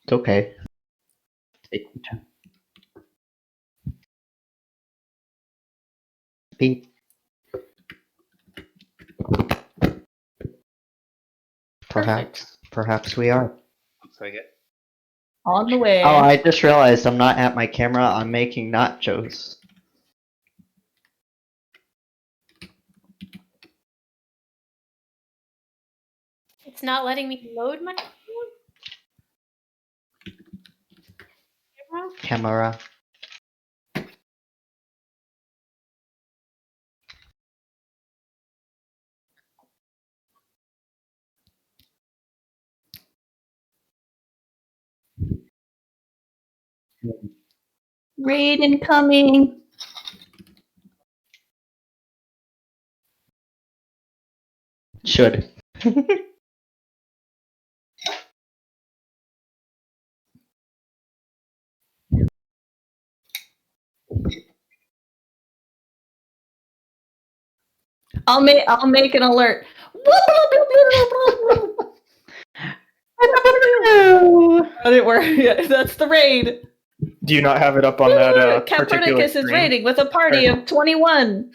It's okay. Take your time. Beep. Perhaps we are. Looks like it. On the way. Oh, I just realized I'm not at my camera. I'm making nachos. It's not letting me load my Camera. Raid incoming. Should. I'll make an alert. That didn't work. Yeah, that's the raid. Do you not have it up on that particular Copernicus is screen? raiding with a party of 21.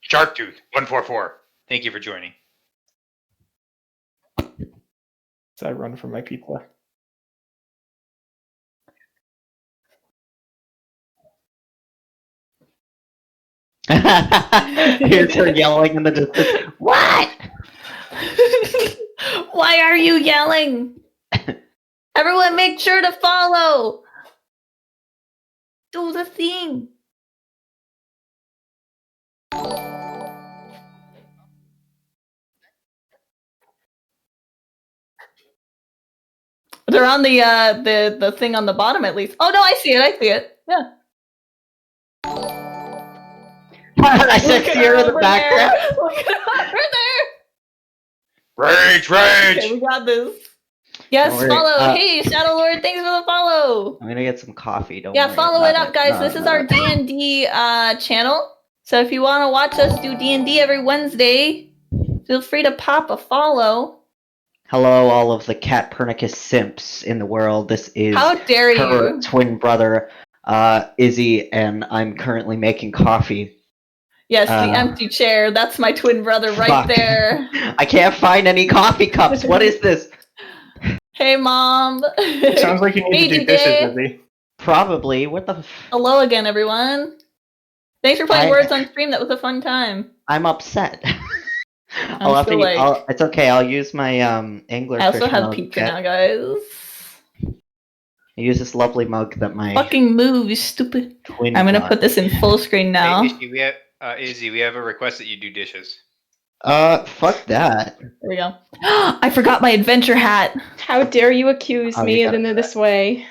Sharktooth 144. Thank you for joining. So I run for my pizza. Here's her yelling in the distance. What? Why are you yelling? Everyone make sure to follow. Do the thing. They're on the thing on the bottom at least. Oh no, I see it. Yeah. I said here in the background. Look at her over there. Rage! Okay, we got this. Yes, Don't worry, follow. Hey, Shadow Lord, thanks for the follow. I'm gonna get some coffee. Don't Yeah, worry follow it about up, guys. This is our D&D channel. So if you want to watch us do D&D every Wednesday, feel free to pop a follow. Hello, all of the Catpernicus simps in the world. This is How dare her you? twin brother, Izzy, and I'm currently making coffee. Yes, the empty chair. That's my twin brother right Fuck. there. I can't find any coffee cups. What is this? Hey, Mom. Sounds like you need Hey, to do DJ. dishes, Izzy. Probably. What the? Hello again, everyone. Thanks for playing Words on Stream. That was a fun time. I'm upset. I'm still like... It's okay. I'll use my anglerfish. I also have mug pizza that- now, guys. I use this lovely mug that my Fucking move, you stupid. twin. I'm gonna got. put this in full screen now. Hey, Izzy, we have a request that you do dishes. Fuck that. There we go. I forgot my adventure hat. How dare you accuse me in this way?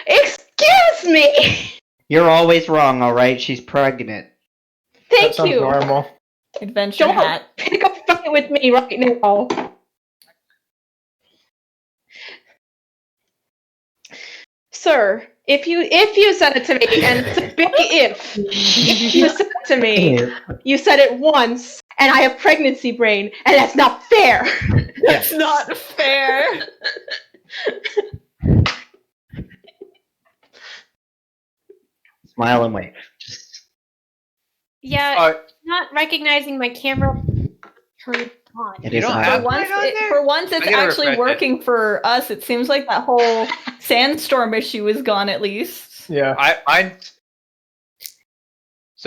Excuse me! You're always wrong, alright? She's pregnant. Thank That sounds you. normal. Adventure Don't hat. pick a fight with me right now. Sir, if you said it to me, and it's a big if you said it to me, you said it once, and I have pregnancy brain, and that's not fair. That's not fair. Smile and wave. Just Yeah, not recognizing my camera turned on. it You is don't on. have- For once, it's I gotta actually refresh it. working for us. It seems like that whole sandstorm issue is gone at least. Yeah.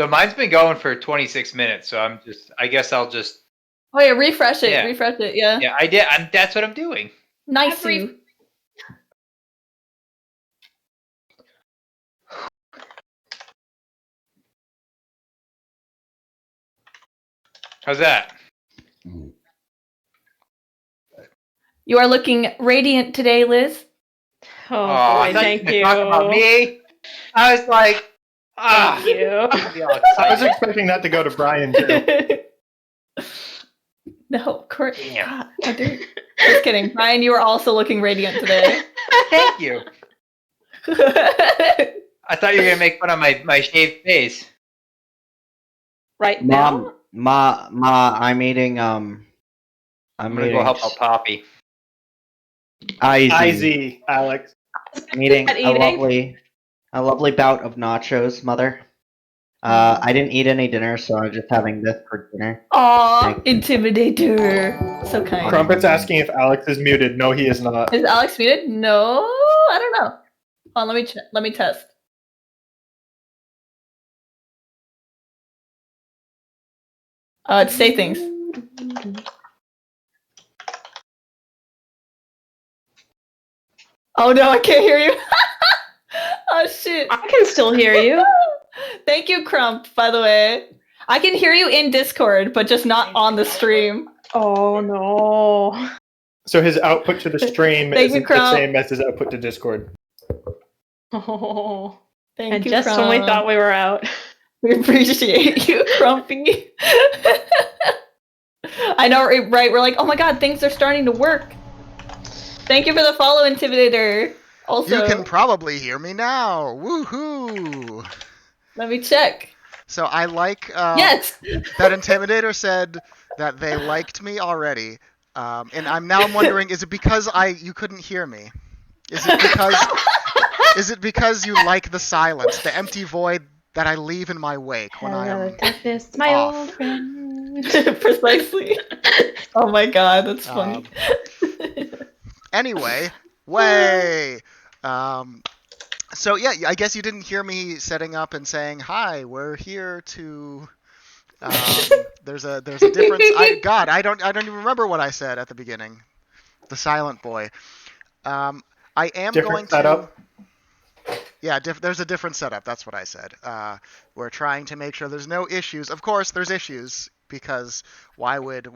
Mine's been going for 26 minutes, so I guess I'll just. Oh yeah, refresh it. Yeah. Refresh it. Yeah. Yeah, I did. That's what I'm doing. Nice. Every- How's that? You are looking radiant today, Liz. Oh, I boy, thought thank you you. were talking about me. I was like, Thank you. I was expecting that to go to Brian, too. No, Court. Damn. God, how dare you. Just kidding. Brian, you are also looking radiant today. Thank you. I thought you were gonna make fun of my shaved face. Right now? Ma, I'm eating, I'm gonna eating go help out Poppy. IZ, Alex. I'm eating Not a eating. lovely bout of nachos, Mother. I didn't eat any dinner, so I'm just having this for dinner. Aw, intimidator. So kind. Crumpet's asking if Alex is muted. No, he is not. Is Alex muted? No, I don't know. Hold on, let me test. Say things. Oh no, I can't hear you. Oh shit. I can still hear you. Thank you, Crump, by the way. I can hear you in Discord, but just not on the stream. Oh no. So his output to the stream Thank you, isn't the Crump. same as his output to Discord. Oh. Thank And you, just Crump. when we thought we were out. We appreciate you, Crumpy. I know, right? We're like, oh my god, things are starting to work. Thank you for the follow, Intimidator. Also, You can probably hear me now. Woohoo! let me check. So I like Yes. that Intimidator said that they liked me already, and I'm wondering, is it because you couldn't hear me? Is it because you like the silence, the empty void that I leave in my wake when I am It's my off. old friend. Precisely. Oh my god, that's funny. Anyway, way. So yeah, I guess you didn't hear me setting up and saying, "Hi, we're here to." There's a difference. I don't even remember what I said at the beginning. The silent boy. I am Different going setup. to. Yeah, there's a different setup. That's what I said. We're trying to make sure there's no issues. Of course, there's issues because why would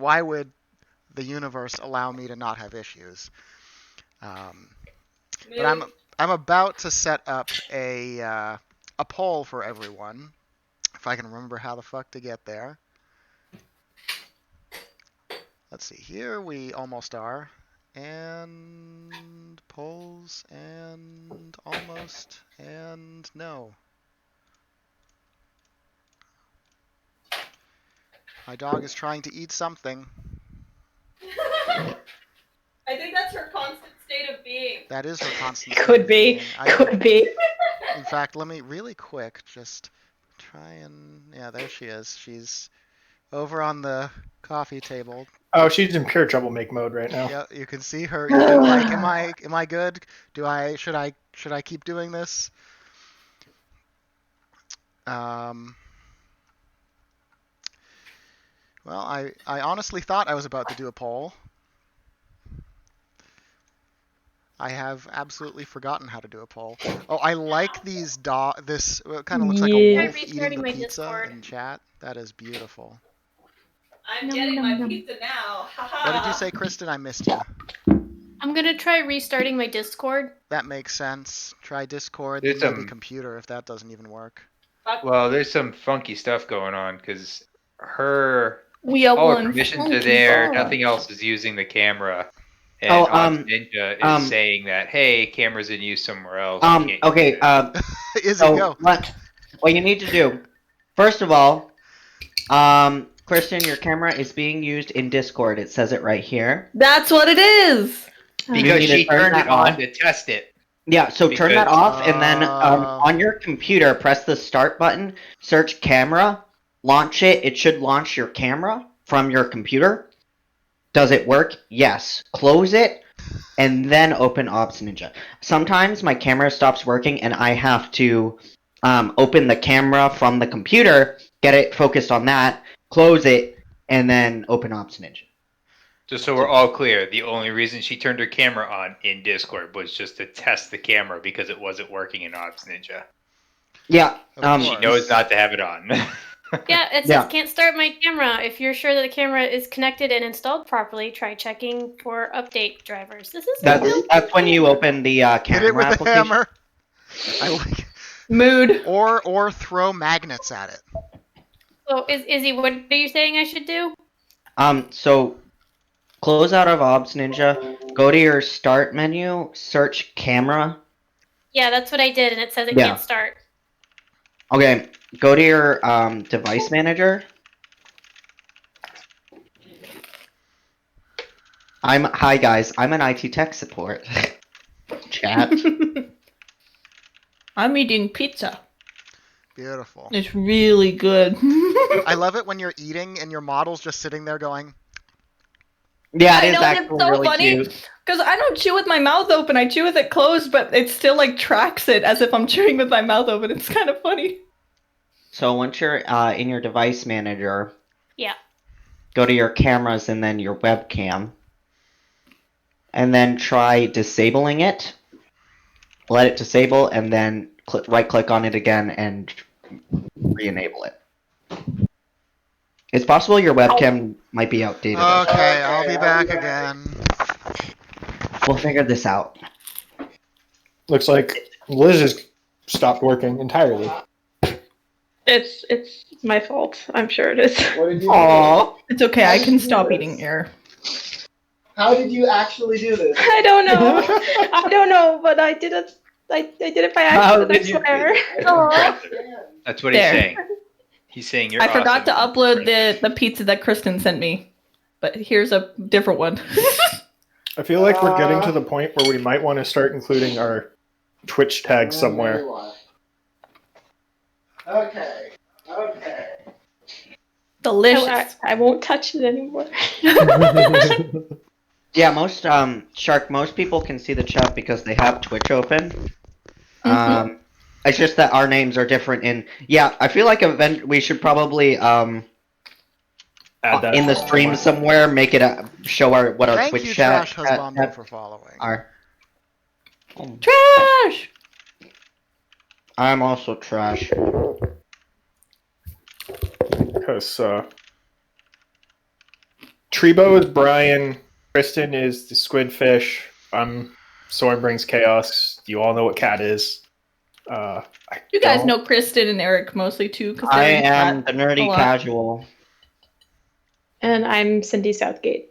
the universe allow me to not have issues? But I'm about to set up a poll for everyone, if I can remember how the fuck to get there. Let's see. Here we almost are, and polls and almost and no. My dog is trying to eat something. I think that's her constant state of being. That is her constant. Could be. Could be. In fact, let me really quick just try and yeah, there she is. She's over on the coffee table. Oh, she's in pure troublemaker mode right now. Yeah, you can see her. You can, like, am I good? Should I keep doing this? Well, I honestly thought I was about to do a poll. I have absolutely forgotten how to do a poll. Oh, I like these this kind of looks like a Yeah. wolf I'm eating restarting the my pizza Discord. in chat. That is beautiful. I'm Nom, getting nom, my nom. pizza now. What did you say, Kristen? I missed you. I'm gonna try restarting my Discord. That makes sense. Try Discord, There's then maybe some- computer if that doesn't even work. Well, there's some funky stuff going on because We are all her one permissions are funky there. bunch. Nothing else is using the camera. And Oh, Oz Ninja is saying that, hey, camera's in use somewhere else. you can't use Okay, it." Izzy, so go. what you need to do, first of all, Kristen, your camera is being used in Discord. It says it right here. That's what it is. You Because need to she turn turned that it on off. to test it. Yeah, so turn that Because- off, and then on your computer, press the start button, search camera, launch it. It should launch your camera from your computer. Does it work? Yes. Close it, and then open Ops Ninja. Sometimes my camera stops working, and I have to open the camera from the computer, get it focused on that, close it, and then open Ops Ninja. Just so we're all clear, the only reason she turned her camera on in Discord was just to test the camera because it wasn't working in Ops Ninja. Yeah. Of She course. knows not to have it on. Yeah, it says Yeah. can't start my camera. If you're sure that the camera is connected and installed properly, try checking for update drivers. This is That's when you open the Hit camera it with the application. hammer. I like it. Mood. Or throw magnets at it. So, Izzy, what are you saying I should do? So close out of Obs Ninja, go to your start menu, search camera. Yeah, that's what I did, and it says it Yeah. can't start. Okay, go to your device manager. Hi guys, I'm an IT tech support. Chat. I'm eating pizza. Beautiful. It's really good. I love it when you're eating and your model's just sitting there going, Yeah, I it is know, it's actually so really funny. cute. Because I don't chew with my mouth open. I chew with it closed, but it still like tracks it as if I'm chewing with my mouth open. It's kind of funny. So once you're in your device manager, Yeah. go to your cameras and then your webcam. And then try disabling it. Let it disable and then right click on it again and re-enable it. It's possible your webcam might be outdated. okay, I'll be back again. We'll figure this out. Looks like Liz has stopped working entirely. It's my fault. I'm sure it is. What did you Aww. It's okay. I can stop eating air. How did you actually do this? I don't know. I don't know, but I did it. I did it by accident. I swear. That's what There. he's saying. He's saying you're I forgot to awesome. upload the pizza that Kristen sent me. But here's a different one. I feel like we're getting to the point where we might want to start including our Twitch tags somewhere. Okay. Delicious. I won't touch it anymore. Yeah, most Shark, most people can see the chat because they have Twitch open. It's just that our names are different in I feel like we should probably Add that in the stream somewhere make it show what our Thank Twitch you, chat Trash Husbando, for following. are. Trash! I'm also trash. Because Trebo is Brian, Kristen is the Squidfish, I'm Soren Brings Chaos. You all know what Cat is. You guys know Kristen and Eric mostly too. Cause I they're in am chat the nerdy a lot. casual. And I'm Cindy Southgate.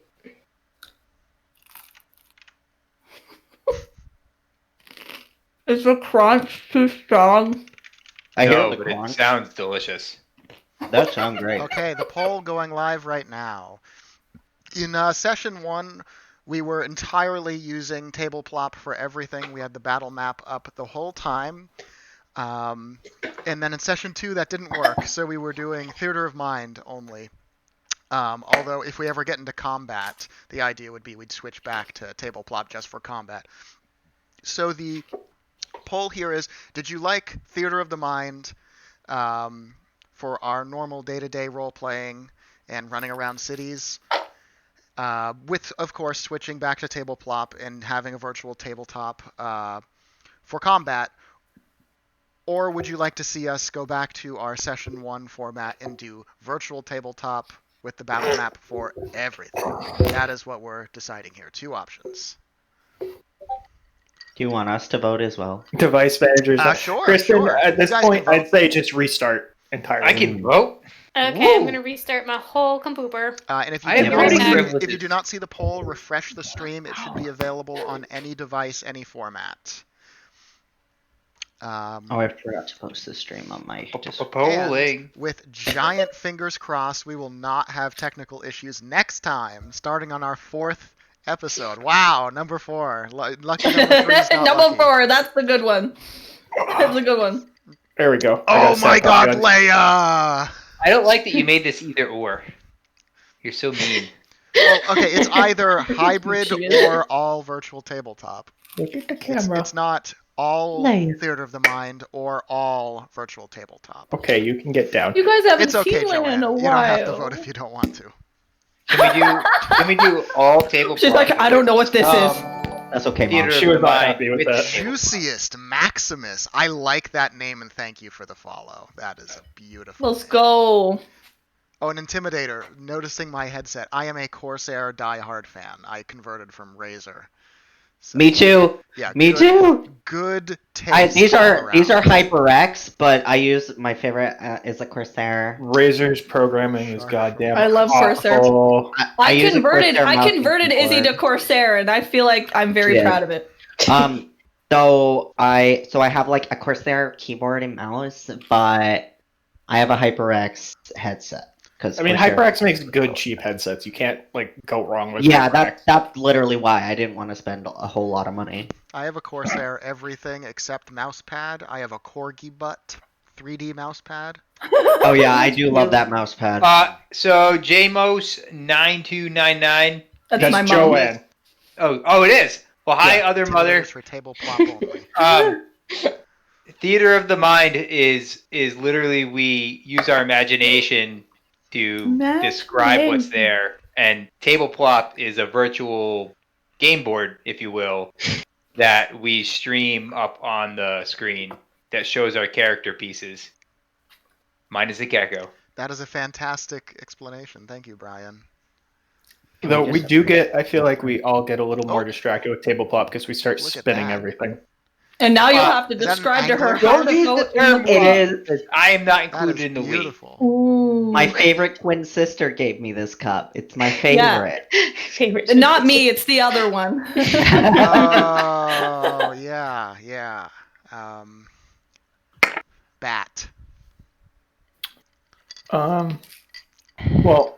Is the crunch too strong? I No, hear the but it crunch. sounds delicious. That sounds great. Okay, the poll going live right now. In session 1, we were entirely using table plop for everything. We had the battle map up the whole time. And then in session 2, that didn't work, so we were doing Theater of Mind only. Although if we ever get into combat, the idea would be we'd switch back to table plop just for combat. So the poll here is, did you like Theater of the Mind for our normal day-to-day role-playing and running around cities? With, of course, switching back to table plop and having a virtual tabletop for combat. Or would you like to see us go back to our session 1 format and do virtual tabletop with the battle map for everything? That is what we're deciding here. 2 options. Do you want us to vote as well? Device managers. Sure, Kristen, sure. at this You guys can point, vote. I'd say just restart entirely. I can vote. Okay, I'm gonna restart my whole computer. And if you, I have do no not see, privileges. if you do not see the poll, refresh the stream. It should be available on any device, any format. Oh, I forgot to post this stream on my Discord. Polling. And with giant fingers crossed, we will not have technical issues next time, starting on our 4th episode. Wow, number 4. Lucky number 3 is not Number lucky. 4, that's the good one. That's a good one. There we go. Oh my god, Leia! Leia! I don't like that you made this either or. You're so mean. Well, okay, it's either hybrid She is. or all virtual tabletop. Look at the It's, camera. it's not all Leia. Theater of the Mind or all virtual tabletop. Okay, you can get down. You guys haven't It's okay, seen Leia Joanne. in a You while. don't have to vote if you don't want to. Can we do all table? She's like, I don't know what this is. That's okay, Mom. Theater She of was the not Mind happy with with that. Juiciest Maximus. I like that name and thank you for the follow. That is a beautiful Let's name. go. Oh, an Intimidator. Noticing my headset. I am a Corsair diehard fan. I converted from Razer. So, Me too. yeah, Me good, too. Good taste. These all are around. HyperX, but I use my favorite is a Corsair. Razor's programming is Sure. goddamn. I love Corsair. awful. I use a converted Corsair mouse and converted Izzy to keyboard. Corsair, and I feel like I'm very Yeah. proud of it. So I have like a Corsair keyboard and mouse, but I have a HyperX headset. I mean, HyperX makes good cheap headsets. You can't like go wrong with. Yeah, HyperX. that's literally why I didn't want to spend a whole lot of money. I have a Corsair everything except mouse pad. I have a Corgi butt 3D mouse pad. Oh yeah, I do love that mouse pad. So JMOS9299. That's That's my mom. Joanne. Oh, it is. Well, hi, Yeah, other Timothy mother. is for table plop only. Theater of the mind is literally we use our imagination to describe what's there, and table plop is a virtual game board, if you will, that we stream up on the screen that shows our character pieces. Mine is a gecko. That is a fantastic explanation. Thank you, Brian. Though we do get, I feel like we all get a little more Oh. distracted with table plop because we start Look at spinning that. everything. And now you'll have to is that an describe to her angler? how Don't to use go the term in the It is. I am not That included is in the week. beautiful. Ooh. My favorite twin sister gave me this cup. It's my favorite. Favorite. Not me, it's the other one. Oh, yeah. Bat. Well,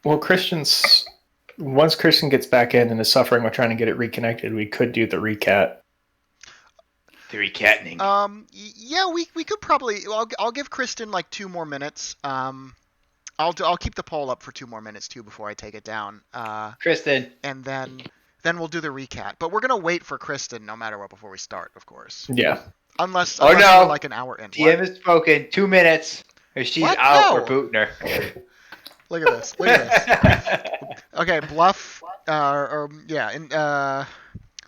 once Kristen gets back in and is suffering with trying to get it reconnected, we could do the recat. The recatting. Yeah, we could probably. I'll give Kristen like 2 more minutes. I'll keep the poll up for 2 more minutes too before I take it down. Kristen. And then we'll do the recat. But we're gonna wait for Kristen no matter what before we start, of course. Yeah. Unless Oh, no. we're like an hour in. DM What? has spoken. 2 minutes, or she's What? out. No. We're booting her. Look at this. Look at this. Okay, bluff.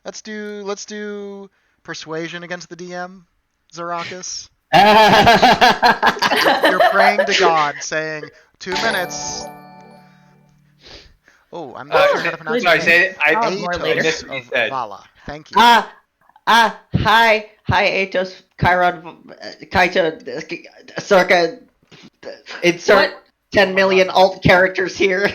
Let's do persuasion against the DM, Zarakis. You're praying to God, saying 2 minutes. Oh, I'm not sure how to pronounce sorry, your say name. it. I more Atos later. missed what you of said. Vala. Thank you. Hi, Atos, Chiron, Kaito, circa, insert 10 million alt characters here.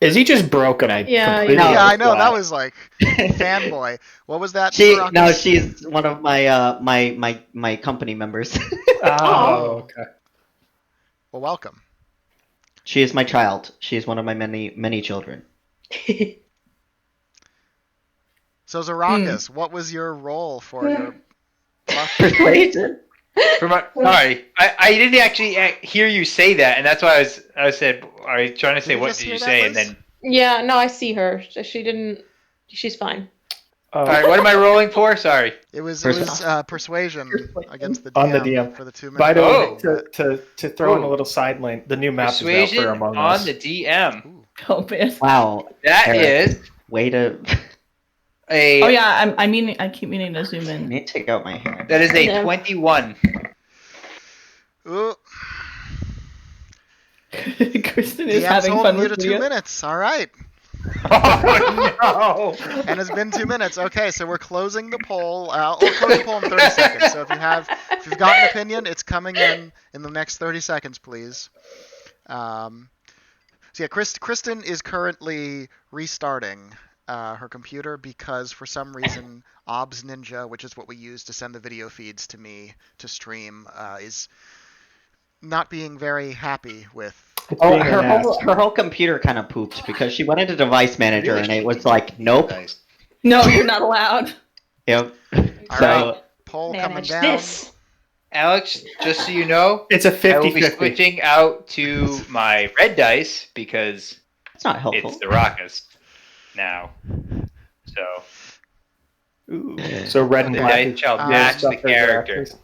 Is he just broke and I Yeah, completely No. Yeah, I know. forgot? That was like fanboy. What was that? Zarakis? She's one of my company members. Oh, okay. Well, welcome. She is my child. She is one of my many children. So Zarakis, what was your role for your bluff? Persuasion. Sorry, I didn't actually hear you say that, and that's why I said, are you trying to say Did you what just did hear you that, say, Liz? and then Yeah, no, I see her. She didn't. She's fine. all right, what am I rolling for? Sorry. It was persuasion against the DM, On the DM. for the 2 minutes. By the Oh. way, to throw in a Oh. little side lane, the new map is out Persuasion for Among on Us. the DM. Ooh. Oh man. Wow. That Eric. is Way to. a Oh yeah, I keep meaning to zoom I in. need to take out my hair. that is a Yeah. 21. Ooh. Kristen is DM's having fun holding you with to 2 video. minutes. All right. Oh no! And it's been 2 minutes. Okay, so we're closing the poll. We'll close the poll in 30 seconds. So if you've got an opinion, it's coming in the next 30 seconds, please. So yeah, Kristen is currently restarting her computer because for some reason OBS Ninja, which is what we use to send the video feeds to me to stream, is not being very happy with. Oh, Being an ass. her whole computer kind of pooped because she went into Device Manager and it was like, nope. No, you're not allowed. Yep. All So right, poll coming Manage down. this. Alex, just so you know, It's a I will be 50-50. switching out to my red dice because it's not helpful. it's the Rockus now. So So red and the black. dice shall Ah, match stuff the for character. actors.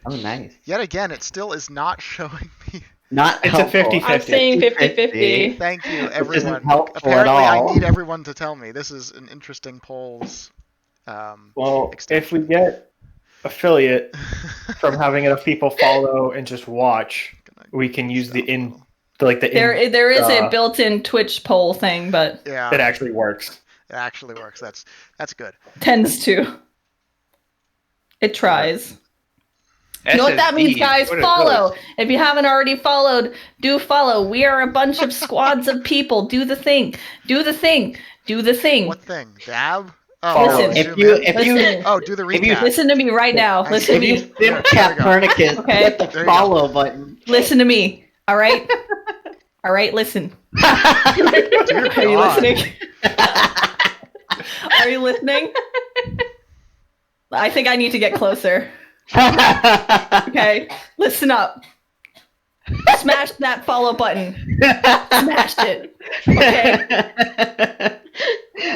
Oh, nice. Yet again, it still is not showing me. Not It's a helpful. 50-50. I'm saying 50-50. Thank you, Which isn't everyone. helpful at Apparently, I all. need everyone to tell me. This is an interesting polls. Well, if we extension. get affiliate from having enough people follow and just watch, we can use the Little- the There is a uh, built-in Twitch poll thing, but Yeah. that actually works. It actually works. That's good. Tends to. It tries. You know what that means, guys? Follow. If you haven't already followed, do follow. We are a bunch of squads of people. Do the thing. Do the thing. Do the thing. What thing? Dab? Oh, Listen, no, if you do the recap. Listen to me right now. Listen to if you me. sim Copernicus, Okay. hit the There you follow button. Listen to me. All right. All right. Listen. Dear Are you God. listening? Are you listening? I think I need to get closer. Okay, listen up. Smash that follow button. Smashed it. Okay.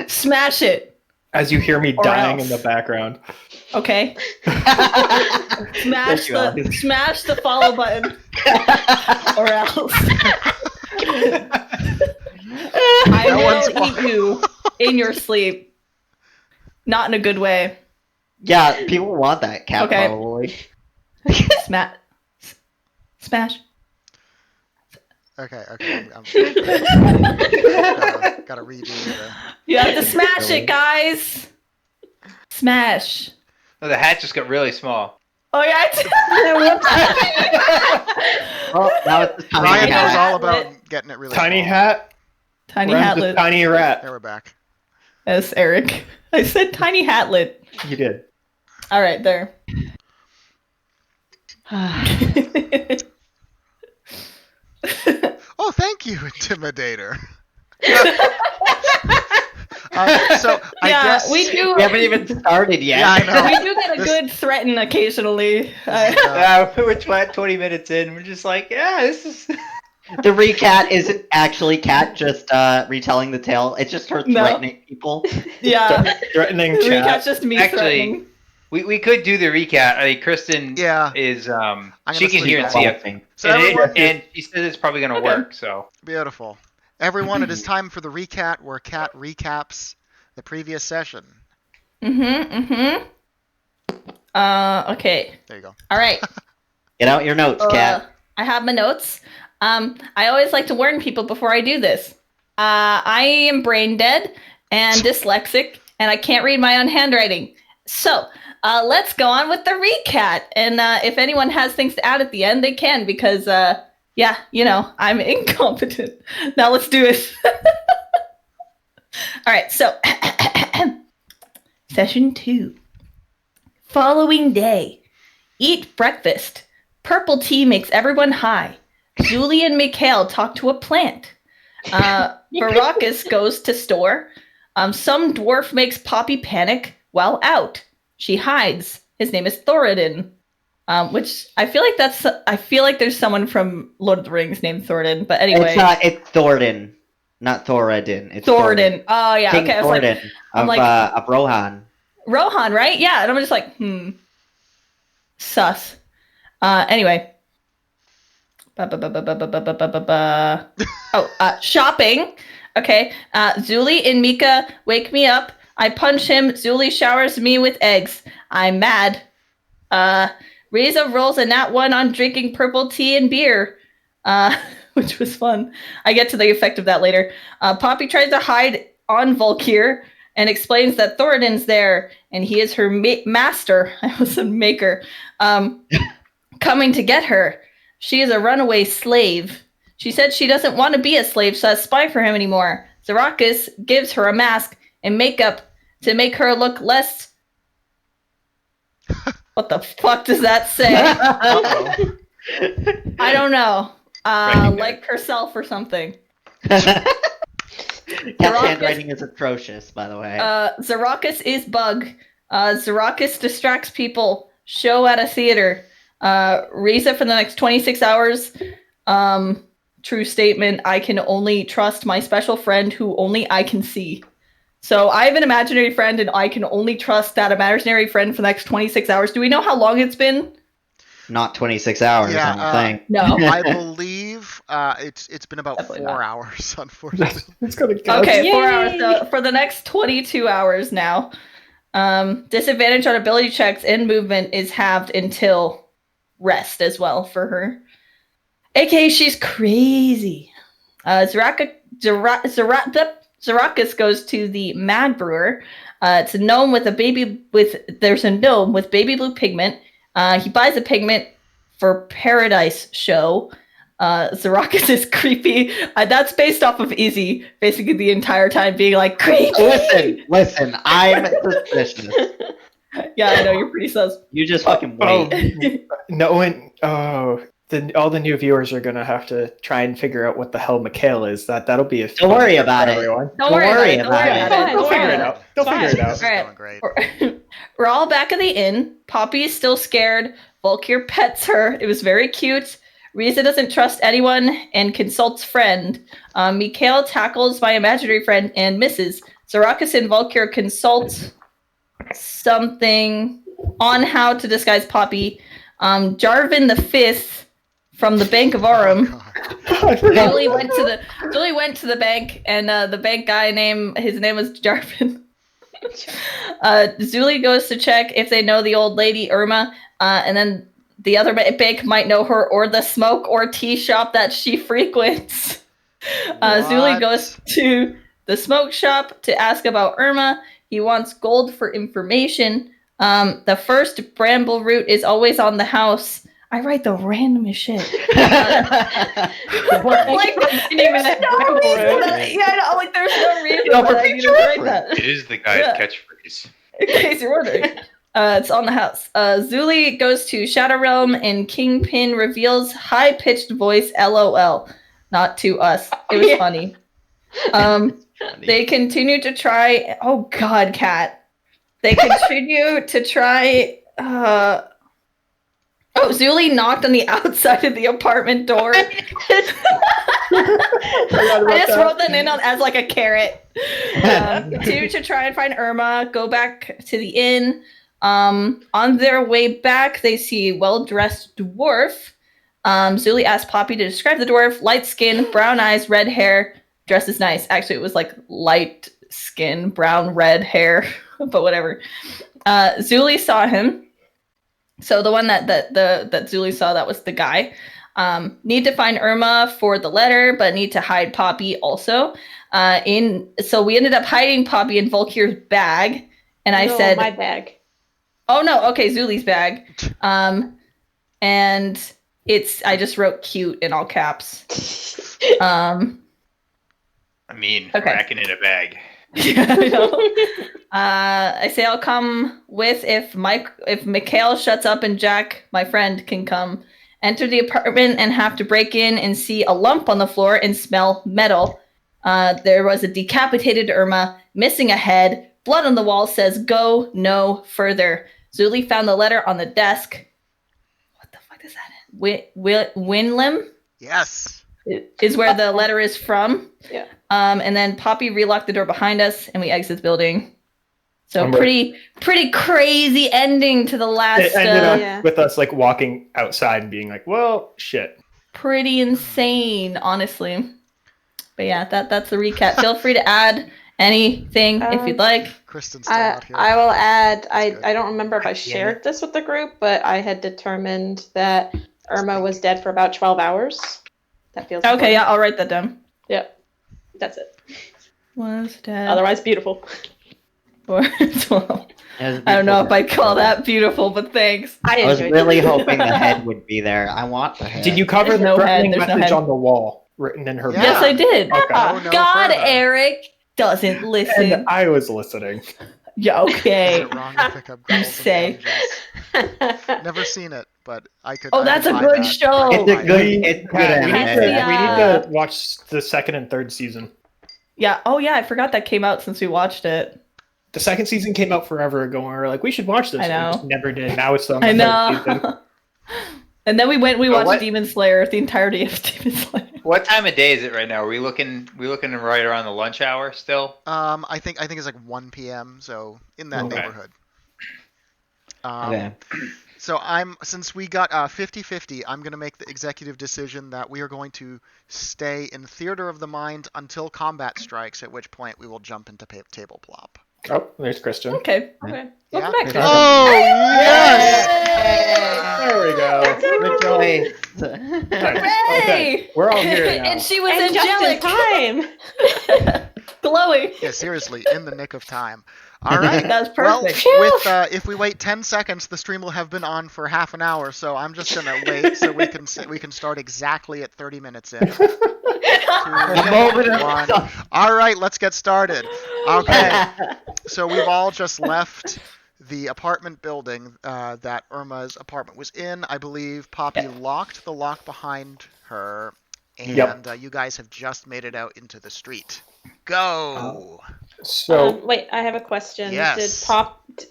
Smash it. As you hear me Or dying else. in the background. Okay. Smash the follow button. Or else. I will eat you in your sleep. Not in a good way. Yeah, people want that cat Okay. probably. Smash. Okay. I'm gotta redo the. You have to smash it, guys. Smash. Oh, the hat just got really small. Oh yeah. Oh, now it's the tiny Ryan knows cat. all about getting it really Tiny small. hat. Tiny Ren's a hatlet. tiny rat. There we're back. Yes, Eric. I said tiny hatlet. You did. All right, there. Oh, thank you, Intimidator. So I Yeah, guess we do. We haven't even started yet. Yeah, I know. We do get a This- good threaten occasionally. We're 20 minutes in. We're just like, yeah, this is. The recat isn't actually Cat just retelling the tale. It's just her No. threatening people. Yeah. Threatening Recat's chat. just me Actually, threatening. We could do the recap. I mean, Kristen Yeah. is gonna she can sleep hear and on see it. it, So everyone, and she says it's probably gonna work. So beautiful. Everyone, it is time for the recap, where Cat recaps the previous session. Okay. There you go. All right. Get out your notes, Cat. I have my notes. I always like to warn people before I do this. I am brain dead and dyslexic, and I can't read my own handwriting. So let's go on with the recap. And if anyone has things to add at the end, they can, because yeah, you know, I'm incompetent. Now let's do it. All right, so session 2. Following day. Eat breakfast. Purple tea makes everyone high. Julie and Mikhail talk to a plant. Baracus goes to store. Some dwarf makes Poppy panic while out. She hides. His name is Thoradin. Which I feel like there's someone from Lord of the Rings named Thoradin, but anyway. It's Thoradin, not Thoradin. It's Thoradin. Oh yeah, King okay. I was like, Thoradin of Rohan. Rohan, right? Yeah, and I'm just like, sus. Anyway. Shopping. Okay. Zuli and Mika wake me up. I punch him. Zuli showers me with eggs. I'm mad. Riza rolls a nat 1 on drinking purple tea and beer. Which was fun. I get to the effect of that later. Poppy tries to hide on Volkir and explains that Thoradin's there and he is her master. I was a maker. Coming to get her. She is a runaway slave. She said she doesn't want to be a slave, so spy for him anymore. Zarakis gives her a mask and makeup to make her look less. What the fuck does that say? I don't know. Like herself or something. Cat's handwriting is atrocious, by the way. Zarakis is bug. Zarakis distracts people. Show at a theater. Riza for the next 26 hours. True statement. I can only trust my special friend who only I can see. So I have an imaginary friend and I can only trust that imaginary friend for the next 26 hours. Do we know how long it's been? Not 26 hours, Yeah, I don't think. No. I believe it's been about Definitely 4 not. hours, unfortunately. It's gonna go. Okay, 4 Yay! hours. So for the next 22 hours now. Disadvantage on ability checks and movement is halved until rest as well for her. AKA she's crazy. Zarakis Zarakis goes to the Mad Brewer. It's a gnome with there's a gnome with baby blue pigment. He buys the pigment for Paradise Show. Zarakis is creepy. That's based off of Izzy, basically the entire time being like, creepy! Listen, I'm suspicious. Yeah, I know, you're pretty sus. You just fucking wait. No one. Oh, all the new viewers are gonna have to try and figure out what the hell Mikhail is. That'll be a. Don't worry about it. Don't worry about it. They'll figure it out. They'll figure it out. This is going great. We're all back at the inn. Poppy is still scared. Volkir pets her. It was very cute. Riza doesn't trust anyone and consults friend. Mikhail tackles my imaginary friend and misses. Zarakis and Volkir consult something on how to disguise Poppy. Jarvan the Fifth from the Bank of Arum. Julie went to the bank, and the bank guy his name was Jarvan. Zuli goes to check if they know the old lady Irma, and then the other bank might know her or the smoke or tea shop that she frequents. Zuli goes to the smoke shop to ask about Irma. He wants gold for information. The first bramble root is always on the house. I write the randomest shit. There's no reason that I need to write that. It is the guy's catchphrase. In case you're wondering. It's on the house. Zuli goes to Shadow Realm and Kingpin reveals high-pitched voice LOL. Not to us. It was funny. They continue to try... Oh, God, Kat. They continue to try... Zuli knocked on the outside of the apartment door. I just wrote that in as like a carrot. Continue to try and find Irma. Go back to the inn. On their way back, they see a well-dressed dwarf. Zuli asks Poppy to describe the dwarf. Light skin, brown eyes, red hair. Dress is nice. Actually, it was like light skin, brown, red hair. But whatever. Zuli saw him. So the one that Zuli saw, that was the guy. Need to find Irma for the letter, but need to hide Poppy also. So we ended up hiding Poppy in Volkir's bag. And I said... my bag. Oh, no. Okay, Zuli's bag. And I just wrote cute in all caps. Cracking in a bag. Yeah, I know. I say I'll come with if Mikhail shuts up and Jack, my friend, can come. Enter the apartment and have to break in and see a lump on the floor and smell metal. There was a decapitated Irma, missing a head. Blood on the wall says, go no further. Zuli found the letter on the desk. What the fuck is that? Winlim? Yes. Is where the letter is from. Yeah. And then Poppy relocked the door behind us and we exit the building. So pretty crazy ending to the last... It ended up with us like walking outside and being like, well, shit. Pretty insane, honestly. But yeah, that's the recap. Feel free to add anything if you'd like. Kristen's still out here. I will add, I don't remember if I shared this with the group, but I had determined that Irma was dead for about 12 hours. That feels okay. important. Yeah, I'll write that down. Yeah, that's it. Was dead. Otherwise, beautiful. For 12. I don't know if I'd call that beautiful, but thanks. I was really hoping the head would be there. I want the head. Did you cover the threatening message on the wall written in her book? Yes, I did. Okay. God, Eric doesn't listen. And I was listening. Yeah, okay. Is it wrong to pick up girls say. Never seen it, but I could. Oh, that's a good show. It's a good anime. We need to watch the second and third season. Yeah. Oh, yeah. I forgot that came out since we watched it. The second season came out forever ago, and we were like, we should watch this. I know. And we just never did. Now it's on the I third season. And then we watched Demon Slayer, the entirety of Demon Slayer. What time of day is it right now? Are we looking right around the lunch hour still? I think it's like 1 p.m. So in that neighborhood. Okay. So since we got 50-50, I'm gonna make the executive decision that we are going to stay in Theater of the Mind until combat strikes, at which point we will jump into Table Plop. Oh, there's Kristen. Okay. Yeah. Welcome back, Kristen. Oh yes! There we go. Rejoice. Nice. Okay. We're all here now. And she was And just in angelic. time. glowing. Yeah, seriously, in the nick of time. All right. That's Well, perfect. if we wait 10 seconds, the stream will have been on for half an hour. So I'm just gonna wait so we can start exactly at 30 minutes in. 2, 1. All right, let's get started. Okay. So we've all just left the apartment building that Irma's apartment was in. I believe Poppy locked the lock behind her, and you guys have just made it out into the street. Go. So wait, I have a question. Yes.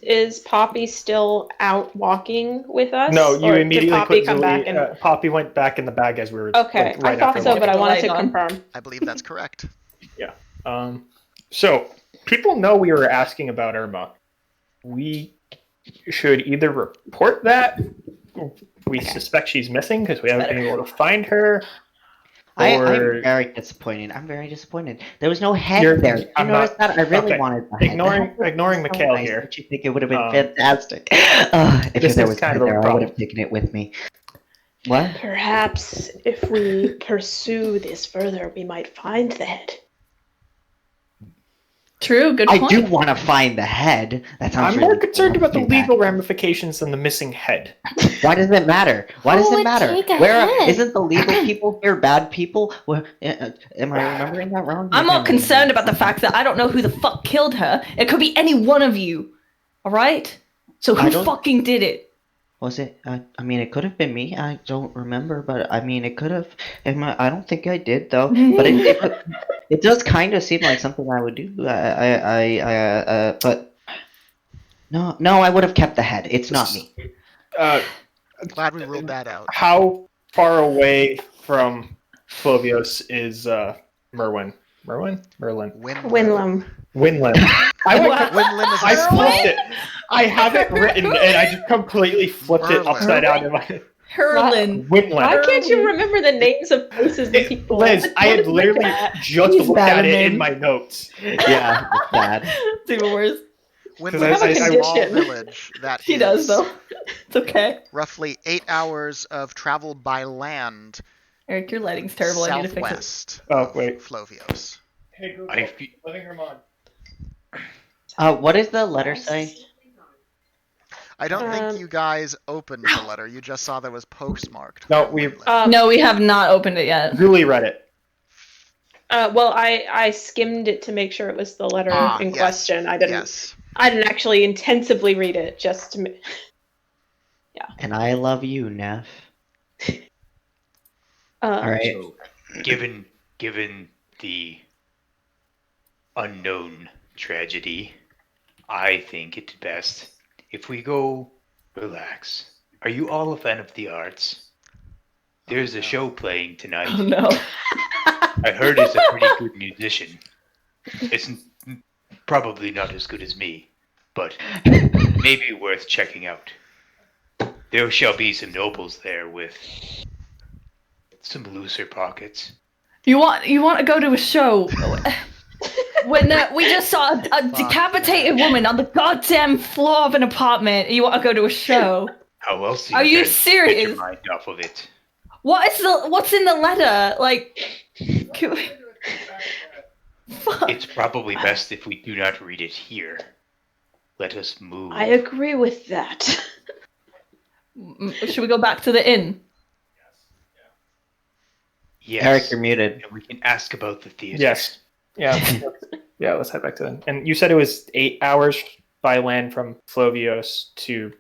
Is Poppy still out walking with us? no, you or immediately did Poppy put come back Zuli, and... Poppy went back in the bag as we were. Okay, like, right I thought after so, but I wanted to Light on. confirm. I believe that's correct. So people know we were asking about Irma. We should either report that we suspect she's missing because we haven't been able to find her. I'm Or very disappointed. I'm very disappointed. There was no head You're- there. You I'm noticed that? I really okay. wanted the head. Ignoring So Mikhail nice. here. Don't you think it would have been Um, fantastic? If this there is was kind head of a there, I would problem. have taken it with me. What? Perhaps if we pursue this further, we might find the head. True, good I point. do want to find the head. That sounds I'm more really concerned cool. about the Let's do legal that. ramifications than the missing head. Why does it matter? Why does Who it would matter? take a Where head? isn't the legal people here bad people? Am I remembering that wrong? I'm more concerned about the fact that I don't know who the fuck killed her. It could be any one of you. Alright? So I who don't- fucking did it? Was it? I mean, it could have been me. I don't remember, but I mean, it could have. I don't think I did though. But it does kind of seem like something I would do. But no, I would have kept the head. It's not me. Glad we ruled that out. How far away from Flavios is Merwin? Merlin? Winlam. Winland. I went. Winland is I a flipped it. I have it written, and I just completely flipped it Merlin. upside down in my Hurlin. Why Winland. can't you remember the names of places and people? Liz, I had literally just He's looked bad at at it in names. my notes. Yeah, it's bad. It's even worse. Winland I- is a I- small condition. village that He does is though. It's okay. roughly 8 hours of travel by land Eric, your lighting's terrible. I need to fix it. southwest Oh, of wait. Flavios. Hey, Google, I fe- living room on. What does the letter say? I don't think you guys opened the letter. You just saw that it was postmarked. No, from we've- Winland. No, we have not opened it yet. Julie read it. Well, I skimmed it to make sure it was the letter in yes. question. I Yes. didn't actually intensively read it, just to. And I love you, Neff. All right. So, given the unknown tragedy, I think it's best if we go relax. Are you all a fan of the arts? There's a show playing tonight. Oh no. I heard he's a pretty good musician. It's probably not as good as me, but maybe worth checking out. There shall be some nobles there with some looser pockets. You want to go to a show when we just saw a decapitated woman on the goddamn floor of an apartment. You want to go to a show? How else do Are you get your serious? mind off of it? What's in the letter? Like, can we... Fuck. It's probably best if we do not read it here. Let us move. I agree with that. Should we go back to the inn? Yes. Eric, you're muted. And we can ask about the theater. Yes. Yeah. Yeah, let's head back to them. And you said it was 8 hours by land from Flavios to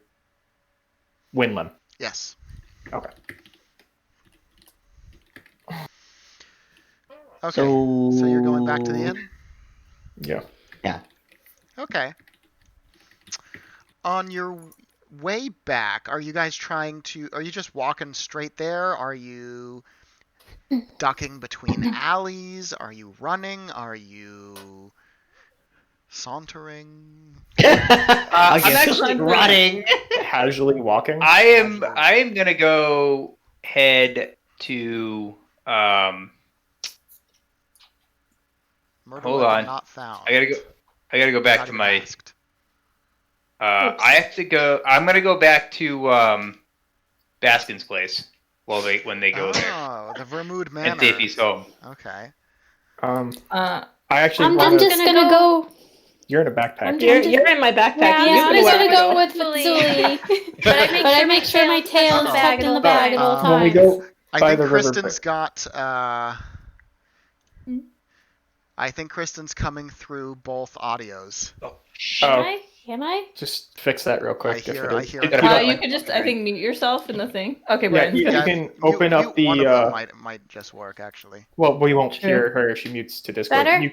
Winland. Yes. Okay. Okay. So So you're going back to the inn? Yeah. Okay. On your way back, are you guys are you just walking straight there? Are you ducking between alleys? Are you running? Are you sauntering? I'm I'm actually running. Casually walking. I am gonna go head to Murder Hold weapon on. Not found. I gotta go back Glad to you my asked. I have to go. I'm gonna go back to Baskin's place when they go there. Oh, the Vermood Manor. And Davey's home. Okay. Um, I I actually I'm want just gonna go. You're in a backpack. You're in my backpack. Yeah, Yeah, I'm You just can gonna go with Hopefully. Zuli. But I make sure my tail is tucked in the bag at all times. When we go I by think the river. Kristen's got. I think Kristen's coming through both audios. Am I? Just fix that real quick. I hear You could just, I think, mute yourself in the thing. Okay, Yeah, Brian. you can open up the. One of them might just work actually. Well, we won't hear her if she mutes to Discord. Better?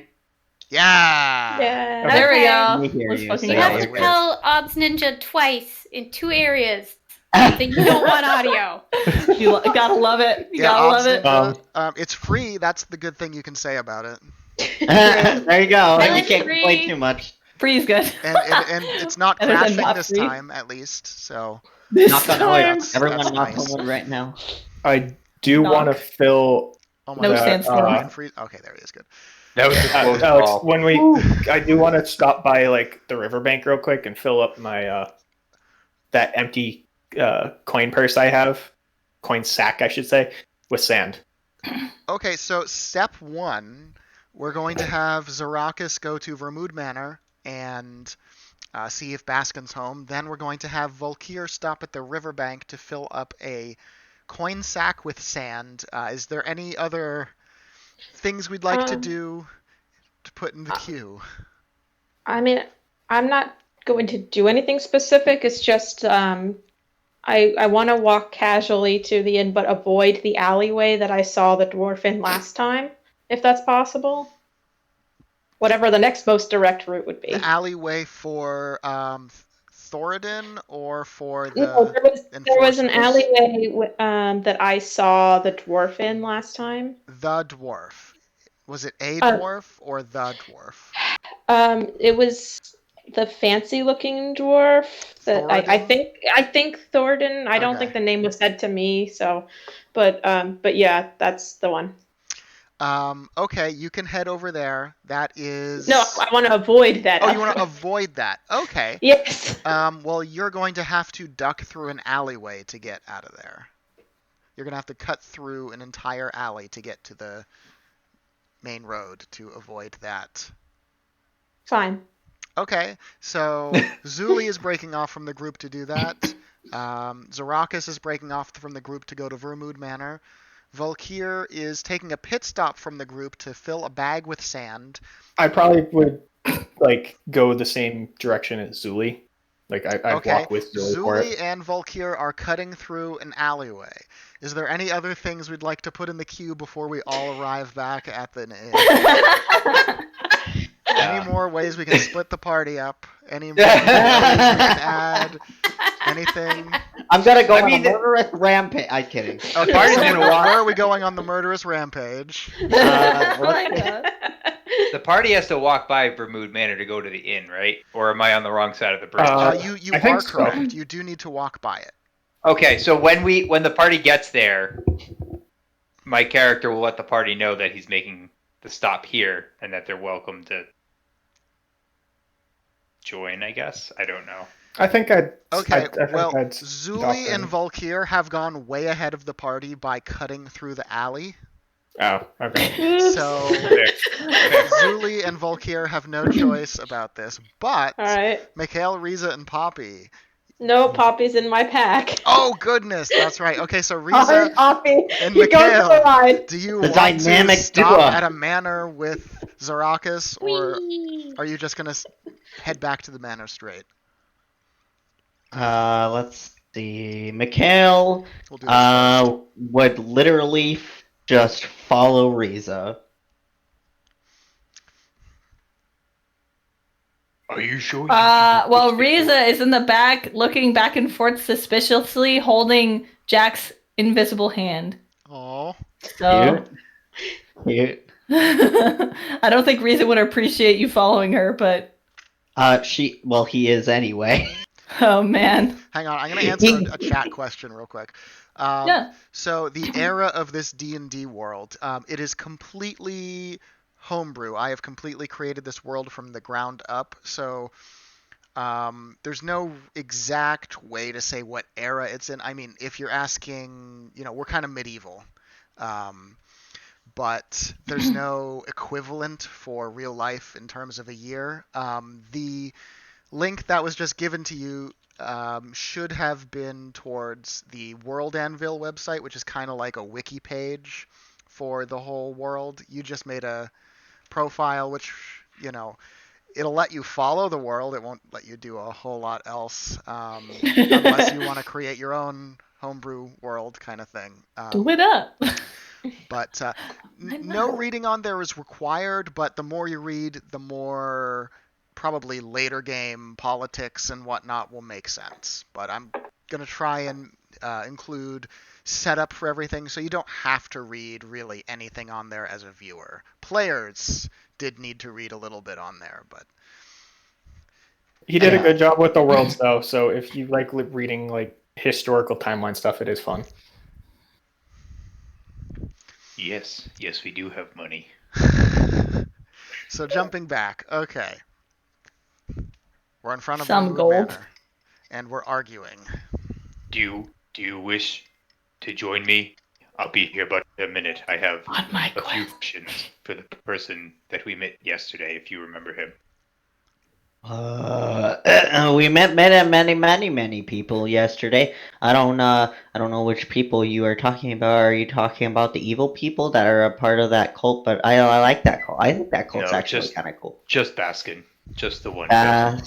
Yeah. Yeah. There we Okay. go. We hear Let's you, fucking so You yeah, go. have you're to good. tell Obs Ninja twice in 2 areas that you don't want audio. You gotta love it. You gotta love it. Ninja, it's free. That's the good thing you can say about it. There you go. Well, You it's can't free. complain too much. Free's good. And it's not Better than crashing not this free. time, at least. So Knock on wood. That's Everyone knock nice. on wood right now. I do Knock. want to fill. oh my No god. sandstorm. Okay, there he is. Good. That was a close Alex, call. when I do want to stop by like the riverbank real quick and fill up my that empty coin purse I have, coin sack I should say, with sand. Okay, so step 1, we're going to have Zarakis go to Vermood Manor and see if Baskin's home. Then we're going to have Volkir stop at the riverbank to fill up a coin sack with sand. Is there any other things we'd like to do to put in the queue? I mean, I'm not going to do anything specific. It's just I want to walk casually to the inn, but avoid the alleyway that I saw the dwarf in last time, if that's possible. Whatever the next most direct route would be. The alleyway for Thoradin or for the No, there was an enforcers? alleyway that I saw the dwarf in last time. The dwarf. Was it a dwarf or the dwarf? It was the fancy-looking dwarf that I think Thornton. I don't think the name was said to me, so, but yeah, that's the one. Okay, you can head over there. That is. No, I want to avoid that. Oh, you want to avoid that? Okay. Yes. Well, you're going to have to duck through an alleyway to get out of there. You're going to have to cut through an entire alley to get to the main road to avoid that. Fine. Okay, so Zuli is breaking off from the group to do that. Zarakis is breaking off from the group to go to Vermood Manor. Volkir is taking a pit stop from the group to fill a bag with sand. I probably would like go the same direction as Zuli. Like I walk with Zuli. Zuli and Volkir are cutting through an alleyway. Is there any other things we'd like to put in the queue before we all arrive back at the inn? Any more ways we can split the party up? Any more ways we can add? Anything? I'm gonna go on a murderous rampage. I'm kidding. Okay, where are we going on the murderous rampage? The party has to walk by Vermood Manor to go to the inn, right? Or am I on the wrong side of the bridge? You are correct. You do need to walk by it. Okay, so when the party gets there, my character will let the party know that he's making the stop here and that they're welcome to join, I guess. I don't know. I think I'd. Okay, well, I'd Zuli and Volkir have gone way ahead of the party by cutting through the alley. Oh, okay. So Zuli and Volkir have no choice about this, but all right. Mikhail, Riza, and Poppy. No, Poppy's in my pack. Oh goodness, that's right. Okay, so Riza Poppy, and you go for the Mikhail, ride. do you The want to dynamic stop duo. at a manor with Zarakis, or are you just gonna head back to the manor straight? Let's see. Mikhail We'll do this would literally just follow Riza. Are you sure? Well, Riza is in the back, looking back and forth suspiciously, holding Jack's invisible hand. Oh. So Cute. I don't think Riza would appreciate you following her, but he is anyway. oh man. Hang on, I'm gonna answer a chat question real quick. Yeah. So the era of this D&D world, it is completely homebrew. I have completely created this world from the ground up. So there's no exact way to say what era it's in. I mean, if you're asking, we're kind of medieval. but there's no equivalent for real life in terms of a year. The link that was just given to you should have been towards the World Anvil website, which is kind of like a wiki page for the whole world. You just made a profile, which, it'll let you follow the world. It won't let you do a whole lot else, unless you want to create your own homebrew world kind of thing. Do it up. But no reading on there is required, but the more you read, the more probably later game politics and whatnot will make sense. But I'm going to try and include setup for everything, so you don't have to read really anything on there as a viewer. Players did need to read a little bit on there, but... He did a good job with the worlds, though, so if you like reading like historical timeline stuff, it is fun. Yes, we do have money. So jumping back, okay. We're in front of Some Broomwood gold. Manor, and we're arguing. Do you wish to join me? I'll be here but a minute. I have On my a few quest. questions for the person that we met yesterday, if you remember him. We met many people yesterday. I don't know which people you are talking about. Are you talking about the evil people that are a part of that cult? But I like that cult. I think that cult's No, actually just- kind of cool. Just Baskin. Just the one. The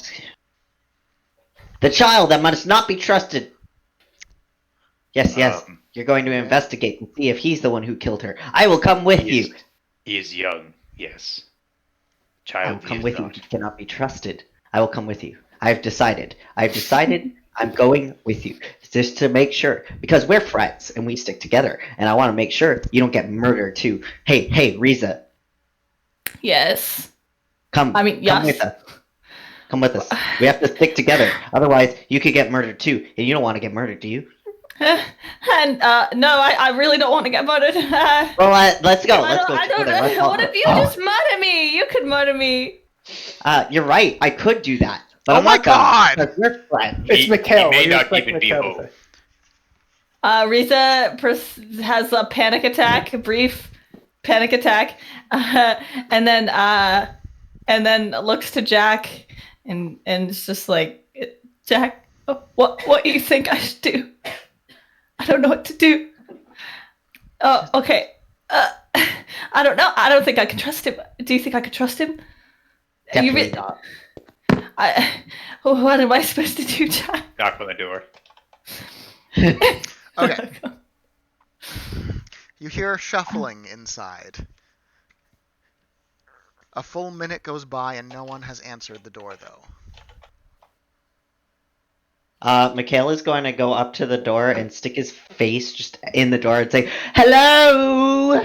child that must not be trusted. Yes. You're going to Okay. investigate and see if he's the one who killed her. I will come with you. He is young, yes. I will Child, come he with is you. not. He cannot be trusted. I will come with you. I've decided. I'm going with you. Just to make sure. Because we're friends and we stick together. And I want to make sure you don't get murdered too. Hey, Riza. Yes. Come. I mean, Come yes. with us. Come with us. We have to stick together. Otherwise, you could get murdered too. And you don't want to get murdered, do you? And no, I really don't want to get murdered. Well, let's go. Let's go I don't together. Let's go. What if you just murder me? You could murder me. You're right. I could do that. But Oh I'm my not gonna, God! because we're friends. It's He Mikhail. may What do you not expect even be Mikhail to home. say? Riza has a panic attack, a brief panic attack, and then looks to Jack and it's just like, Jack, what do you think I should do? I don't know what to do. Oh, okay. I don't know. I don't think I can trust him. Do you think I could trust him? Definitely not. What am I supposed to do, Jack? Knock on the door. Okay. You hear shuffling inside. A full minute goes by and no one has answered the door, though. Michaela's going to go up to the door and stick his face just in the door and say, "Hello."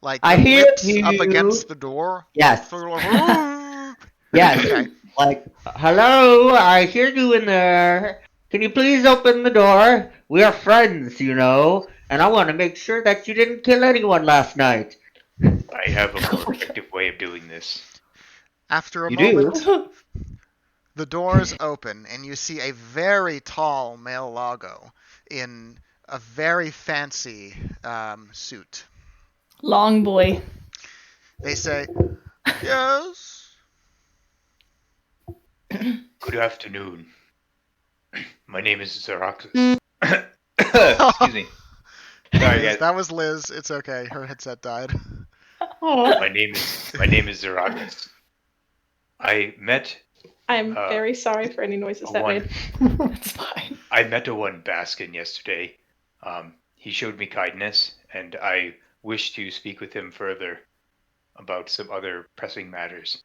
Like, I the hear lips you. up against the door. Yes. So you're like, Yes. Okay. Like, "Hello, I hear you in there. Can you please open the door? We are friends, you know, and I want to make sure that you didn't kill anyone last night." I have a more effective way of doing this. After a You do? moment, the doors open and you see a very tall male Lago in a very fancy suit. Long boy. They say, "Yes." Good afternoon. My name is Zaraxis. Excuse me. Sorry, Liz, guys. that was Liz. It's okay. Her headset died. My name is Zaraxis. I met I'm very sorry for any noises that one. made. That's fine. I met a one Baskin yesterday. He showed me kindness, and I wish to speak with him further about some other pressing matters.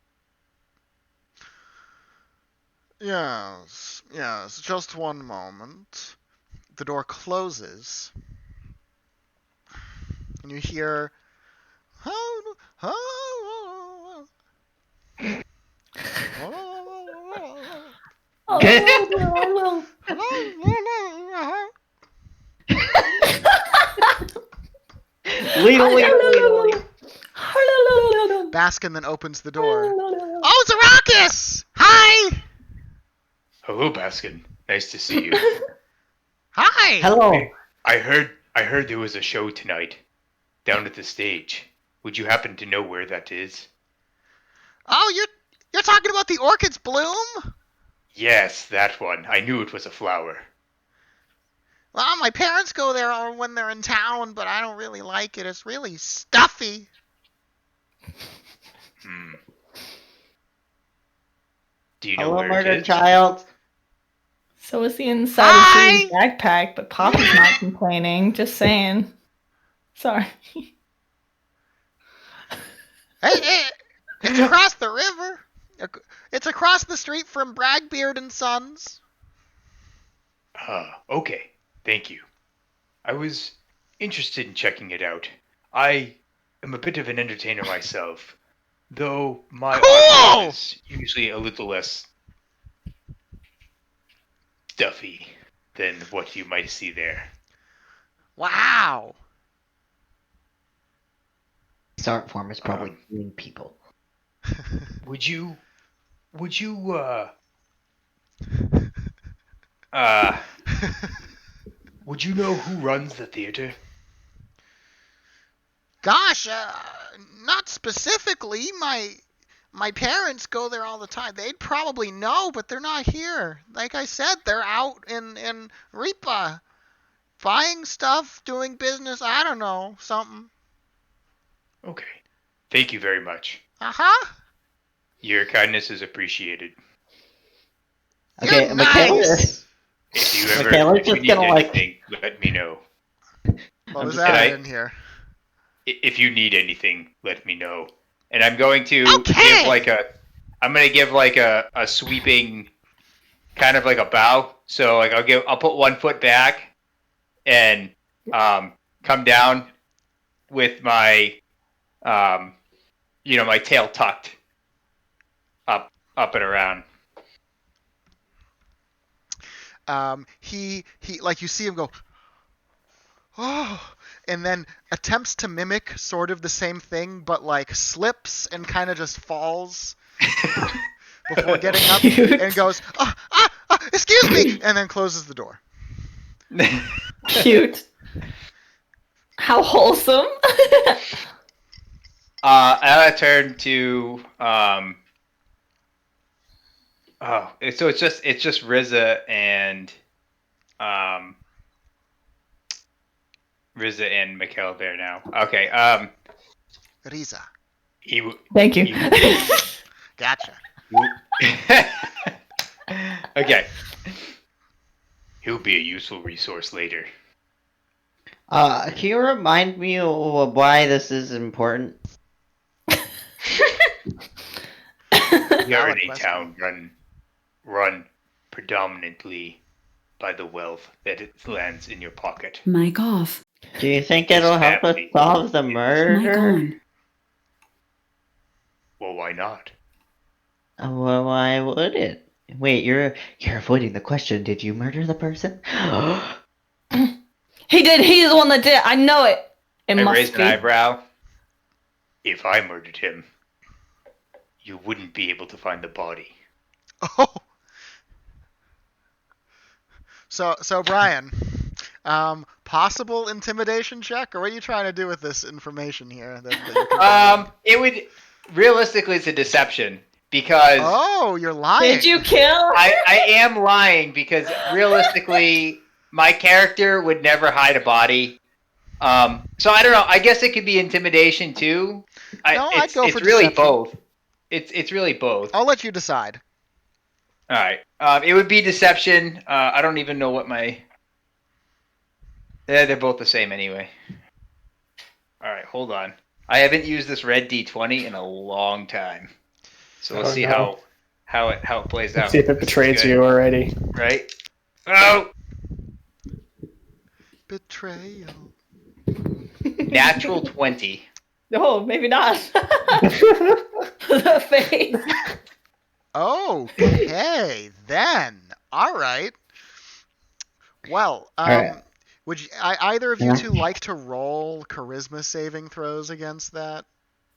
Yes, just one moment. The door closes, and you hear, Baskin then opens the door. Oh, Zarakis! Hi! Hello, Baskin. Nice to see you. Hi! Hello. I heard there was a show tonight down at the stage. Would you happen to know where that is? Oh, you're talking about the orchids bloom? Yes, that one. I knew it was a flower. Well, my parents go there when they're in town, but I don't really like it. It's really stuffy. Do you know Hello, where murder it is? child. So is the inside Hi! of Julie's backpack, but Poppy's not complaining. Just saying. Sorry. Hey, it's across the river. It's across the street from Bragbeard and Sons. Okay. Thank you. I was interested in checking it out. I am a bit of an entertainer myself, though my Cool! art is usually a little less stuffy than what you might see there. Wow. This art form is probably killing people. Would you would you know who runs the theater? Gosh, not specifically. My parents go there all the time. They'd probably know, but they're not here. Like I said, they're out in Ripa, buying stuff, doing business. I don't know, something. Okay. Thank you very much. Uh-huh. Your kindness is appreciated. Okay, You're Michaela. nice. If you ever Michaela's if you just need gonna, anything, let me know. What was just- that and I- in here? If you need anything, let me know. And I'm going to Okay. give like a sweeping kind of like a bow. So like I'll put 1 foot back and come down with my my tail tucked up and around. He like you see him go, oh, and then attempts to mimic sort of the same thing, but like slips and kind of just falls before getting up and goes, excuse me, and then closes the door. Cute. How wholesome. I turn to so it's just Riza and Mikhail there now. Okay. Riza. Thank you. Gotcha. Okay. He'll be a useful resource later. Can you remind me of why this is important? We are in Valid a question. town run predominantly by the wealth that it lands in your pocket. Mic off. Do you think it'll help us family solve the Mic murder? on. Well, why not? Well, why would it? Wait, you're avoiding the question. Did you murder the person? He did. He's the one that did it. I know it. It I must raised be. an eyebrow. If I murdered him, you wouldn't be able to find the body. Oh. So Brian, possible intimidation check, or what are you trying to do with this information here? That you're conveying? It would realistically it's a deception because Oh, you're lying. Did you kill? I am lying because realistically my character would never hide a body. So I don't know. I guess it could be intimidation too. I'd go for it's really deception. both. It's really both. I'll let you decide. All right. It would be deception. I don't even know what my. They're both the same anyway. All right, hold on. I haven't used this red D20 in a long time, so let's see no. how it plays out. Let's see if it betrays you already. Right? Oh, Betrayal. natural 20. No, maybe not. The face. Okay, then. All right. Well, right. would you, either of you two like to roll charisma saving throws against that?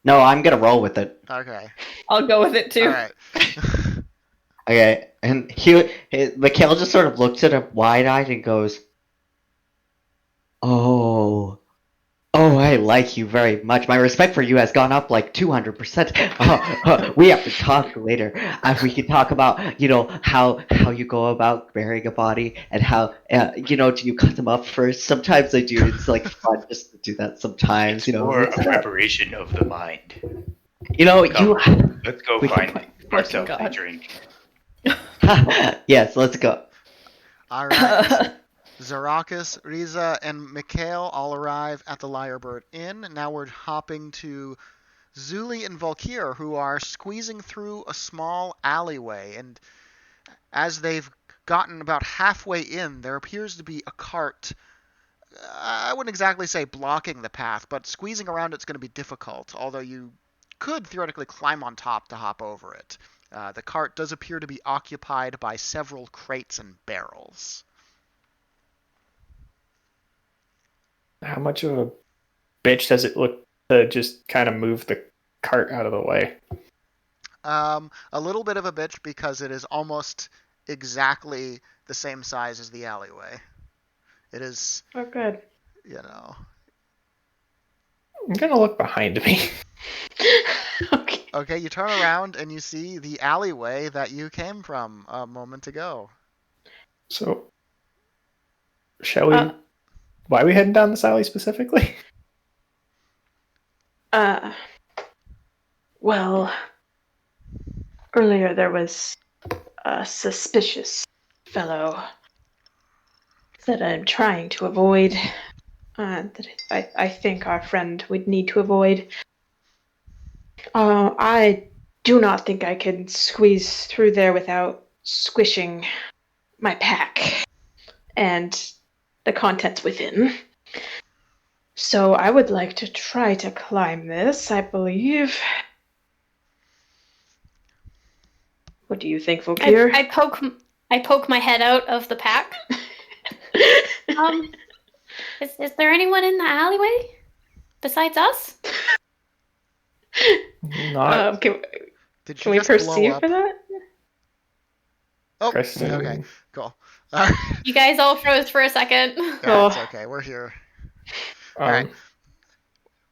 No, I'm gonna roll with it. Okay. I'll go with it too. All right. Okay, and Mikhail just sort of looks at him wide-eyed and goes, "Oh, Oh, I like you very much. My respect for you has gone up like 200%. We have to talk later. We can talk about, how you go about burying a body and how, do you cut them up first? Sometimes I do. It's like fun just to do that sometimes, It's more mix a it up. preparation of the mind. Come, Let's go we can- find ourselves a drink. Yes, let's go. All right. Zarakis, Riza, and Mikhail all arrive at the Lyrebird Inn. Now we're hopping to Zuli and Volkir, who are squeezing through a small alleyway. And as they've gotten about halfway in, there appears to be a cart. I wouldn't exactly say blocking the path, but squeezing around it's going to be difficult, although you could theoretically climb on top to hop over it. The cart does appear to be occupied by several crates and barrels. How much of a bitch does it look to just kind of move the cart out of the way? A little bit of a bitch because it is almost exactly the same size as the alleyway. It is, Oh, good. I'm gonna look behind me. Okay. Okay, you turn around and you see the alleyway that you came from a moment ago. So, shall we? Why are we heading down this alley specifically? Well, earlier there was a suspicious fellow that I'm trying to avoid. That I think our friend would need to avoid. I do not think I can squeeze through there without squishing my pack and the contents within. So I would like to try to climb this, I believe. What do you think, Volkir? I poke my head out of the pack. Is there anyone in the alleyway besides us? Not Can Did we you just blow proceed up? for that? Oh, Kristen. okay, cool. You guys all froze for a second. Yeah, it's okay. We're here. All right. Um,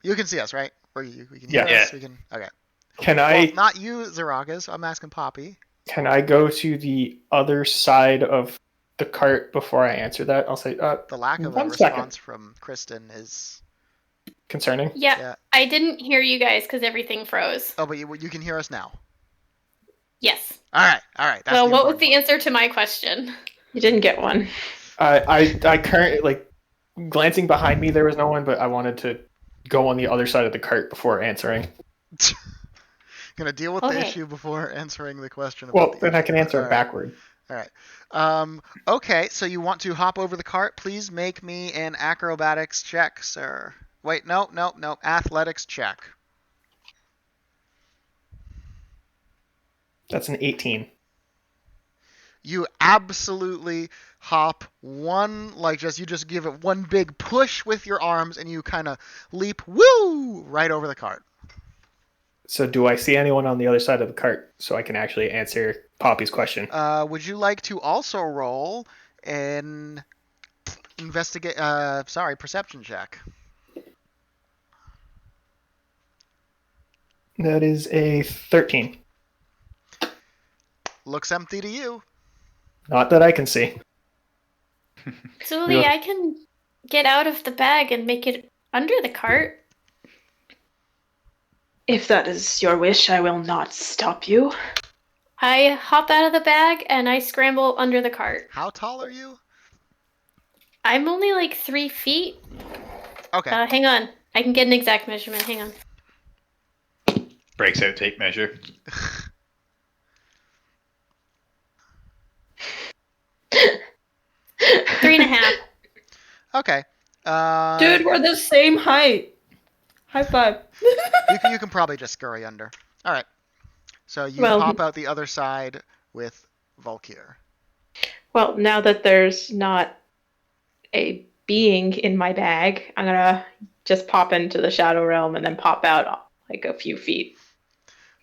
You can see us, right? We can Yeah. hear us. We can. Okay. Can Well, I not you, Zaragas. I'm asking Poppy. go to the other side of the cart before I answer that? I'll say, The lack of a 1 second. response from Kristen is. Concerning. Yeah, I didn't hear you guys because everything froze. Oh, but you can hear us now. Yes. All right. That's Well, what was important the answer to my question? You didn't get one. I currently, like, glancing behind me, there was no one, but I wanted to go on the other side of the cart before answering. part. Gonna deal with the Okay. issue before answering the question. Well, About the then I issue. can answer All it right. backward. All right. Okay, so you want to hop over the cart? Please make me an acrobatics check, sir. Wait, no. Athletics check. That's an 18. You absolutely hop you just give it one big push with your arms and you kind of leap, right over the cart. So do I see anyone on the other side of the cart so I can actually answer Poppy's question? Would you like to also roll an perception check? That is a 13. Looks empty to you. Not that I can see. Zuli, I can get out of the bag and make it under the cart. If that is your wish, I will not stop you. I hop out of the bag and I scramble under the cart. How tall are you? I'm only like 3 feet. Okay. Hang on. I can get an exact measurement. Hang on. Breaks out tape measure. 3.5. Okay. Dude, we're the same height. High five. You can probably just scurry under. All right. So you pop out the other side with Volkir. Well, now that there's not a being in my bag, I'm gonna just pop into the Shadow Realm and then pop out like a few feet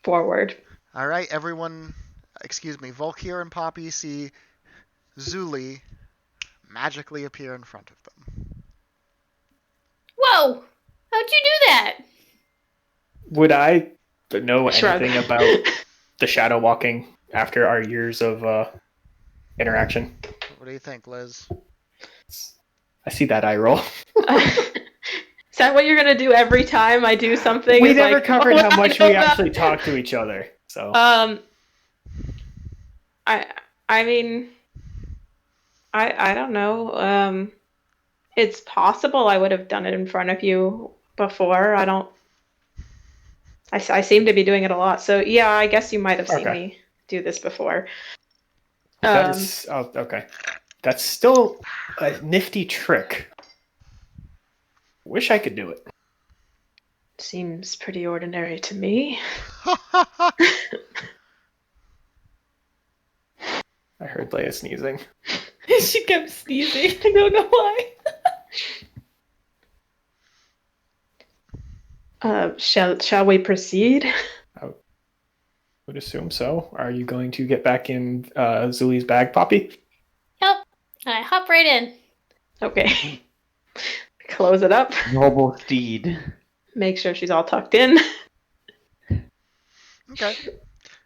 forward. All right, everyone. Excuse me. Volkir and Poppy see Zuli magically appear in front of them. Whoa! How'd you do that? Would I know Shrug. anything about the shadow walking after our years of interaction? What do you think, Liz? I see that eye roll. Is that what you're gonna do every time I do something? We Is never like, covered "Oh, how I much know we about-" actually talk to each other. So I mean, I don't know. It's possible I would have done it in front of you before. I seem to be doing it a lot. So yeah, I guess you might have seen Okay. me do this before. that is okay. That's still a nifty trick. Wish I could do it. Seems pretty ordinary to me. I heard Leia sneezing. She kept sneezing. I don't know why. Shall we proceed? I would assume so. Are you going to get back in Zuli's bag, Poppy? Yep. And I hop right in. Okay. Close it up. Noble steed. Make sure she's all tucked in. Okay.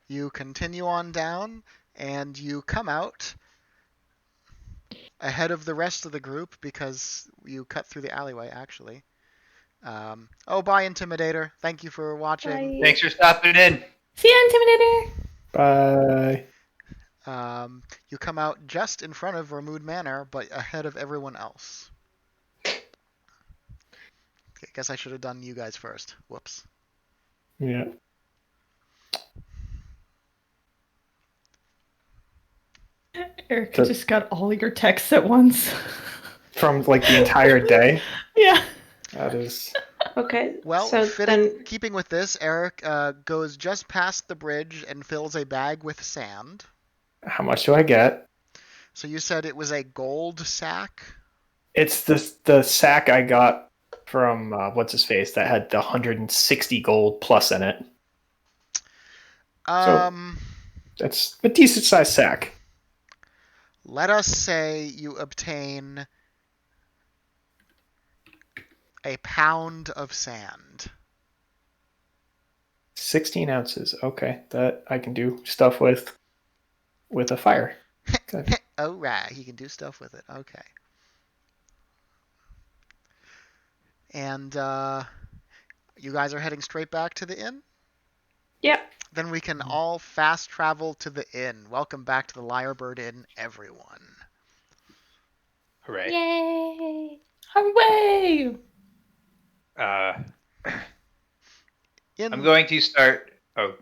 You continue on down, and you come out ahead of the rest of the group because you cut through the alleyway, actually. Bye, Intimidator. Thank you for watching. Bye. Thanks for stopping in. See ya, Intimidator. Bye. You come out just in front of Ramood Manor, but ahead of everyone else. Okay, guess I should have done you guys first. Whoops. Yeah. Erica just got all your texts at once. From like the entire day. Yeah. That is. Okay. Well, so then keeping with this, Eric goes just past the bridge and fills a bag with sand. How much do I get? So you said it was a gold sack? It's the sack I got from what's his face that had the 160 gold plus in it. That's a decent sized sack. Let us say you obtain a pound of sand. 16 ounces. Okay, that I can do stuff with a fire. Good. Oh, right. He can do stuff with it. Okay. And you guys are heading straight back to the inn? Yep. Then we can all fast travel to the inn. Welcome back to the Lyrebird Inn, everyone. Hooray. Yay! Hooray! I'm going to start. Oh,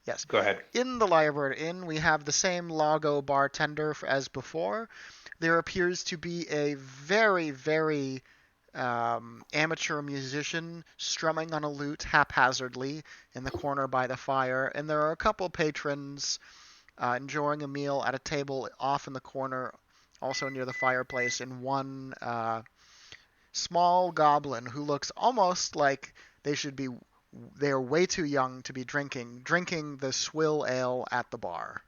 yes. Go ahead. In the Lyrebird Inn, we have the same Lago bartender as before. There appears to be a very, very amateur musician strumming on a lute haphazardly in the corner by the fire, and there are a couple patrons enjoying a meal at a table off in the corner, also near the fireplace, and one small goblin who looks almost like they are way too young to be drinking the swill ale at the bar.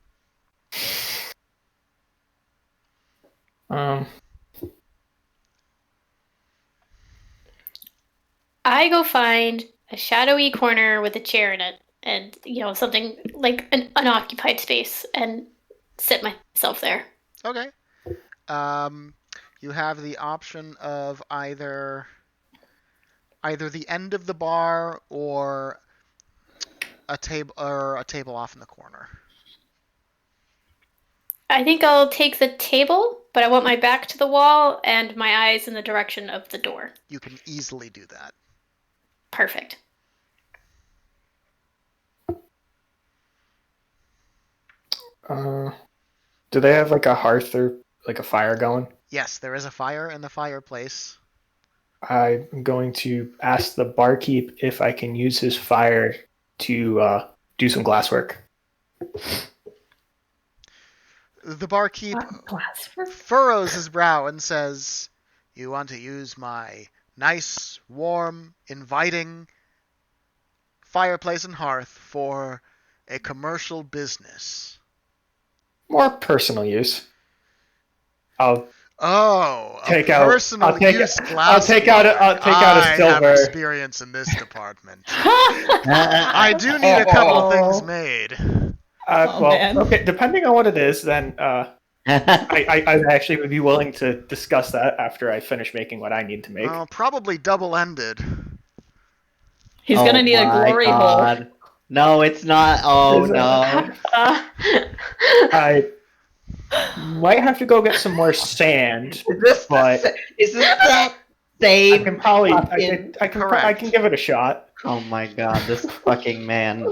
I go find a shadowy corner with a chair in it and, something like an unoccupied space and sit myself there. Okay. You have the option of either the end of the bar or a table off in the corner. I think I'll take the table, but I want my back to the wall and my eyes in the direction of the door. You can easily do that. Perfect. Do they have like a hearth or like a fire going? Yes, there is a fire in the fireplace. I'm going to ask the barkeep if I can use his fire to do some glasswork. The barkeep furrows his brow and says, "You want to use my nice, warm, inviting fireplace and hearth for a commercial business?" More personal use. Oh, Take a out- personal I'll take- use I'll glass. take out a I silver. have experience in this department. I do need a couple things made. man. Okay. Depending on what it is, then I actually would be willing to discuss that after I finish making what I need to make. Oh, probably double-ended. He's gonna need a glory hole. No, it's not. Oh no. I might have to go get some more sand, but Is this the I same? can probably fucking- I can give it a shot. Oh my god, this fucking man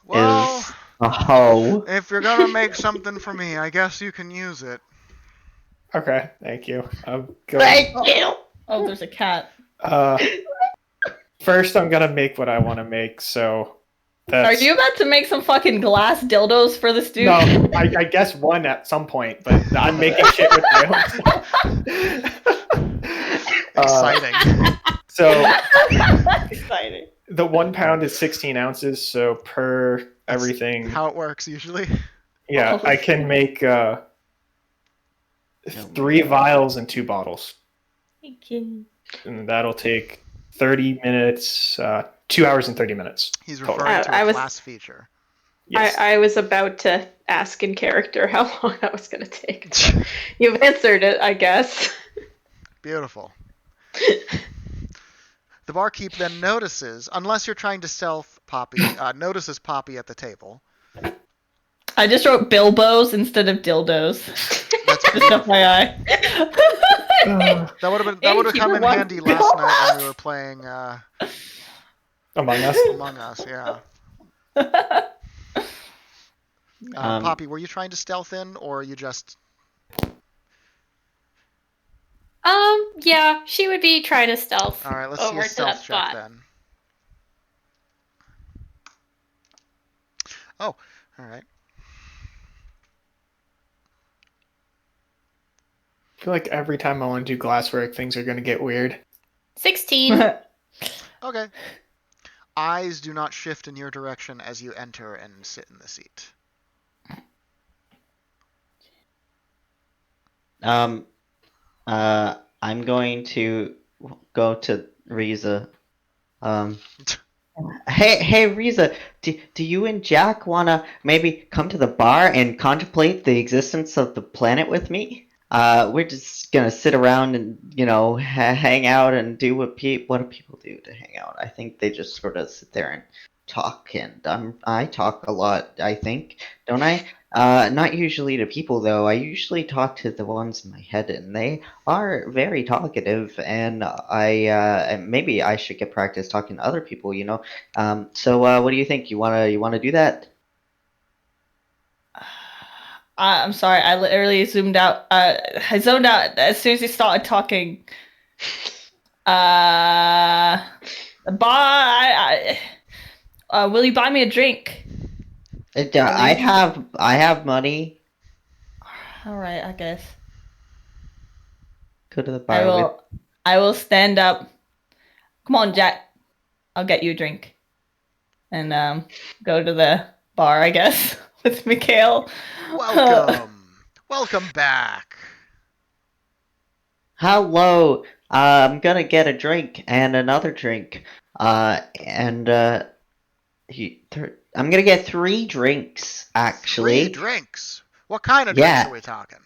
Well, is a hoe. if you're gonna make something for me, I guess you can use it. Okay, thank you. I'm Thank going. you. Oh, there's a cat. First, I'm gonna make what I want to make. So, Are you about to make some fucking glass dildos for this dude? No, I guess one at some point, but I'm making shit with my own. Exciting. So Exciting. the 1 pound is 16 ounces. So per everything, How it works usually. yeah, I can make 3 vials and 2 bottles, and that'll take 30 minutes. 2 hours and 30 minutes. He's total. referring to I a was- class feature. Yes. I was about to ask in character how long that was going to take. You've answered it, I guess. Beautiful. The barkeep then notices, unless you're trying to stealth Poppy, notices Poppy at the table. I just wrote Bilbos instead of dildos. That's Just FYI. That would have come in handy last night when we were playing Among Us. Among Us. Yeah. Poppy, were you trying to stealth in, or are you just? Yeah, she would be trying to stealth. All right, let's see over a to stealth that check spot. then. Oh, all right. I feel like every time I want to do glasswork, things are going to get weird. 16. Okay. Eyes do not shift in your direction as you enter and sit in the seat. I'm going to go to Riza. Hey, Riza, do you and Jack wanna maybe come to the bar and contemplate the existence of the planet with me? We're just gonna sit around and hang out and do what do people do to hang out? I think they just sort of sit there and talk, and I talk a lot. I think, don't I? Not usually to people though. I usually talk to the ones in my head, and they are very talkative. And maybe I should get practice talking to other people. So what do you think? You wanna do that? I'm sorry, I literally zoomed out. I zoned out as soon as he started talking. Will you buy me a drink? I have money. All right, I guess. Go to the bar. I will stand up. Come on, Jack. I'll get you a drink. And go to the bar, I guess, with Mikhail. Welcome back. Hello. I'm gonna get a drink and another drink. I'm gonna get 3 drinks actually. 3 drinks. What kind of drinks are we talking?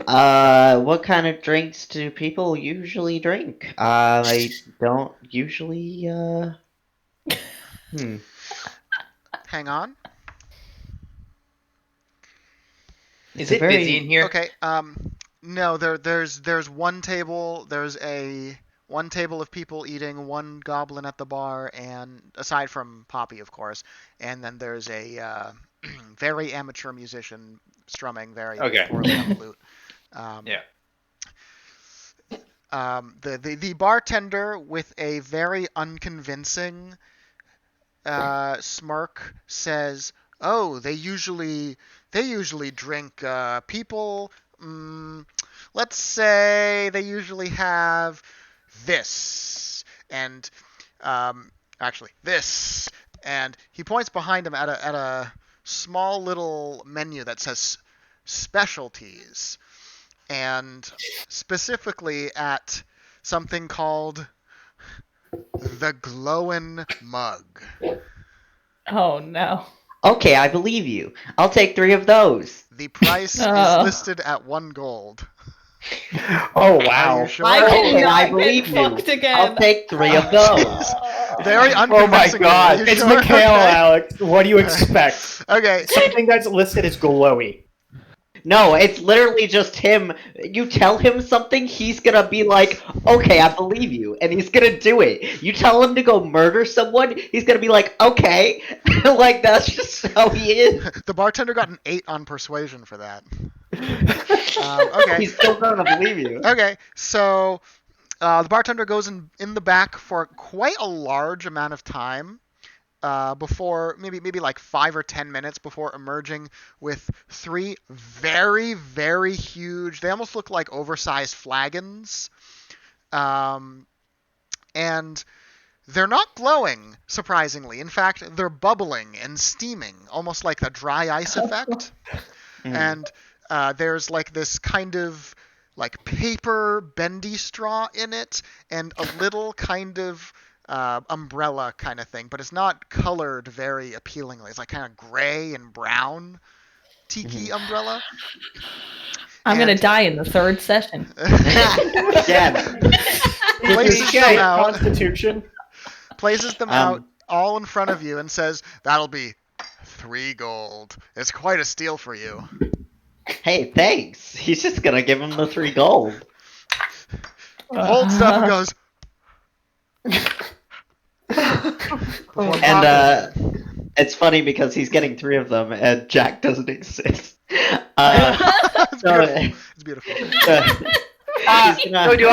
What kind of drinks do people usually drink? I don't usually. Hang on. Is it busy in here? Okay. No. There's one table. There's one table of people eating, one goblin at the bar, and aside from Poppy, of course, and then there's a very amateur musician strumming very poorly on the lute. The bartender with a very unconvincing smirk says, "Oh, they usually drink people. Let's say they usually have this and actually this." And he points behind him at a small little menu that says specialties. and specifically at something called the Glowin' Mug. Oh no. Okay, I believe you. I'll take 3 of those. The price is Oh. listed at 1 gold. Oh Are wow. you sure? I Okay, cannot I get believe you. fucked again. I'll take 3 of those. Very Oh my unconvincing. god, Are you it's sure? Mikhail, Okay. Alex. What do you expect? Okay. Something that's listed as glowy. No, it's literally just him. You tell him something, he's gonna be like, okay, I believe you, and he's gonna do it. You tell him to go murder someone, he's gonna be like, okay. Like, that's just how he is. The bartender got an 8 on persuasion for that. Okay. He's still gonna believe you. Okay, so the bartender goes in the back for quite a large amount of time before maybe like 5 or 10 minutes before emerging with 3 very, very huge. They almost look like oversized flagons, and they're not glowing, surprisingly. In fact, they're bubbling and steaming, almost like the dry ice effect. And there's like this kind of like paper bendy straw in it, and a little kind of umbrella kind of thing, but it's not colored very appealingly. It's like kind of gray and brown tiki umbrella. I'm And- gonna die in the 3rd session. Again. Places them out, Constitution. places them out all in front of you and says, "That'll be 3 gold. It's quite a steal for you." Hey, thanks. He's just gonna give him the 3 gold. Holds up and goes. And it's funny because he's getting 3 of them, and Jack doesn't exist. It's So, beautiful. It's beautiful. he's gonna- So do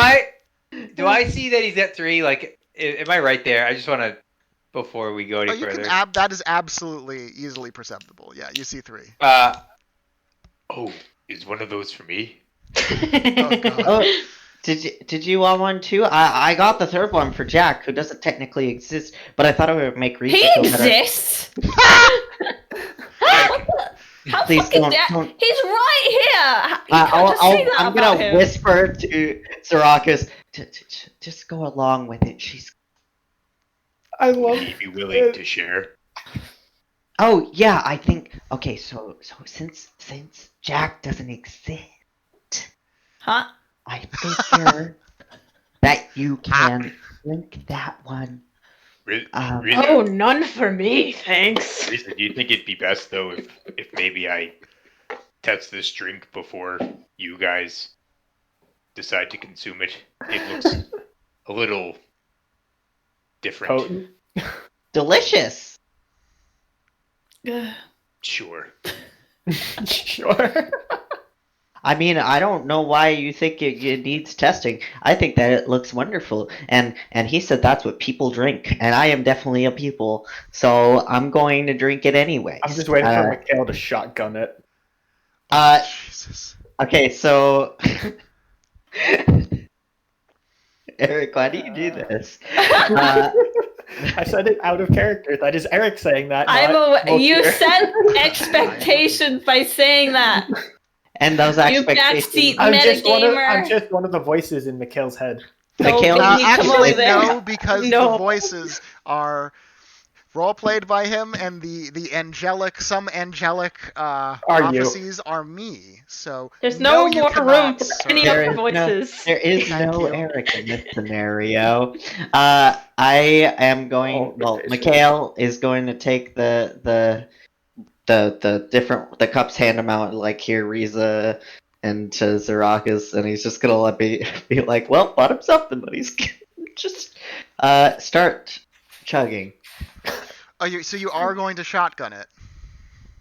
I see that he's at 3? Like, am I right there? I just want to, before we go any You further. can that is absolutely easily perceptible. Yeah, you see 3. Oh, is one of those for me? Oh god. Oh, did you want one too? I got the 3rd one for Jack, who doesn't technically exist, but I thought it would make Rita He feel better. existes. How Please fucking don't- dare? don't- He's right here. You can't just say that I'm about gonna him. whisper to Sarakas, just go along with it. She's. I love Would you be willing to share? Oh yeah, I think. Okay, so since Jack doesn't exist, Huh? I figure that you can drink that one. Really? Oh, none for me, thanks. Risa, do you think it'd be best though if maybe I test this drink before you guys decide to consume it? It looks a little different. potent. Delicious. Sure. Sure. I mean, I don't know why you think it needs testing. I think that it looks wonderful, and he said that's what people drink, and I am definitely a people, so I'm going to drink it anyway. I'm just waiting for Mikhail to shotgun it. Jesus. Okay, so Eric, why do you do this? I said it out of character. That is Eric saying that. You set expectations by saying that. And those You expectations. backseat I'm metagamer. just one of the voices in Mikhail's head. Mikhail, Don't make me come Actually, over there. no, because No. the voices are role played by him, and the angelic, some angelic you? prophecies are me. So There's no you more cannot, room for sir. any There other is voices. There is Thank no you. Eric in this scenario. I am going. Oh, Well, okay, Mikhail is going to take the cups, hand them out like here, Riza, and to Zarakas, and he's just gonna let me be like, well, bought him something, but he's gonna just start chugging. Oh, so you are going to shotgun it?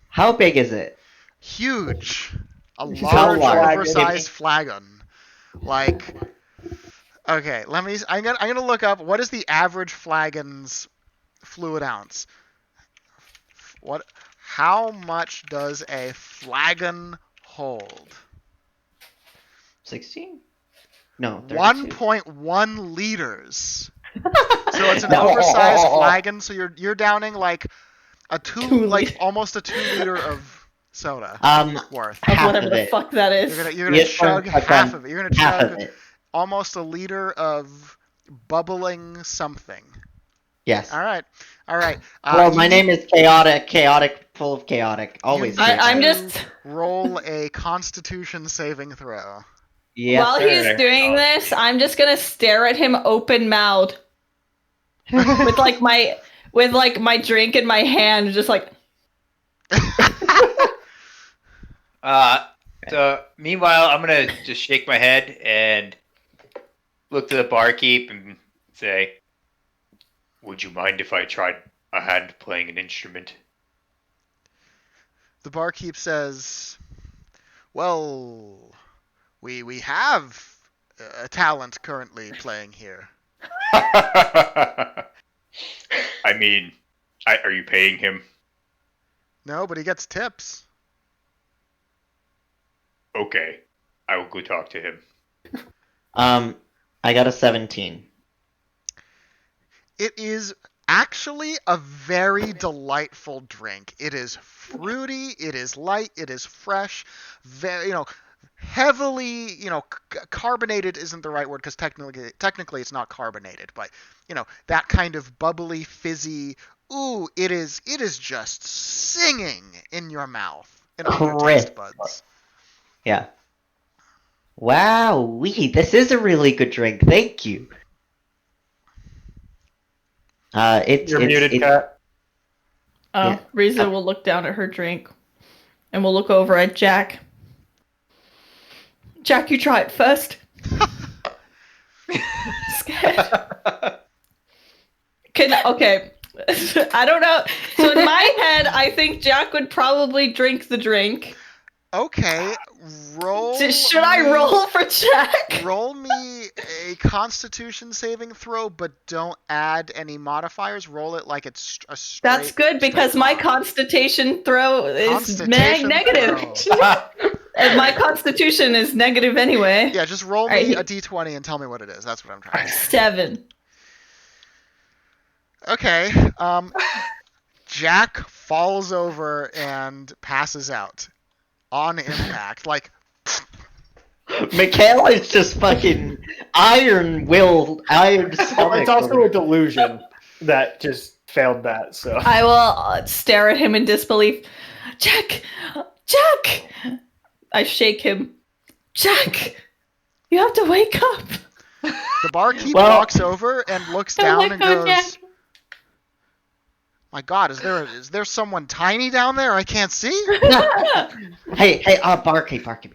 How big is it? Huge, a How large, large? oversized flagon. Like, okay, let me. I'm gonna look up what is the average flagon's fluid ounce. What? How much does a flagon hold? 16? No, 32. 1.1 liters. So it's an oversized flagon. So you're downing like Two like liters. almost a 2 liter soda worth. Of Half whatever of the it. fuck that is. You're gonna Yes, chug I've half done of it. You're gonna half of chug it. almost a liter of bubbling something. Yes. All right. Hello, you my need- name is Chaotic, full of chaotic. Always. You need I'm to just- roll a Constitution saving throw. Yes, While sir. he's doing this, I'm just gonna stare at him open mouthed with like my drink in my hand, just like. So meanwhile, I'm gonna just shake my head and look to the barkeep and say, "Would you mind if I tried a hand playing an instrument?" The barkeep says, "Well, we have a talent currently playing here." I mean, are you paying him? No, but he gets tips. Okay, I will go talk to him. I got a 17. It is actually a very delightful drink. It is fruity, it is light, it is fresh, very, heavily, carbonated isn't the right word because technically it's not carbonated, but that kind of bubbly, fizzy. Ooh, it is just singing in your mouth and on your taste buds. Yeah. Wow, this is a really good drink. Thank you. You're muted, Kat. Yeah. Riza will look down at her drink, and we'll look over at Jack. Jack, you try it first. Scared. Okay. I don't know. So in my head, I think Jack would probably drink the drink. Okay, roll. Should I roll for Jack? Roll me a Constitution saving throw, but don't add any modifiers. Roll it like it's a straight. That's good because my Constitution throw is negative. And my Constitution is negative anyway. Yeah, just roll me a d20 and tell me what it is. That's what I'm trying to say. 7. Okay. Jack falls over and passes out on impact. Like, Mikhail is just fucking iron-willed, iron stomach. It's also a delusion that just failed that. So I will stare at him in disbelief. Jack! I shake him. Jack! You have to wake up. the barkeep walks over and looks down and goes, Jack. "My God, is there someone tiny down there I can't see?" Hey, barkeep.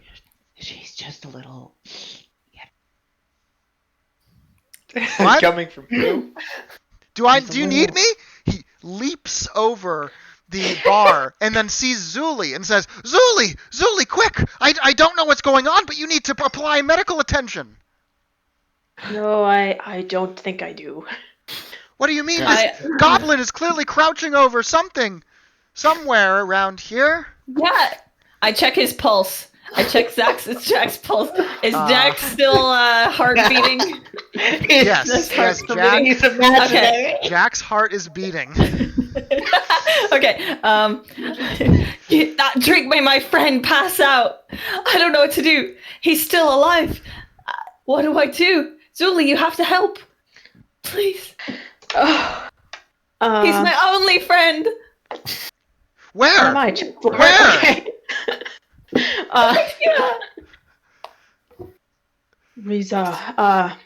She's just a little. What? Coming from you? Do you need me? He leaps over the bar and then sees Zuli and says, Zuli, quick! I don't know what's going on, but you need to apply medical attention. No, I don't think I do. What do you mean? This goblin is clearly crouching over somewhere around here. Yeah. I check his pulse. I check Jack's pulse. Is Jack still heart beating? Yes, Jack. He's imaginary. Okay. Jack's heart is beating. Okay. That drink made my friend pass out. I don't know what to do. He's still alive. What do I do? Zuli, you have to help. Please. He's my only friend. Where? Am I? Where? Okay. Riza,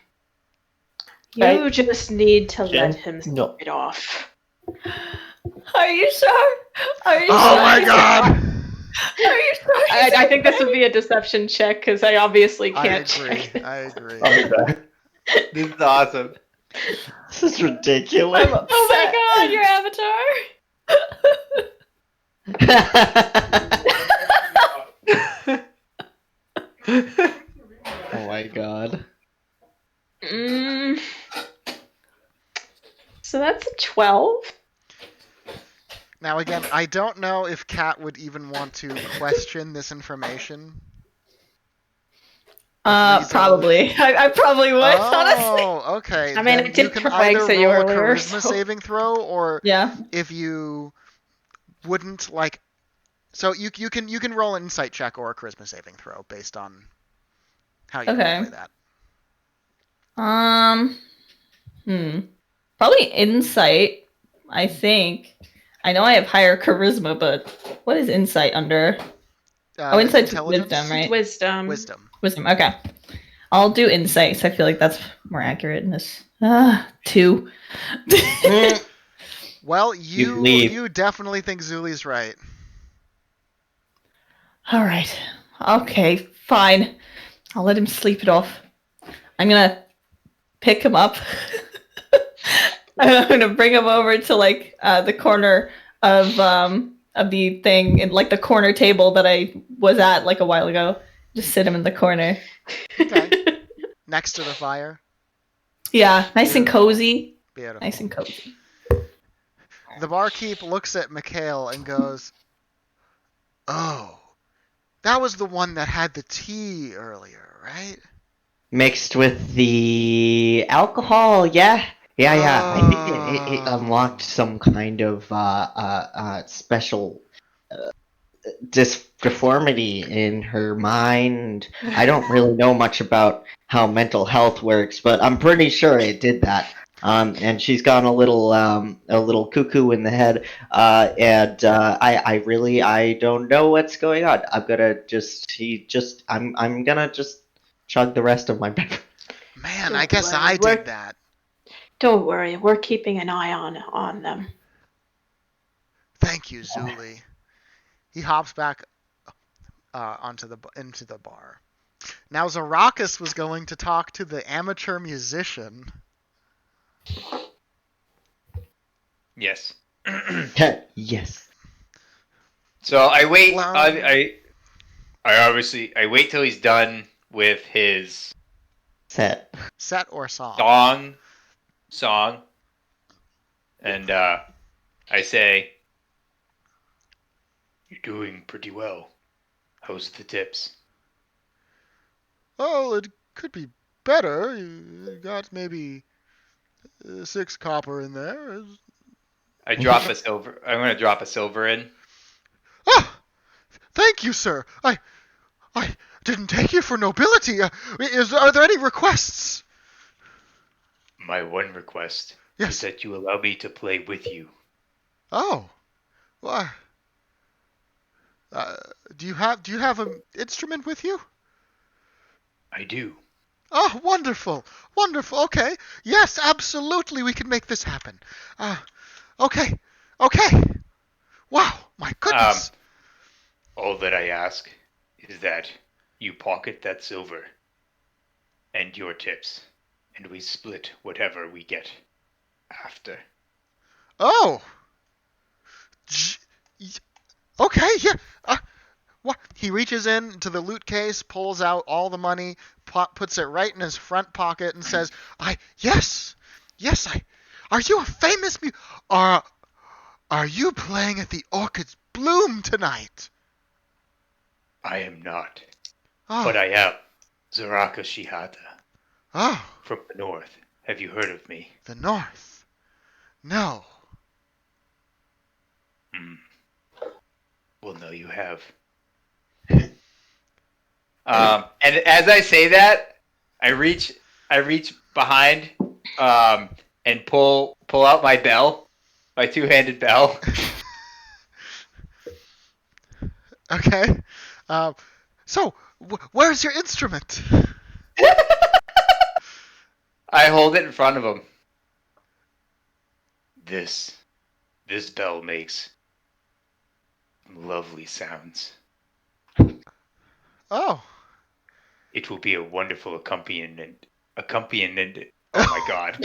you just need to let him get off. Are you sure? Oh my God! Are you sure? I think this would be a deception check because I obviously can't check. I agree. I'll be back. This is awesome. This is ridiculous. Oh my God, your avatar. Oh my God. So that's a 12. Now again, I don't know if Kat would even want to question this information. Probably. I probably would, honestly. Oh, okay. I mean, Then I did you can try either to say roll a earlier, charisma so- saving throw, or Yeah. if you wouldn't like So you can roll an insight check or a charisma saving throw based on how you want Okay. to play that. Probably insight, I think. I know I have higher charisma, but what is insight under? Insight's Intelligence? wisdom, right? Wisdom. Wisdom, okay. I'll do insight, so I feel like that's more accurate in this. 2. Well, leave. you definitely think Zuli's right. All right. Okay, fine. I'll let him sleep it off. I'm gonna pick him up. I'm gonna bring him over to like the corner of the thing, and like the corner table that I was at like a while ago. Just sit him in the corner. Okay. Next to the fire. Yeah, nice and cozy. Beautiful. Nice and cozy. The barkeep looks at Mikhail and goes, "Oh, that was the one that had the tea earlier, right?" Mixed with the alcohol, yeah. I think it unlocked some kind of special deformity in her mind. I don't really know much about how mental health works, but I'm pretty sure it did that. And she's gone a little cuckoo in the head. I don't know what's going on. I'm gonna just chug the rest of my beverage. Man, Don't I guess worry, I we're- did that. Don't worry, we're keeping an eye on them. Thank you, Zuli. He hops back into the bar. Now Zarakis was going to talk to the amateur musician. Yes. Yes. So I wait. Well- I wait till he's done with his Set. Set or song? song, and I say, "You're doing pretty well. How's the tips?" Oh, it could be better. You got maybe 6 copper in there. I drop a silver. I'm gonna drop a silver in. Ah! Thank you, sir. I didn't take you for nobility. Are there any requests? My one request is Yes. that you allow me to play with you. Oh. Why? Do you have an instrument with you? I do. Oh, wonderful. Wonderful. Okay. Yes, absolutely we can make this happen. Okay. Okay. Wow, my goodness. All that I ask is that you pocket that silver and your tips, and we split whatever we get after. Oh. Okay, yeah. What? He reaches into the loot case, pulls out all the money, puts it right in his front pocket, and says, Yes, are you a famous are you playing at the Orchid's Bloom tonight?" I am not, Oh, but I am Zaraka Shihata oh, from the north. Have you heard of me? the North. No. Well, no, you have. And as I say that, I reach behind, and pull out my bell, my two-handed bell. Okay. So, where's your instrument? I hold it in front of him. This bell makes lovely sounds. Oh. It will be a wonderful accompaniment. Oh my god!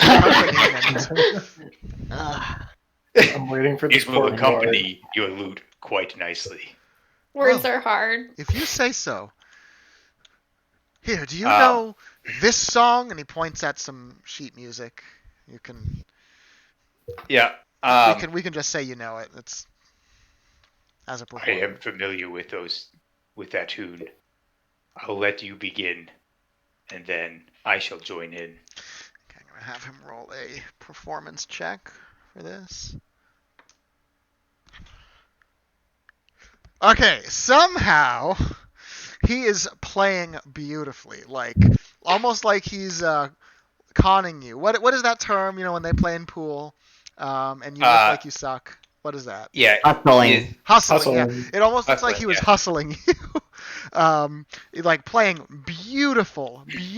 I'm waiting for this It will poor boy. accompany your lute quite nicely. Words Oh. are hard. If you say so. Here, do you know this song? And he points at some sheet music. You can. Yeah. We can just say you know it. It's as a I performer. am familiar with that tune. I'll let you begin, and then I shall join in. Okay, I'm gonna have him roll a performance check for this. Okay, somehow he is playing beautifully, like almost like he's conning you. What is that term? You know, when they play in pool, and you look like you suck. What is that? Yeah. Hustling. Hustling. Yeah, Hustling. it almost looks like he Hustling, was yeah. hustling you. Like playing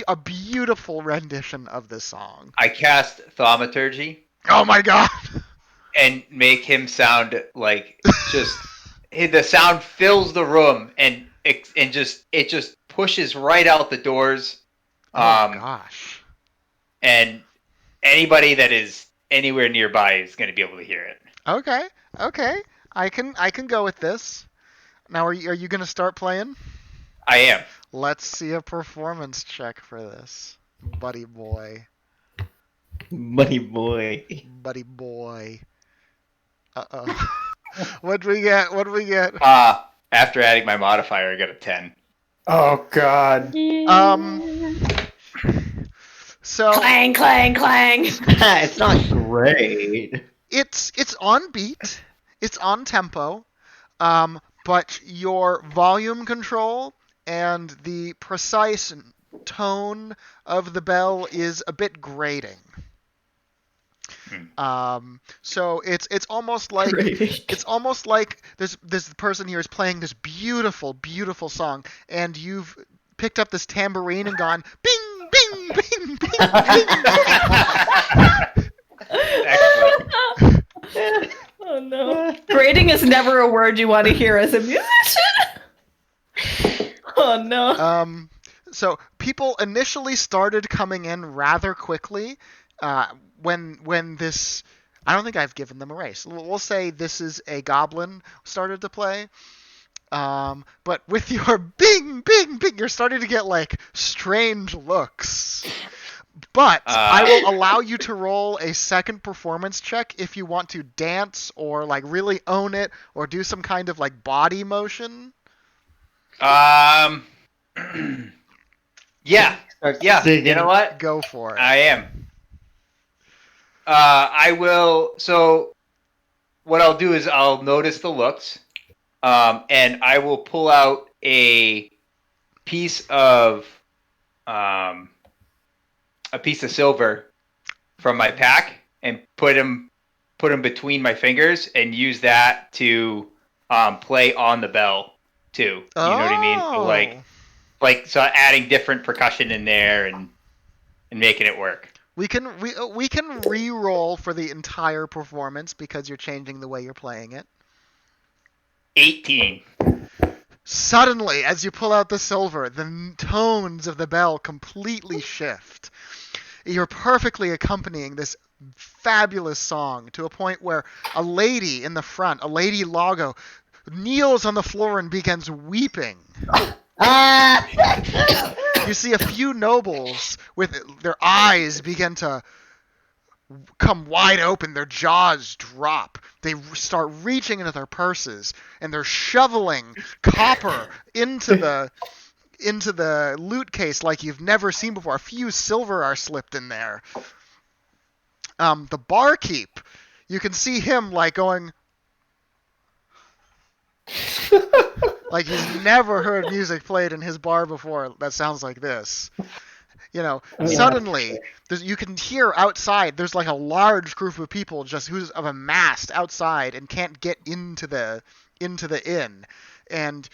a beautiful rendition of this song. I cast thaumaturgy Oh my god! and make him sound like just the sound fills the room and it just pushes right out the doors. Oh gosh. And anybody that is anywhere nearby is going to be able to hear it. Okay. I can go with this. Now, are you gonna start playing? I am. Let's see a performance check for this, buddy boy. Money boy. Buddy boy. Uh-oh. What do we get? After adding my modifier, I got a 10. Oh god. So Clang, clang, clang. It's not great. it's on beat, it's on tempo, but your volume control and the precise tone of the bell is a bit grating. So it's almost like this person here is playing this beautiful, beautiful song, and you've picked up this tambourine and gone bing, bing, bing, bing, bing. Excellent. Oh no. Grading is never a word you want to hear as a musician. Oh no. So people initially started coming in rather quickly. When this, I don't think I've given them a race. We'll say this is a goblin started to play. But with your bing, bing, bing, you're starting to get like strange looks. But I will allow you to roll a second performance check if you want to dance or like really own it or do some kind of like body motion. Yeah. You know what? Go for it. I am. I will. So, what I'll do is I'll notice the looks, and I will pull out a piece of silver from my pack and put him between my fingers and use that to play on the bell too. You know what I mean? So like so adding different percussion in there and making it work. We can re-roll for the entire performance because you're changing the way you're playing it. 18. Suddenly, as you pull out the silver, the tones of the bell completely shift. You're perfectly accompanying this fabulous song to a point where a lady in the front, a lady Lago, kneels on the floor and begins weeping. You see a few nobles with their eyes begin to come wide open, their jaws drop. They start reaching into their purses and they're shoveling copper into the loot case like you've never seen before. A few silver are slipped in there. The barkeep, you can see him like going like he's never heard music played in his bar before that sounds like this. You know, suddenly you can hear outside. There's like a large group of people just who's amassed outside and can't get into the inn, and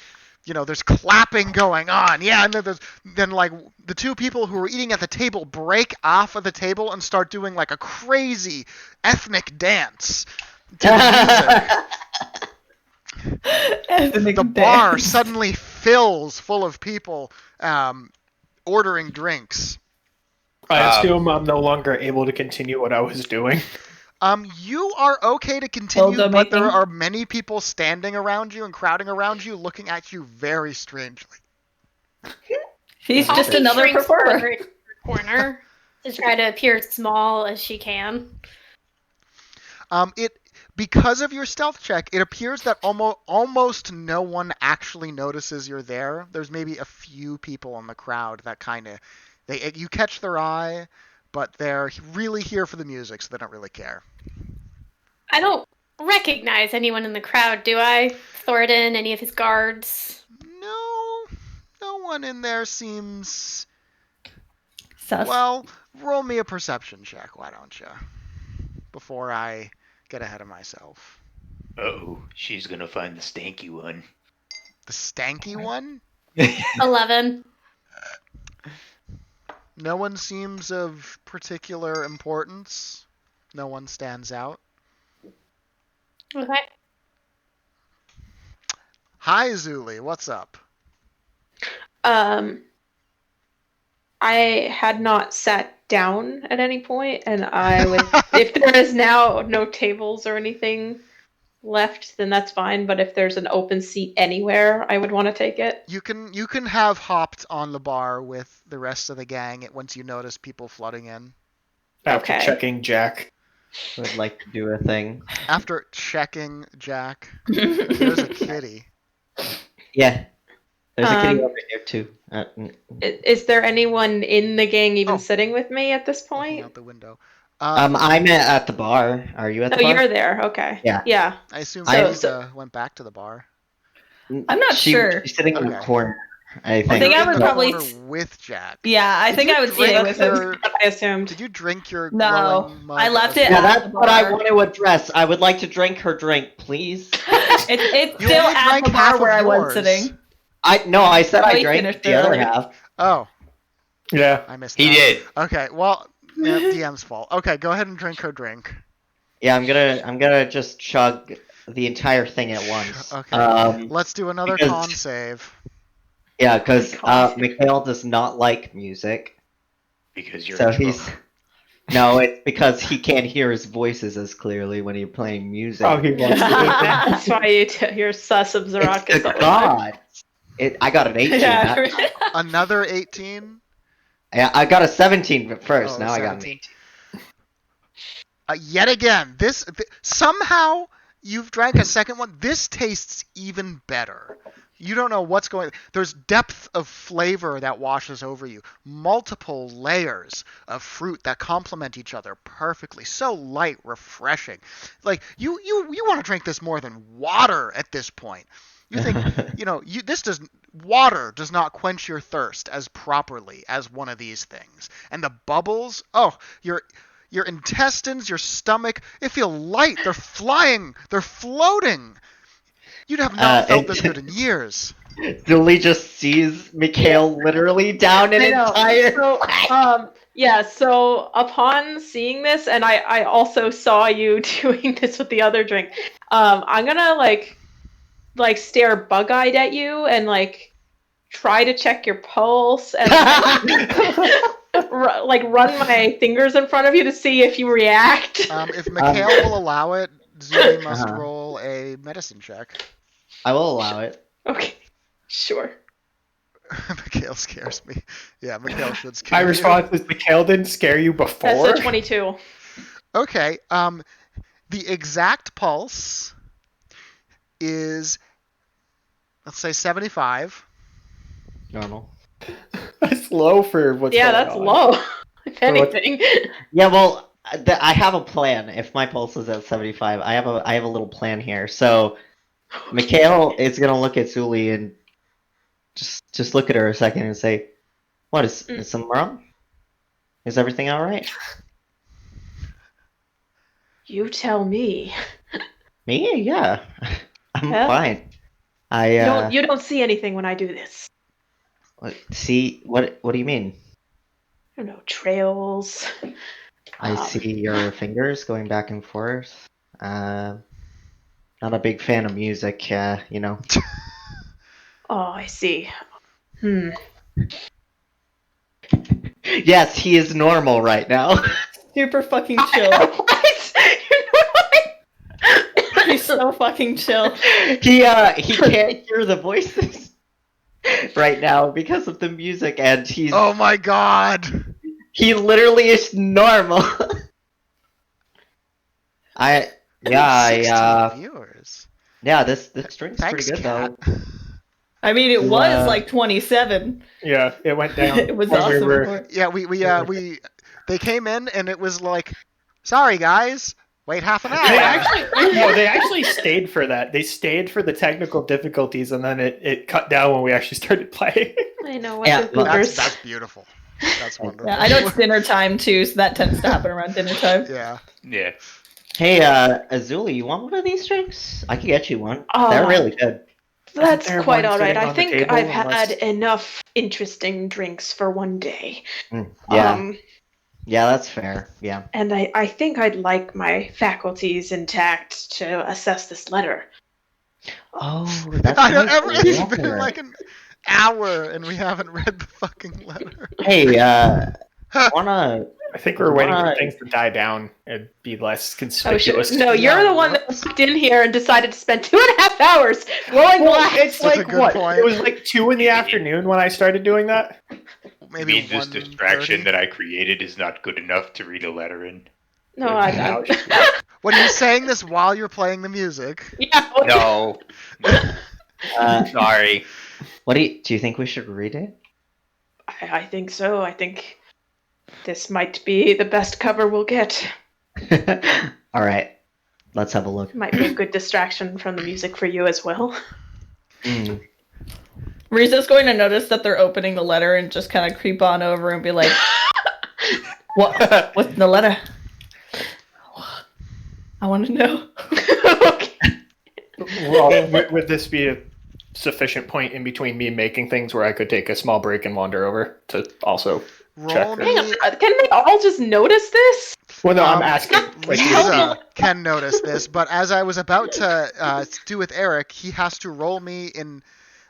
you know there's clapping going on. Yeah, and then like the two people who are eating at the table break off of the table and start doing like a crazy ethnic dance to the music. The bar suddenly fills full of people ordering drinks. I assume I'm no longer able to continue what I was doing. You are okay to continue, but there are many people standing around you and crowding around you, looking at you very strangely. She's just another performer. Corner to try to appear as small as she can. Because of your stealth check, it appears that almost no one actually notices you're there. There's maybe a few people in the crowd that kind of you catch their eye, but they're really here for the music, so they don't really care. I don't recognize anyone in the crowd, do I? Thoradin, any of his guards? No one in there seems... Sus. Well, roll me a perception check, why don't you? Before I get ahead of myself. Oh, she's gonna find the stanky one. The stanky one? 11. No one seems of particular importance. No one stands out. Okay. Hi, Zuli. What's up? I had not sat down at any point, and I would. If there is now no tables or anything left, then that's fine. But if there's an open seat anywhere, I would want to take it. You can have hopped on the bar with the rest of the gang once you notice people flooding in. After Okay. checking Jack. Would like to do a thing. After checking Jack, there's a kitty. Yeah. There's a kitty over here too. Is there anyone in the gang even Oh. sitting with me at this Looking point? out the window. I'm at the bar. Are you at the Oh, bar? you're there. Okay. Yeah. Yeah. I assume So- Lisa went back to the bar. I'm not sure. She's sitting in the Okay. corner. I think. I think I You're would in the probably- corner with Jack. Yeah, I Did think you I would stay drink with him. your- I assumed. Did you drink your No, glowing mug? I left Okay. it Yeah, at that's the what I bar. want to address. I would like to drink her drink, please. It's You still only at drank the half bar where of I was yours. sitting. I said Oh, I he drank finished the it other earlier. half. Oh, Yeah. I missed He that. did. Okay, well, yeah, DM's fault. Okay, go ahead and drink her drink. Yeah, I'm gonna just chug the entire thing at once. Okay. Let's do another because- con save. Yeah, because God. Mikhail does not like music, Because you're so drunk. he's. No, it's because he can't hear his voices as clearly when you're playing music. Oh, he wants to. That's why you're sus of It's Zarakis. the god. I got an 18. Yeah. Another 18. Yeah, I got a 17 first. Oh, now I got an 17. 18. Yet again, somehow you've drank a second one. This tastes even better. You don't know what's going. There's depth of flavor that washes over you. Multiple layers of fruit that complement each other perfectly. So light, refreshing. Like you want to drink this more than water at this point. You think water does not quench your thirst as properly as one of these things. And the bubbles, your intestines, your stomach, they feel light. They're flying. They're floating. You'd have not felt this good in years. Julie just sees Mikhail literally down an I know. entire. So upon seeing this, and I also saw you doing this with the other drink, I'm gonna like stare bug-eyed at you and like try to check your pulse and like run my fingers in front of you to see if you react. If Mikhail will allow it, Zuli must roll a medicine check. I will allow it. Okay, sure. Mikhail scares me. Yeah, Mikhail should scare My you. response is, Mikhail didn't scare you before? That's a 22. Okay, the exact pulse is, let's say, 75. Normal. That's low for what's Yeah, going that's on. low. If For what- anything. Yeah, well, I have a plan. If my pulse is at 75, I have a little plan here. So, Mikhail is gonna look at Zuli and just look at her a second and say, "What is something wrong? Is everything all right?" You tell me. Me? Yeah, I'm Yeah? fine. I You don't see anything when I do this. see what do you mean? I don't know, trails. I see your fingers going back and forth. Not a big fan of music, you know. Oh, I see. Yes, he is normal right now. Super fucking chill. What? You know what? He's so fucking chill. He can't hear the voices right now because of the music, and Oh my god! he literally is normal. 16 viewers. This drink's Thanks, pretty good Kat. though. I mean, it was like 27. Yeah, it went down. It was when we awesome. were- before. Yeah, they came in and it was like, sorry guys, Wait half an They hour. they actually stayed for that. They stayed for the technical difficulties, and then it cut down when we actually started playing. I know. Yeah, What goobers. That's beautiful. That's wonderful. Yeah, I know it's dinner time too, so that tends to happen around dinner time. Yeah. Yeah. Hey, Azuli, you want one of these drinks? I can get you one. They're really good. That's there quite one all right. sitting I on the think table I've unless- had enough interesting drinks for one day. Yeah, yeah, that's fair. Yeah. And I think I'd like my faculties intact to assess this letter. Oh, that's I know, right. it's Yeah. been like an hour and we haven't read the fucking letter. Hey, wanna? I think we're waiting for Why? things to die down and be less Oh, conspicuous. No, you're the one that walked in here and decided to spend 2.5 hours rolling Well, glass. it's That's a like good what? point. It was like 2 in the afternoon when I started doing that. Maybe Maybe this 1:30. distraction that I created is not good enough to read a letter in. No, What are you saying this while you're playing the music? yeah. No. Sorry. What do you think we should read it? I think so. I think this might be the best cover we'll get. All right, let's have a look. Might be a good distraction from the music for you as well. Mm. Riza's going to notice that they're opening the letter and just kind of creep on over and be like, What's in the letter? I want to know. Okay. Well, would this be a sufficient point in between me making things where I could take a small break and wander over to also check? Roll Hang me. on, can they all just notice this? Well, no, I'm Um, asking. Like, Lisa can notice this, but as I was about to do with Eric, he has to roll me in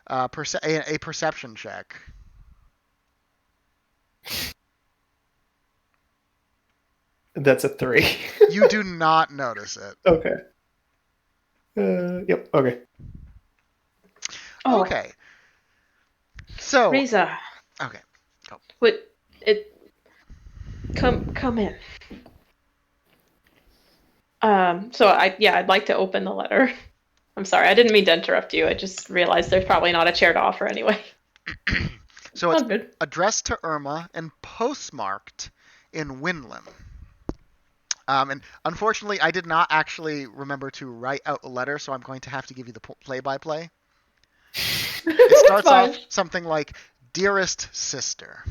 a perception check. that's a 3. You do not notice it. Okay. Yep. Okay. Oh, Okay. So. Riza. Okay. Would it come in? So I'd like to open the letter. I'm sorry, I didn't mean to interrupt you. I just realized there's probably not a chair to offer anyway. So Oh, it's good. addressed to Irma and postmarked in Winlam. And unfortunately, I did not actually remember to write out the letter, so I'm going to have to give you the play-by-play. It starts off something like, "Dearest sister,"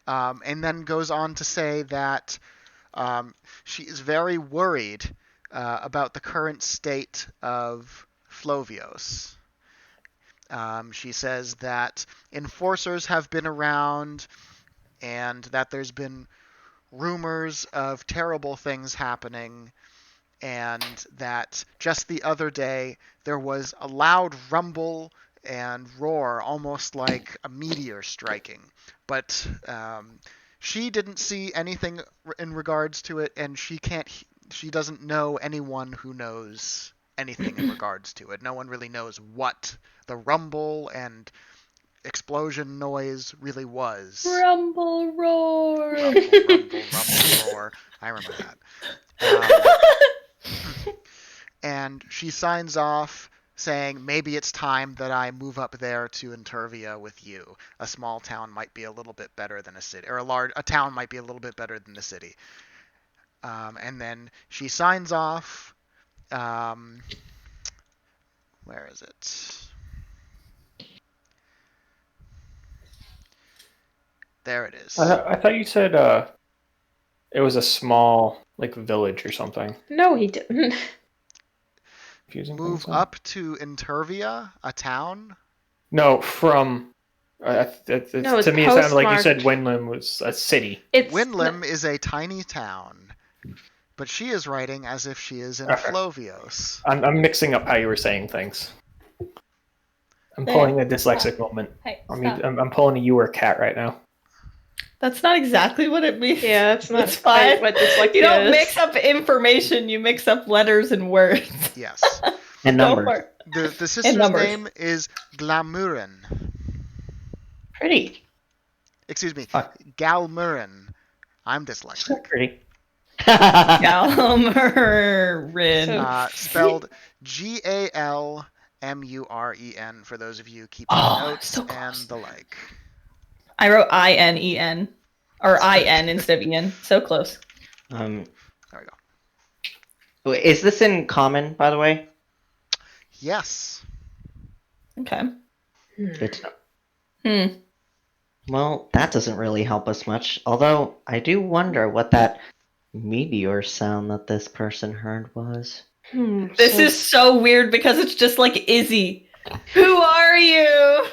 and then goes on to say that she is very worried about the current state of Flovios. She says that enforcers have been around and that there's been rumors of terrible things happening, and that just the other day there was a loud rumble and roar, almost like a meteor striking. But she didn't see anything in regards to it, and she doesn't know anyone who knows anything in regards to it. No one really knows what the rumble and explosion noise really was. Rumble roar. Rumble, roar. I remember that. And she signs off saying, "Maybe it's time that I move up there to Intervia with you. A small town might be a little bit better than a city, or a town might be a little bit better than the city." And then she signs off. Where is it? There it is. I thought you said it was a small village or something. No, he didn't. Confusing Move things up to Intervia, a town? No, from. No, it's to me, it sounded like you postmarked. said Winlam was a city. It's Winlam is a tiny town, but she is writing as if she is in Okay. Flovios. I'm mixing up how you were saying things. I'm There. pulling a dyslexic moment. Hey, I stop. mean, I'm pulling a you or cat right now. That's not exactly what it means. Yeah, it's not That's fine. quite what dyslexia You don't is. mix up information, you mix up letters and words. Yes. And Go numbers. for it. The sister's numbers. name is Glamurin. Pretty. Excuse me, Fuck. Galmurin. I'm dyslexic. Pretty. Galmerin. Spelled Galmuren for those of you keeping notes so and close. the like. I wrote INEN. Or IN instead of EN. So close. There we go. Is this in common, by the way? Yes. Okay. Good to know. Well, that doesn't really help us much. Although, I do wonder what that meteor sound that this person heard was. This is so weird because it's just like Izzy. Who are you?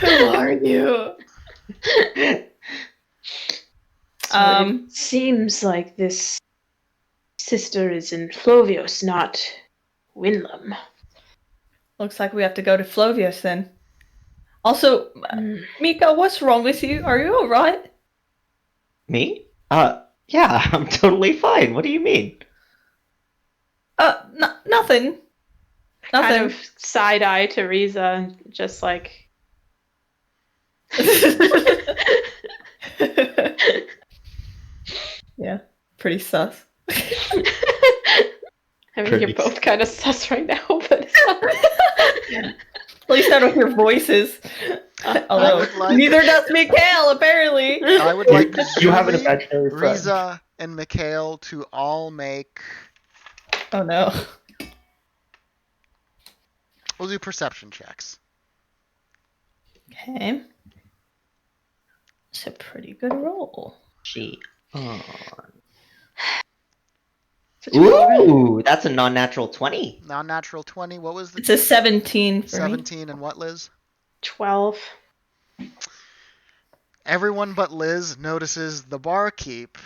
Who are you? It seems like this sister is in Flovios, not Winlam. Looks like we have to go to Flovius then. Also, Mika, what's wrong with you? Are you alright? Me? Yeah, I'm totally fine. What do you mean? Nothing. Kind of side eye to Riza and just like. Yeah, pretty sus. I mean, you're both kind of sus right now, but it's not. At least out of your voices. Although neither does Mikhail, apparently. I would like You have an imaginary friend. Riza and Mikhail to all make. Oh no. We'll do perception checks. Okay. It's a pretty good roll. Ooh, that's a non-natural 20. Non-natural 20. What was the? It's a 17 for 17 me. and what, Liz? 12. Everyone but Liz notices the barkeep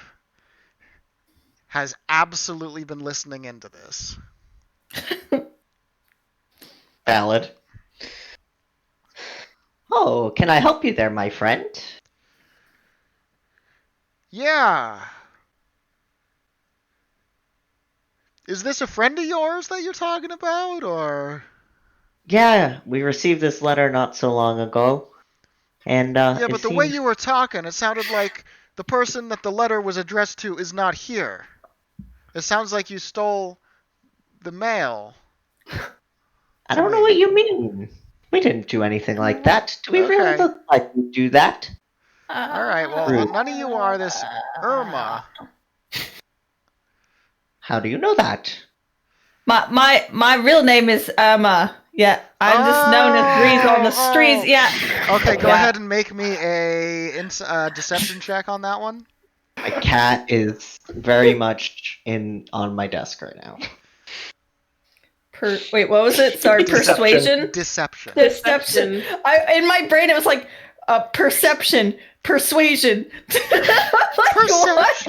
has absolutely been listening into this. Valid. Oh, can I help you there, my friend? Yeah. Is this a friend of yours that you're talking about, or? Yeah, we received this letter not so long ago. And, Yeah, but the way you were talking, it sounded like the person that the letter was addressed to is not here. It sounds like you stole the mail. I don't know what you mean. We didn't do anything like that. Do we really look like we do that? Alright, well, none of you are this Irma. How do you know that? My real name is Irma. Yeah, I'm just known as Breeze on the streets. Yeah. Okay, go ahead and make me a deception check on that one. My cat is very much on my desk right now. Wait, what was it? Sorry, persuasion? Deception. Deception. In my brain, it was like perception, persuasion. Perception. What?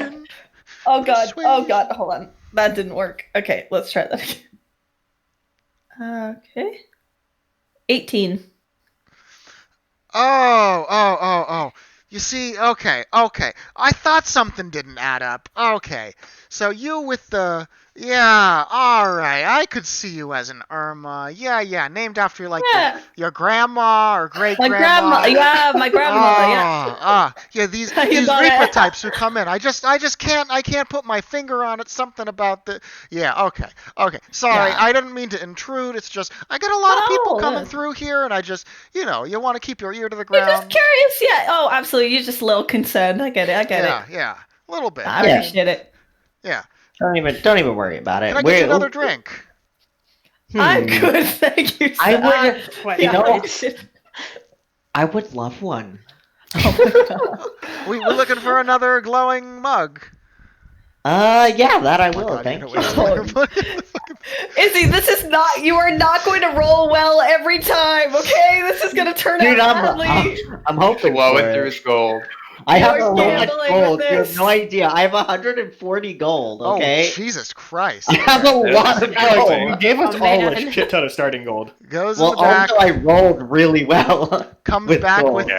Oh god. Persuasion. Oh god. Hold on. That didn't work. Okay, let's try that again. Okay. 18. Oh. You see, okay. I thought something didn't add up. Okay. So you with the... Yeah, alright. I could see you as an Irma. Yeah. Named after your grandma or great-grandma. My grandmother, yeah, these Reaper types who come in. I just can't put my finger on it. Something about the... Yeah, okay. Sorry, I didn't mean to intrude. It's just, I get a lot of people coming through here, and I just, you want to keep your ear to the ground. You're just curious, yeah. Oh, absolutely. You're just a little concerned. I get it. Yeah, a little bit. I appreciate it. Yeah. Don't even worry about it. Can I get you another drink? I'm good, thank you. I would love one. Oh my god. We're looking for another glowing mug. Yeah, that I will. God, Thank you. Izzy, this is not. You are not going to roll well every time. Okay, this is going to turn out badly. I'm hoping Glowing for through it. his gold. I have You're so much gambling gold. with You have this. no idea. I have 140 gold. Okay. Oh, Jesus Christ. I have a lot of gold. You gave us all a shit ton of starting gold. Goes in the back. Also, I rolled really well. Comes back gold.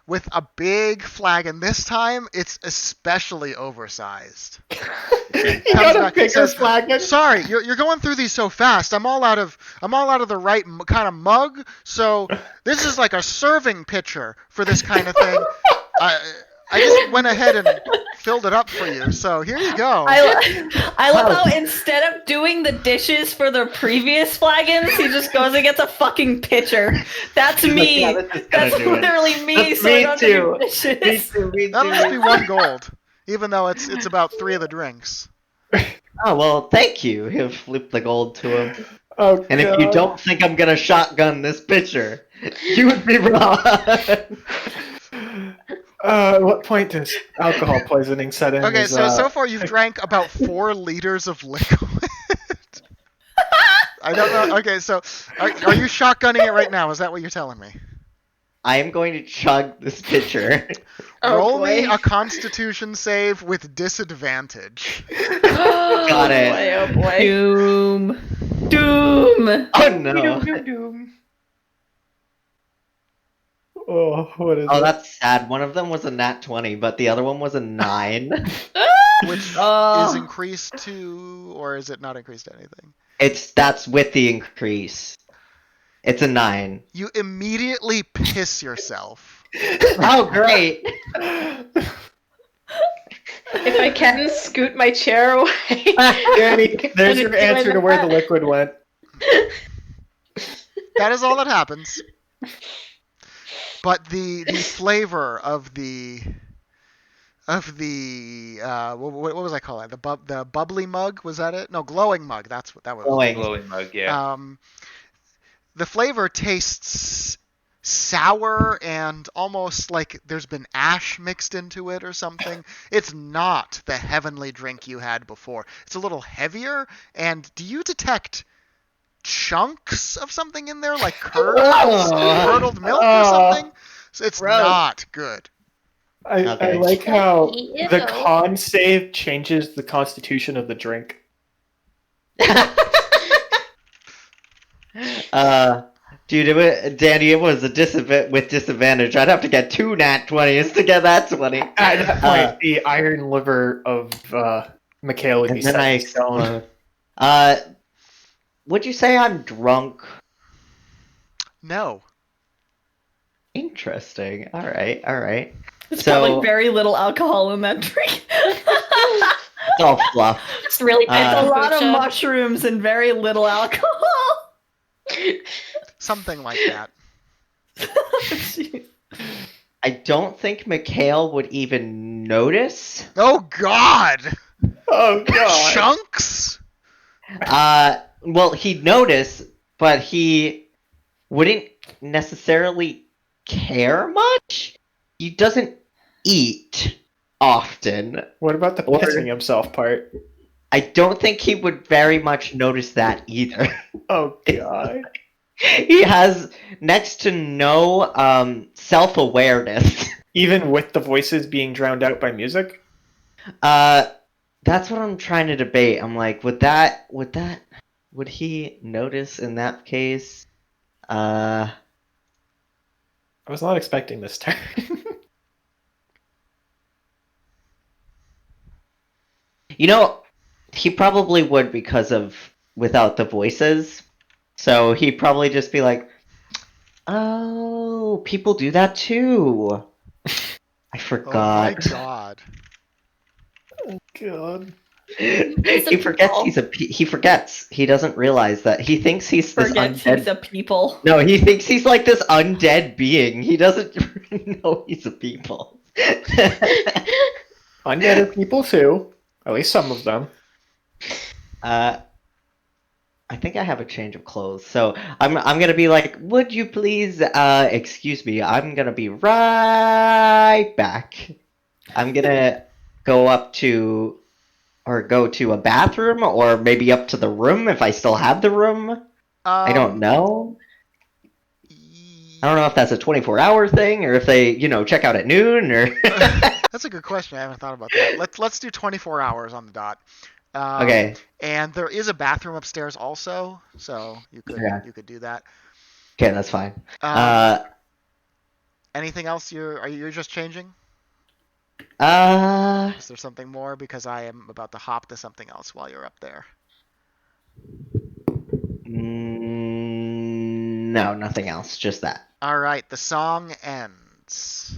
with a big flag, and this time it's especially oversized. You got a bigger flag. Sorry, you're going through these so fast. I'm all out of the right kind of mug. So this is like a serving pitcher for this kind of thing. I just went ahead and filled it up for you. So here you go. I love how instead of doing the dishes for the previous flagons, he just goes and gets a fucking pitcher. That's me. Yeah, That's literally me. That's so I me don't too. do dishes. Me too. That must be 1 gold. even though it's about 3 of the drinks. Oh, well, thank you. He'll flip the gold to him. Oh, And if you don't think I'm gonna shotgun this pitcher, you would be wrong. At what point does alcohol poisoning set in? Okay, so far you've drank about 4 liters of liquid. I don't know. Okay, so are you shotgunning it right now? Is that what you're telling me? I am going to chug this pitcher. Roll me a Constitution save with disadvantage. Got it. Oh boy. Doom. Doom. Oh no. Oh, what is Oh, it? that's sad. One of them was a nat 20, but the other one was a 9. Which Oh. is increased to, or is it not increased to anything? That's with the increase. It's a 9. You immediately piss yourself. Oh, great. If I can scoot my chair away. Danny, there's your answer to where the liquid went. That is all that happens. But the flavor of the what was I calling it? The bubbly mug, was that it? No, glowing mug. That's what that was. Glowing mug, yeah. The flavor tastes sour and almost like there's been ash mixed into it or something. It's not the heavenly drink you had before. It's a little heavier. And do you detect chunks of something in there, like curdled milk or something? So it's not good. I like how Ew. the con save changes the constitution of the drink. Dude, Danny, it was a with disadvantage. I'd have to get 2 nat 20s to get that 20. At that point, the iron liver of Mikhail would be And then set in stone. Would you say I'm drunk? No. Interesting. All right. There's So- probably very little alcohol in that drink. It's all fluff. Just really bad. A lot of kombucha. mushrooms and very little alcohol. Something like that. I don't think Mikhail would even notice. Oh God! Oh god! Chunks? Well, he'd notice, but he wouldn't necessarily care much. He doesn't eat often. What about the Or- pissing himself part? I don't think he would very much notice that either. Oh god! He has next to no self-awareness. Even with the voices being drowned out by music? That's what I'm trying to debate. I'm like, would he notice in that case? I was not expecting this turn. You know, he probably would because of without the voices. So he'd probably just be like, "Oh, people do that too." I forgot. Oh my God. Oh god. He forgets he forgets. He doesn't realize that he thinks he's this Forgets undead. he's a people. No, he thinks he's like this undead being. He doesn't know he's a people. Undead are people too. At least some of them. I think I have a change of clothes, so I'm gonna be like, would you please excuse me? I'm gonna be right back. I'm gonna go to a bathroom or maybe up to the room if I still have the room. I don't know. I don't know if that's a 24-hour thing or if they, check out at noon or. That's a good question. I haven't thought about that. Let's do 24 hours on the dot. Okay. And there is a bathroom upstairs also, so you could do that. Okay, that's fine. Anything else? You're just changing? Uh, Is there something more? Because I am about to hop to something else while you're up there. No, nothing else. Just that. All right, the song ends.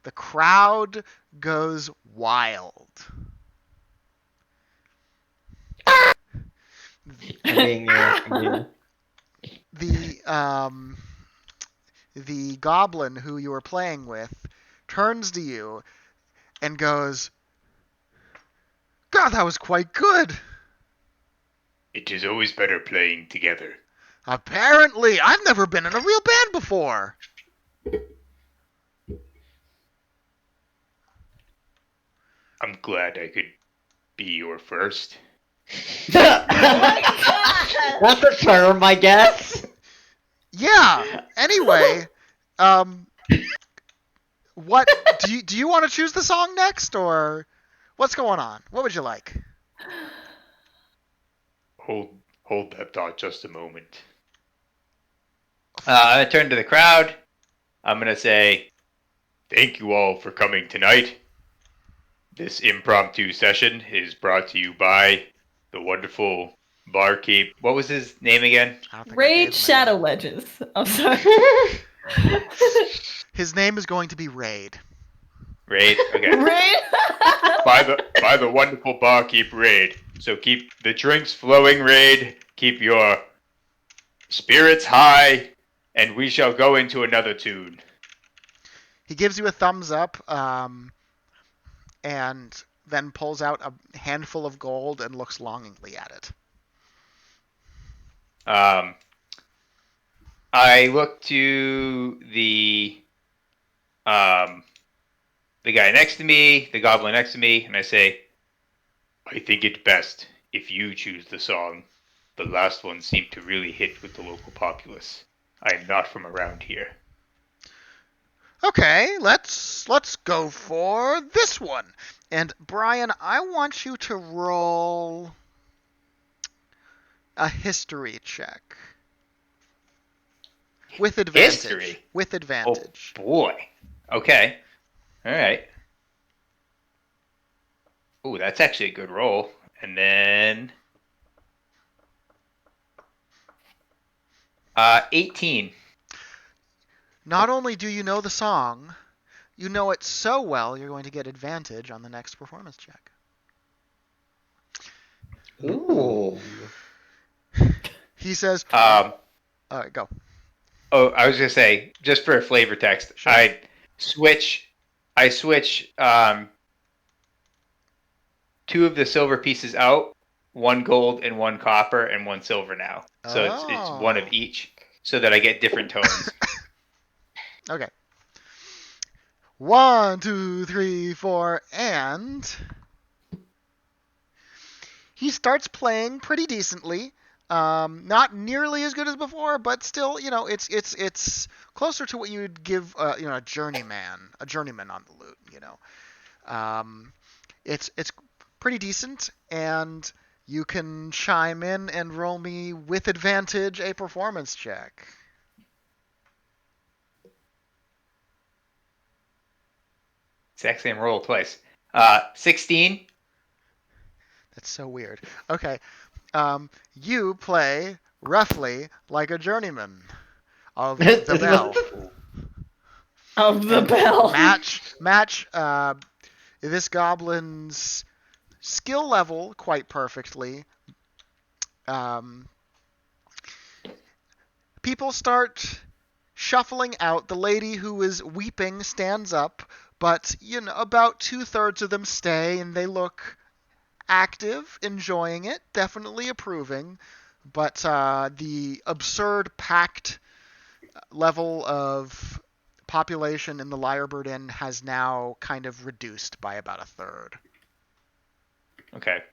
The crowd goes wild. I'm being The goblin who you were playing with turns to you and goes, God, that was quite good. It is always better playing together. Apparently, I've never been in a real band before. I'm glad I could be your first. That's a term, I guess. Yeah. Anyway, what do you want to choose the song next, or what's going on? What would you like? Hold that thought just a moment. I'm gonna turn to the crowd. I'm gonna say, thank you all for coming tonight. This impromptu session is brought to you by the wonderful barkeep. What was his name again? I don't think I Raid gave him Shadow any. Wedges. I'm sorry. His name is going to be Raid. Raid. Okay. Raid? by the wonderful barkeep Raid. So keep the drinks flowing, Raid. Keep your spirits high, and we shall go into another tune. He gives you a thumbs up, and then pulls out a handful of gold and looks longingly at it. I look to the guy next to me, the goblin next to me, and I say, I think it best if you choose the song. The last one seemed to really hit with the local populace. I am not from around here. Okay, let's go for this one. And Brian, I want you to roll a history check. With advantage. History? With advantage. Oh, boy. Okay. All right. Ooh, that's actually a good roll. And then 18. Not only do you know the song, you know it so well you're going to get advantage on the next performance check. Ooh. He says, Go. Oh, I was gonna say, just for a flavor text, Sure. I switch 2 of the silver pieces out, 1 gold and 1 copper and 1 silver now. So it's 1 of each, so that I get different tones. Okay. 1, 2, 3, 4, and he starts playing pretty decently. Not nearly as good as before, but still, it's closer to what you'd give, a journeyman on the lute. It's pretty decent, and you can chime in and roll me with advantage a performance check. Exact same roll twice. 16. That's so weird. Okay. You play roughly like a journeyman of the bell. Of the bell. Match this goblin's skill level quite perfectly. People start shuffling out. The lady who is weeping stands up, but about 2/3 of them stay, and they look active, enjoying it, definitely approving, but the absurd packed level of population in the Lyrebird Inn has now kind of reduced by about 1/3. Okay.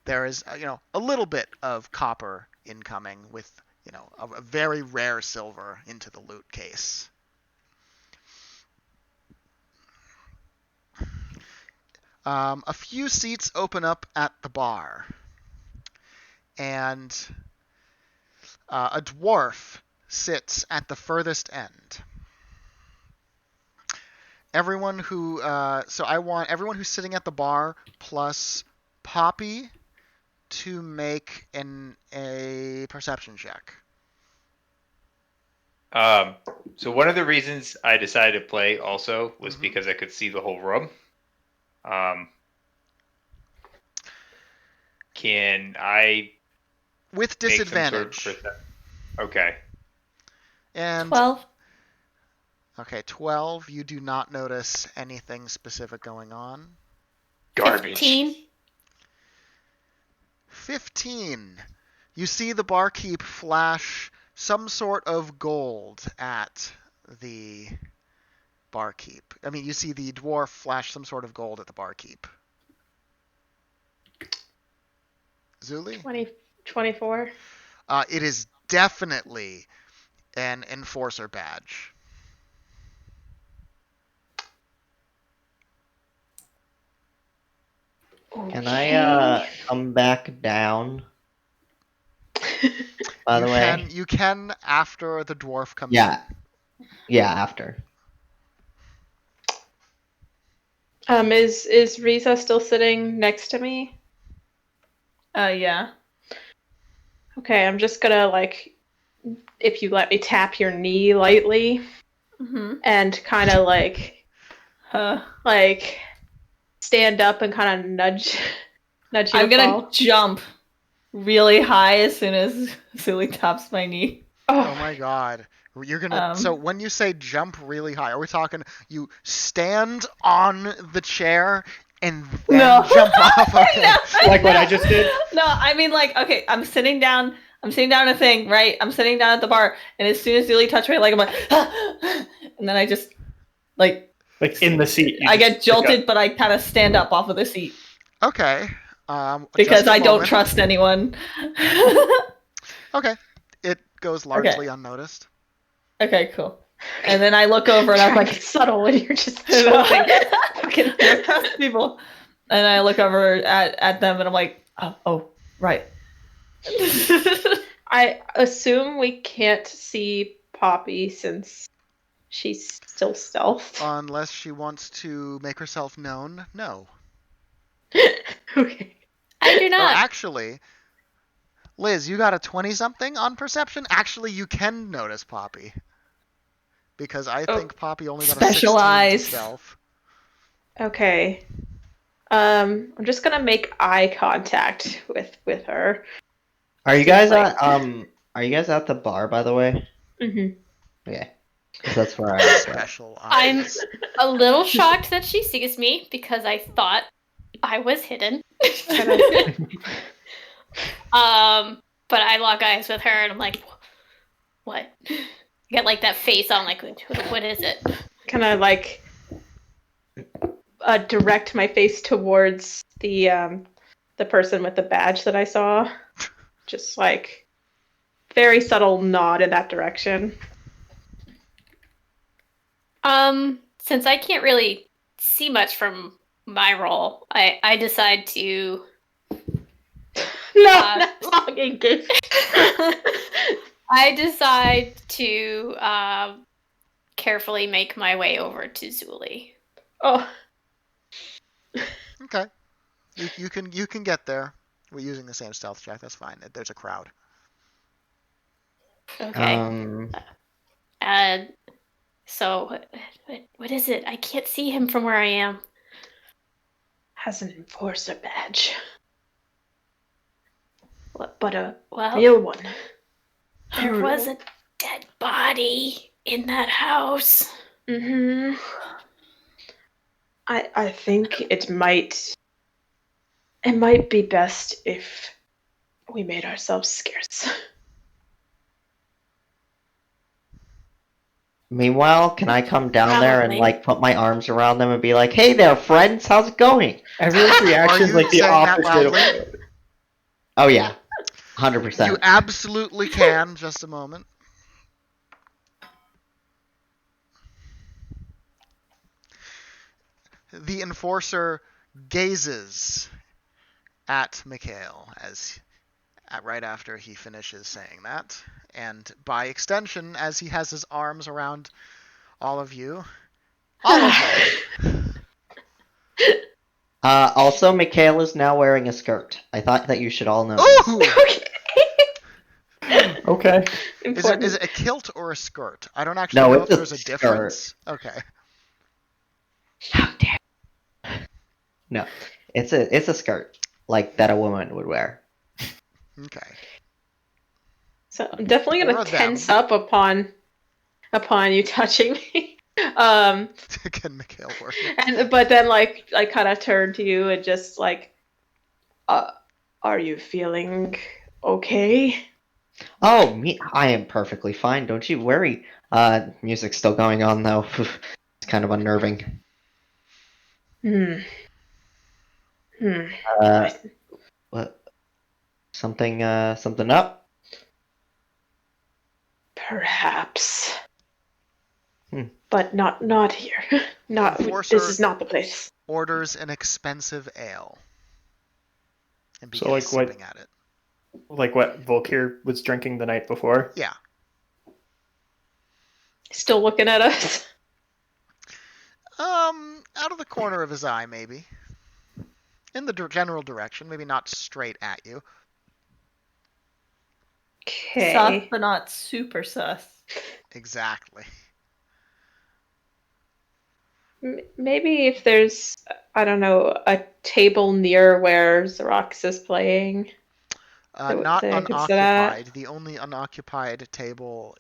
There is, a little bit of copper incoming with, a very rare silver into the loot case. A few seats open up at the bar, and a dwarf sits at the furthest end. Everyone who, I want everyone who's sitting at the bar plus Poppy to make a perception check. So one of the reasons I decided to play also was because I could see the whole room. Can I with disadvantage? Okay. And 12. Okay, 12. You do not notice anything specific going on. Garbage. 15. You see the barkeep flash some sort of gold at the barkeep. I mean, you see the dwarf flash some sort of gold at the barkeep. Zuli? 24. It is definitely an enforcer badge. Can I come back down? By the way. You can after the dwarf comes Yeah. in. Yeah, after. Is Riza still sitting next to me? Yeah. Okay, I'm just gonna if you let me tap your knee lightly and kind of stand up and kind of nudge you. I'm gonna jump really high as soon as Zuli taps my knee. Oh my god. You're gonna. So when you say jump really high, are we talking you stand on the chair and then jump off? Okay. No, Like what I just did? No, I mean okay, I'm sitting down a thing, right? I'm sitting down at the bar, and as soon as Zuli touched my leg, I'm like, and then I just like in the seat. I get jolted, but I kind of stand up off of the seat. Okay. Because I don't trust anyone. Okay. It goes largely unnoticed. Okay, cool. And then I look over and I'm like, subtle when you're just jolting. Fucking trust people. And I look over at them and I'm like, oh, right. I assume we can't see Poppy since she's still stealth. Unless she wants to make herself known, no. Okay. I do not. Actually, Liz, you got a 20-something on perception? Actually, you can notice Poppy. Because I think Poppy only got a 16 to stealth. Okay. I'm just gonna make eye contact with her. Are you guys at the bar, by the way? Mm-hmm. Okay. That's where I was. Special I'm eyes. a little shocked that she sees me because I thought I was hidden. But I lock eyes with her and I'm like, what? I get like that face on, like, what is it? Kind of direct my face towards the person with the badge that I saw. Just very subtle nod in that direction. Since I can't really see much from my role, I decide to not long engaged. I decide to carefully make my way over to Zuli. Oh. Okay. You can get there. We're using the same stealth check. That's fine. There's a crowd. Okay. So, what is it? I can't see him from where I am. Has an enforcer badge. But a Well, real one. there was a dead body in that house. Mm-hmm. I think it might be best if we made ourselves scarce. Meanwhile, can I come down there and Probably. put my arms around them and be like, "Hey there, friends, how's it going?" Everyone's reaction's you like the saying that opposite. loudly? Oh yeah, 100%. You absolutely can. Just a moment. The enforcer gazes at Mikhail right after he finishes saying that, and by extension, as he has his arms around all of you, all of them. Also, Mikhail is now wearing a skirt. I thought that you should all know. Ooh! Okay. Is it a kilt or a skirt? I don't actually No, know if it's a there's a skirt. difference. Okay. How dare? No, it's a skirt that a woman would wear. Okay. So I'm definitely Four gonna of them. tense up upon you touching me. Can Mikhail work? But then like I kind of turn to you and just like, are you feeling okay? Oh, me, I am perfectly fine. Don't you worry. Music's still going on though. It's kind of unnerving. Hmm. What? Something up? Perhaps. Hmm. But not here. Not Enforcer- this is not the place. Orders an expensive ale. And So, begins like, what- sipping at it. Like what Volkir was drinking the night before. Yeah. Still looking at us. Out of the corner of his eye, maybe. In the general direction, maybe not straight at you. Sus, Okay. but not super sus. Exactly. Maybe if there's, I don't know, a table near where Xerox is playing. Not that I could sit unoccupied. The only unoccupied table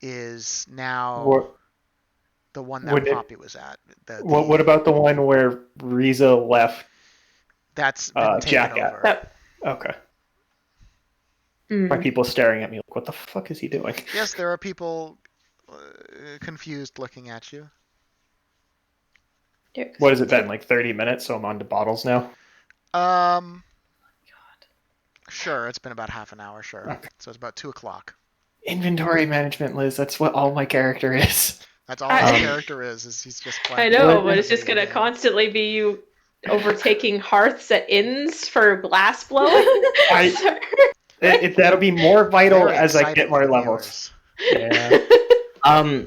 is now What, the one that would it- Poppy was at. what about the one where Riza left That's been taken Jack at? over. Okay. Mm. My people staring at me like, what the fuck is he doing? Yes, there are people confused looking at you. Yeah, 'cause What has it been, like 30 minutes? So I'm on to bottles now? Sure, it's been about half an hour, sure. Okay. So it's about 2 o'clock. Inventory management, Liz. That's what all my character is. That's all I- his character is he's just I playing. know, What- but it's just gonna constantly be you overtaking hearths at inns for glass blowing. That'll be more vital Very as I exciting get more for the levels. viewers. Yeah.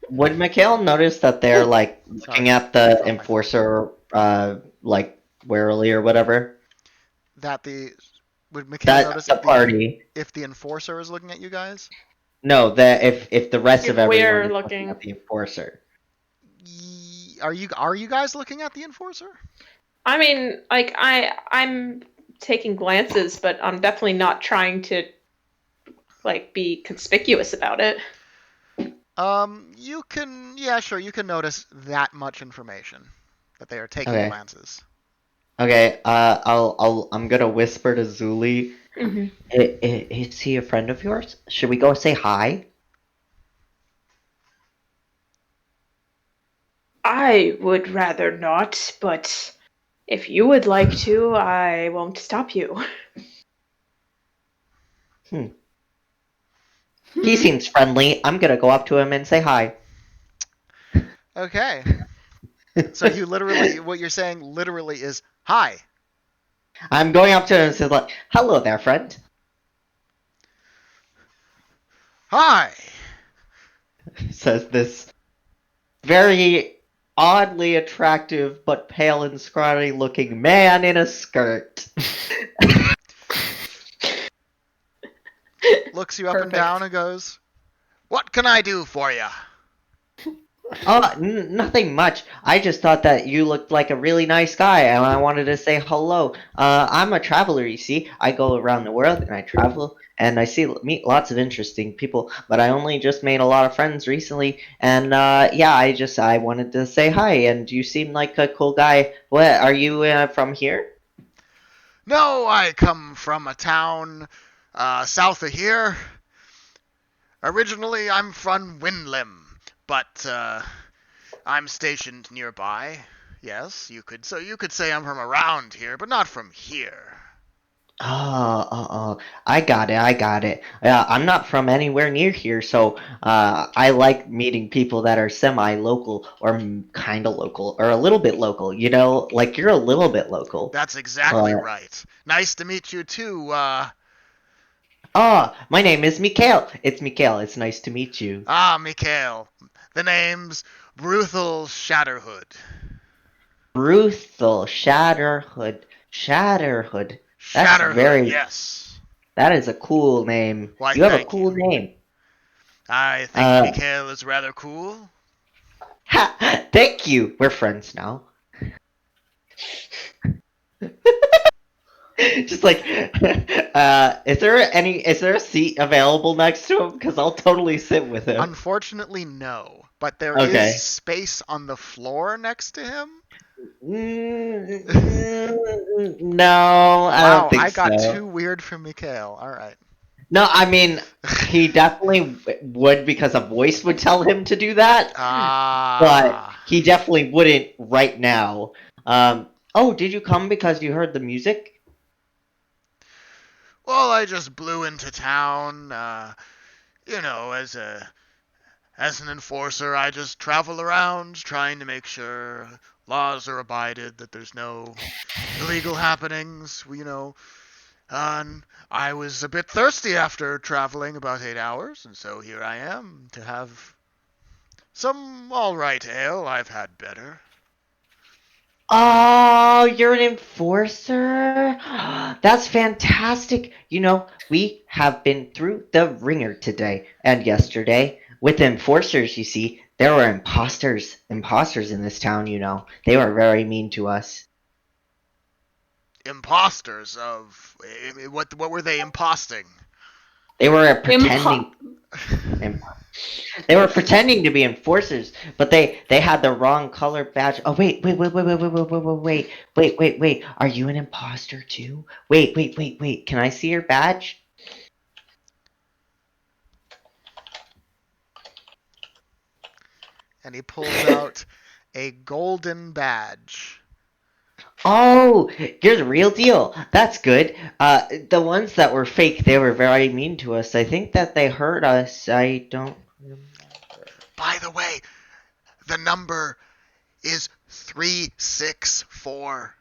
Would Mikhail notice that they're like looking at the enforcer, like warily or whatever? Would Mikhail notice That's the party. if the enforcer is looking at you guys? No, that if the rest If of everyone we're is looking- at the enforcer. Are you guys looking at the enforcer? I mean, like I'm taking glances, but I'm definitely not trying to like be conspicuous about it. You can notice that much information that they are taking Okay. glances. Okay, I'm gonna whisper to Zuli. Mm-hmm. Is he a friend of yours? Should we go say hi? I would rather not, but if you would like to, I won't stop you. He seems friendly. I'm gonna go up to him and say hi. Okay. So you literally, what you're saying literally is hi. I'm going up to him and says like, "Hello there, friend." Hi. Says this very oddly attractive but pale and scrawny looking man in a skirt. Looks you up and Perfect. down and goes, "What can I do for you?" Nothing much. I just thought that you looked like a really nice guy, and I wanted to say hello. I'm a traveler, you see. I go around the world, and I travel, and I meet lots of interesting people, but I only just made a lot of friends recently, and yeah, I wanted to say hi, and you seem like a cool guy. What, are you from here? No, I come from a town south of here. Originally, I'm from Windlim, but I'm stationed nearby. Yes, you could say I'm from around here, but not from here. Oh, I got it. Yeah, I'm not from anywhere near here, so I like meeting people that are semi-local or kind of local or a little bit local. You know, like you're a little bit local. That's exactly right. Nice to meet you too. My name is Mikhail. It's Mikhail. It's nice to meet you. Mikhail. The name's Bruthal Shatterhood. Bruthal Shatterhood. Shatterhood. That's Shatterhood, very- yes. That is a cool name. Why, You have a thank cool name. I think Mikhail is rather cool. Ha! Thank you. We're friends now. Just like, is there a seat available next to him? Because I'll totally sit with him. Unfortunately, no. but there Okay. is space on the floor next to him. No, I Wow, don't think I got so. too weird for Mikhail. All right. No, I mean, he definitely would because a voice would tell him to do that, but he definitely wouldn't right now. Oh, did you come because you heard the music? Well, I just blew into town. As an enforcer, I just travel around trying to make sure laws are abided, that there's no illegal happenings. And I was a bit thirsty after traveling about 8 hours, and so here I am to have some all right ale. I've had better. Oh, you're an enforcer? That's fantastic. We have been through the ringer today and yesterday. With enforcers, you see, there were imposters in this town, They were very mean to us. Imposters of what were they imposting? They were pretending. They were pretending to be enforcers, but they had the wrong color badge. Oh wait. Are you an imposter too? Wait. Can I see your badge? And he pulls out a golden badge. Oh, you're the real deal. That's good. The ones that were fake, they were very mean to us. I think that they hurt us. I don't remember. By the way, the number is 364.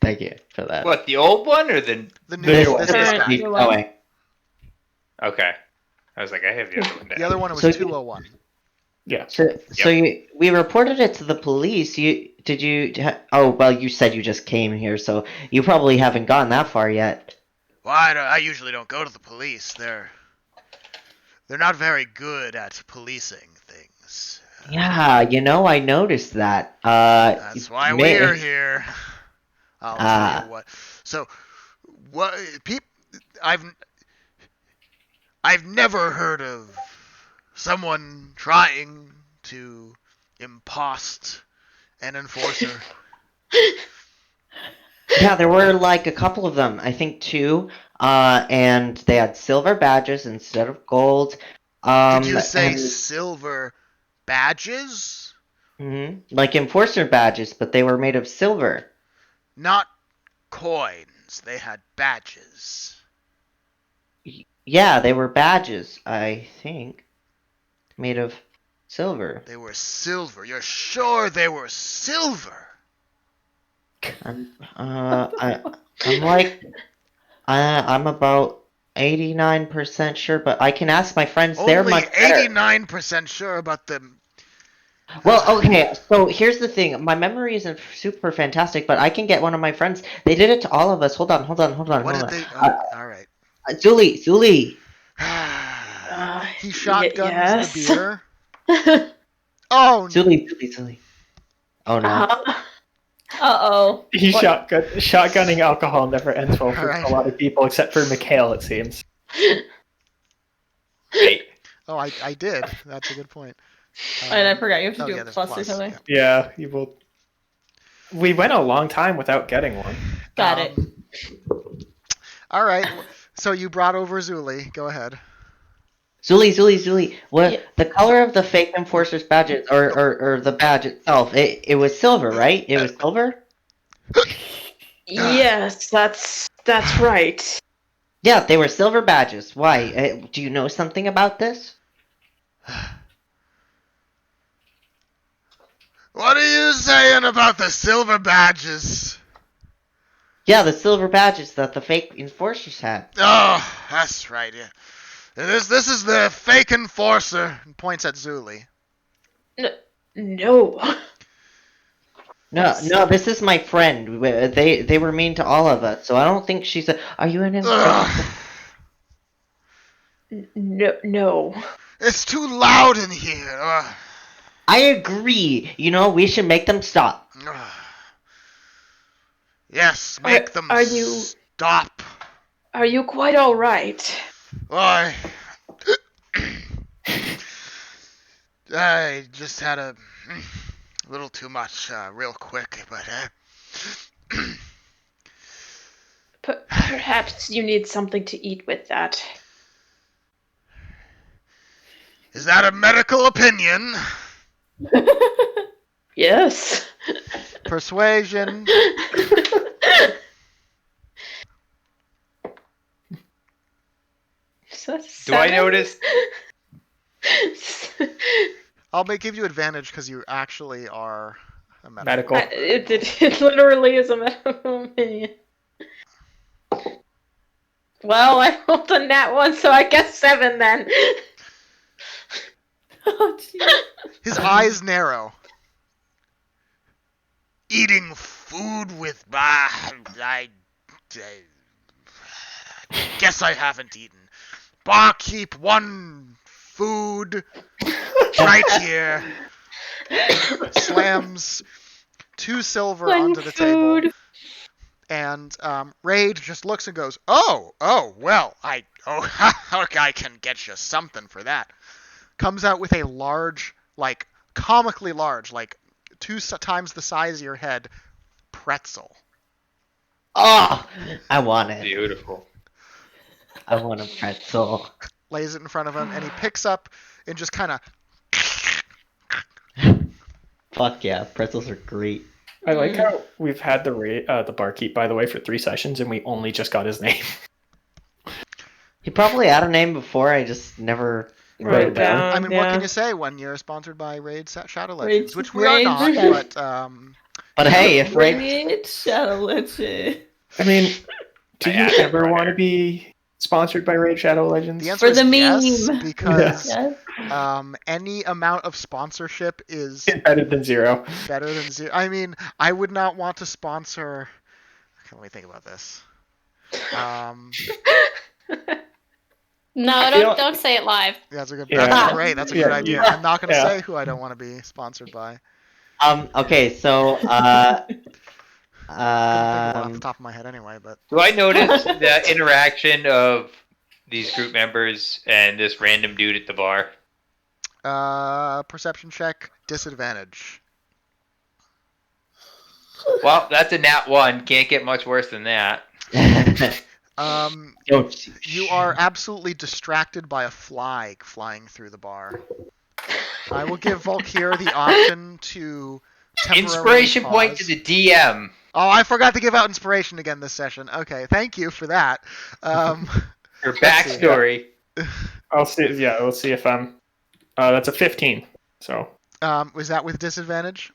Thank you for that. What, the old one or the new one? This is Current keep new one. going. Okay. I was like, I have the other one down. The other one was So- 201. Yeah. We reported it to the police. Oh, well, you said you just came here, so you probably haven't gone that far yet. Well, I usually don't go to the police. They're not very good at policing things. Yeah, I noticed that. That's why we're here. I'll tell you what. So, I've never heard of someone trying to impost an enforcer. Yeah, there were like a couple of them. I think 2. And they had silver badges instead of gold. Did you say and- silver badges? like enforcer badges, but they were made of silver. Not coins. They had badges. Yeah, they were badges, I think. Made of silver. They were silver. You're sure they were silver? I'm about 89% sure, but I can ask my friends. They're Only much better. 89% sure about them. Well, okay, so here's the thing. My memory isn't super fantastic, but I can get one of my friends. They did it to all of us. Hold on. What did they? All right. Zuli. He shotguns yes. the beer. Oh, Zuli. Oh no. Uh-oh. Shotgunning alcohol never ends well for Alright. a lot of people, except for Mikhail, it seems. Hey, Oh, I did. That's a good point. And I forgot you have to Oh, do yeah, a there's plus or plus. something. Yeah. Yeah, you will. We went a long time without getting one. Got it. All right. So you brought over Zuli. Go ahead. Zuli. What Yeah. the color of the fake enforcer's badges or the badge itself? It was silver, right? It was silver? Yes, that's right. Yeah, they were silver badges. Why? Do you know something about this? What are you saying about the silver badges? Yeah, the silver badges that the fake enforcers had. Oh, that's right. Yeah. This is the fake enforcer. And points at Zuli. No. No, this is my friend. They were mean to all of us, so I don't think she's a. Are you an enforcer? No. It's too loud in here. I agree. We should make them stop. Yes, make them are you- stop. Are you quite all right? Why? I just had a little too much real quick, but Perhaps you need something to eat with that. is that a medical opinion? Yes. Persuasion. Do I notice? I'll give you advantage because you actually are a Medical. It literally is a medical opinion. Well, I rolled a nat 1, so I guess 7 then. Oh, jeez. His eyes narrow. Eating food with I guess I haven't eaten. Barkeep, one food right here. Slams 2 silver onto the table. And Raid just looks and goes, "Oh, well, I can get you something for that." Comes out with a large, like comically large, like 2 times the size of your head, pretzel. Oh, I want it. Beautiful. I want a pretzel. Lays it in front of him, and he picks up and just kind of. Fuck yeah, pretzels are great. I like how we've had the barkeep, by the way, for 3 sessions, and we only just got his name. He probably had a name before, I just never wrote it down. I mean, what can you say when you're sponsored by Raid Shadow Legends, Raid- which we are not, Raid- but But hey, if Raid... Raid Shadow Legend. I mean, do you ever want to be sponsored by Raid Shadow Legends? the answer For is the yes, meme. because Yes. any amount of sponsorship is Better than 0. better than 0. I mean, I would not want to sponsor. Let me think about this. No, don't say it live. That's a good. Yeah. That's great. That's a good idea. Yeah. I'm not going to Yeah. say who I don't want to be sponsored by. Okay, so, I couldn't think of one off the top of my head anyway, but Do I notice the interaction of these group members and this random dude at the bar? perception check, disadvantage. Well, that's a nat 1. Can't get much worse than that. You are absolutely distracted by a fly flying through the bar. I will give Volkir the option to temporarily Inspiration pause. point to the DM. Oh, I forgot to give out inspiration again this session. Okay, thank you for that. Her Let's see. backstory. I'll see. Yeah, we'll see if I'm. That's a 15. So. Was that with disadvantage?